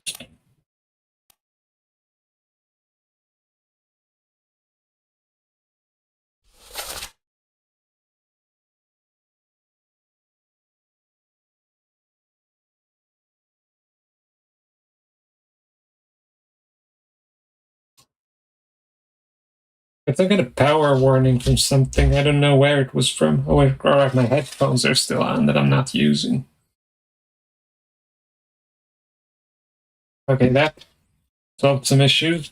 I think I got a power warning from something. I don't know where it was from. Oh, or my headphones are still on that I'm not using. Okay, that solved some issues.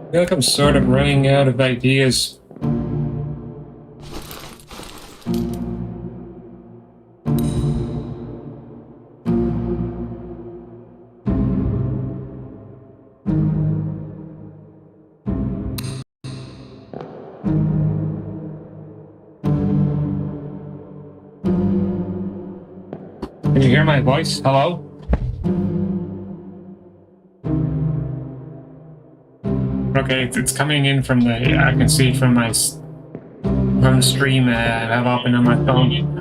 I feel like I'm sort of running out of ideas. Can you hear my voice? Hello? Okay, it's coming in from the... I can see from my... from the stream I have open on my phone.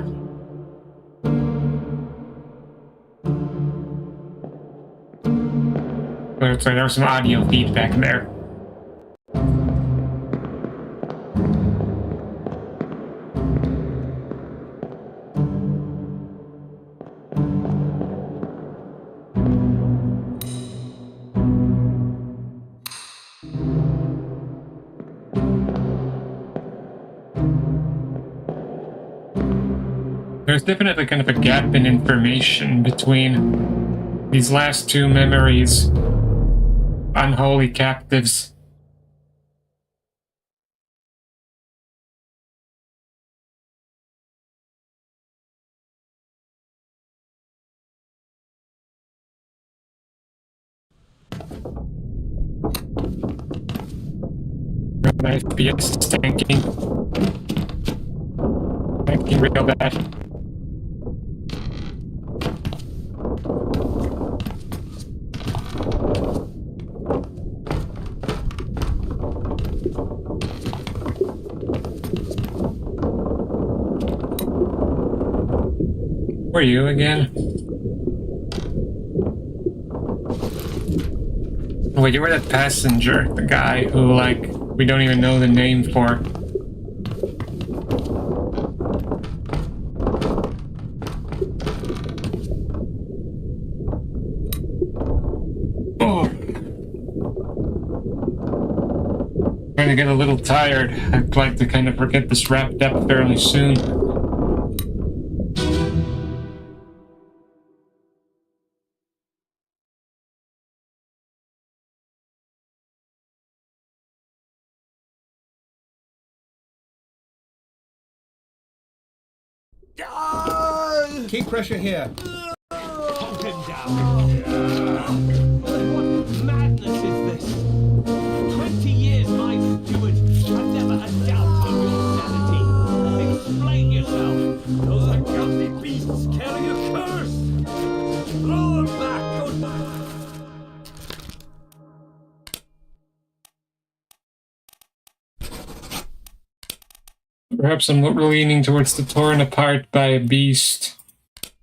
So there was some audio feedback there. There's definitely kind of a gap in information between These last two memories. Unholy captives. My FPS is tanking. Tanking real bad. Who are you again? Wait, you were that passenger, the guy who, like, we don't even know the name for. Oh. Starting to get a little tired. I'd like to kind of get this wrapped up fairly soon. Keep pressure here. Hold him down. What madness is this? 20 years my steward, and never a doubt on your sanity. Explain yourself. Those ungodly beasts carry a curse. Throw them back. Perhaps I'm leaning towards the torn apart by a beast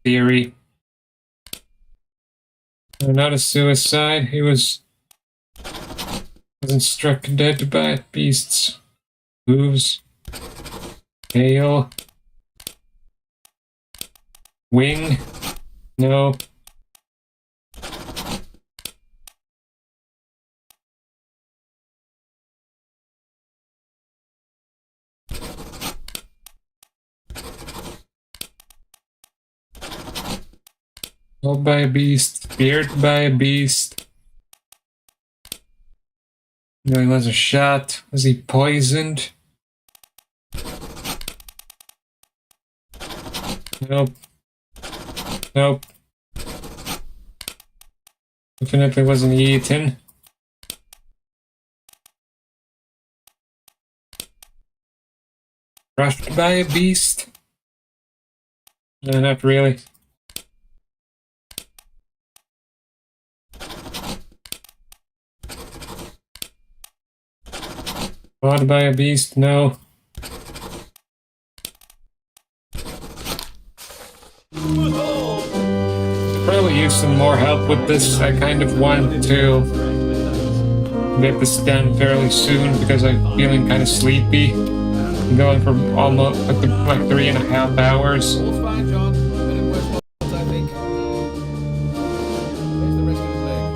theory. Not a suicide. He wasn't struck dead by beasts. Hooves. Tail. Wing. No. Killed by a beast. Speared by a beast. No, he was a shot. Was he poisoned? Nope. Nope. Definitely wasn't eaten. Crushed by a beast? No, not really. Fought by a beast? No. Probably use some more help with this. I kind of want to get this done fairly soon because I'm feeling kind of sleepy. I'm going for almost like 3.5 hours. All's fine, John. Been in worse spots, I think. Where's the rest of his leg?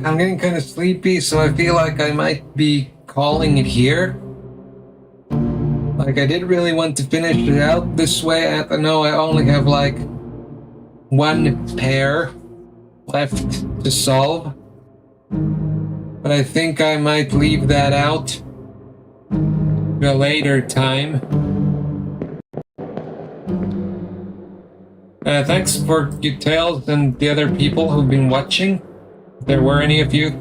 I'm getting kind of sleepy, so I feel like I might be calling it here. Like, I did really want to finish it out this way. I know I only have like one pair left to solve, but I think I might leave that out to a later time. Thanks for your tales and the other people who've been watching. If there were any of you.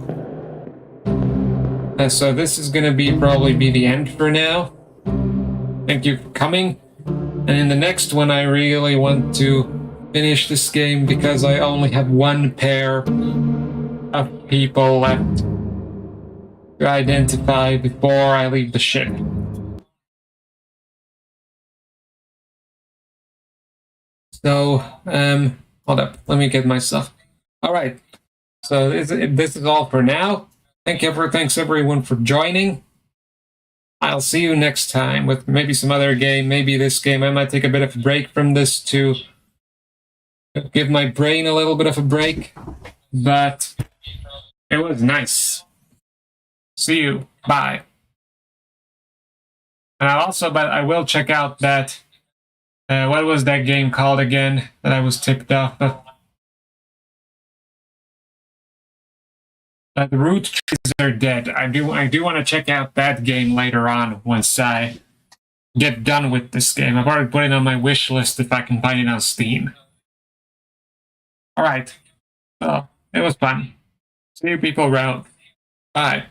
So this is gonna probably be the end for now. Thank you for coming. And in the next one, I really want to finish this game because I only have one pair of people left to identify before I leave the ship. So, hold up, let me get my stuff. All right, so this is all for now. Thanks everyone for joining. I'll see you next time with maybe some other game, maybe this game. I might take a bit of a break from this to give my brain a little bit of a break, but it was nice. See you. Bye. And I will check out that, what was that game called again that I was ticked off of? The root trees are dead. I do want to check out that game later on once I get done with this game. I've already put it on my wish list if I can find it on Steam. Alright. So, it was fun. See you people around. Bye.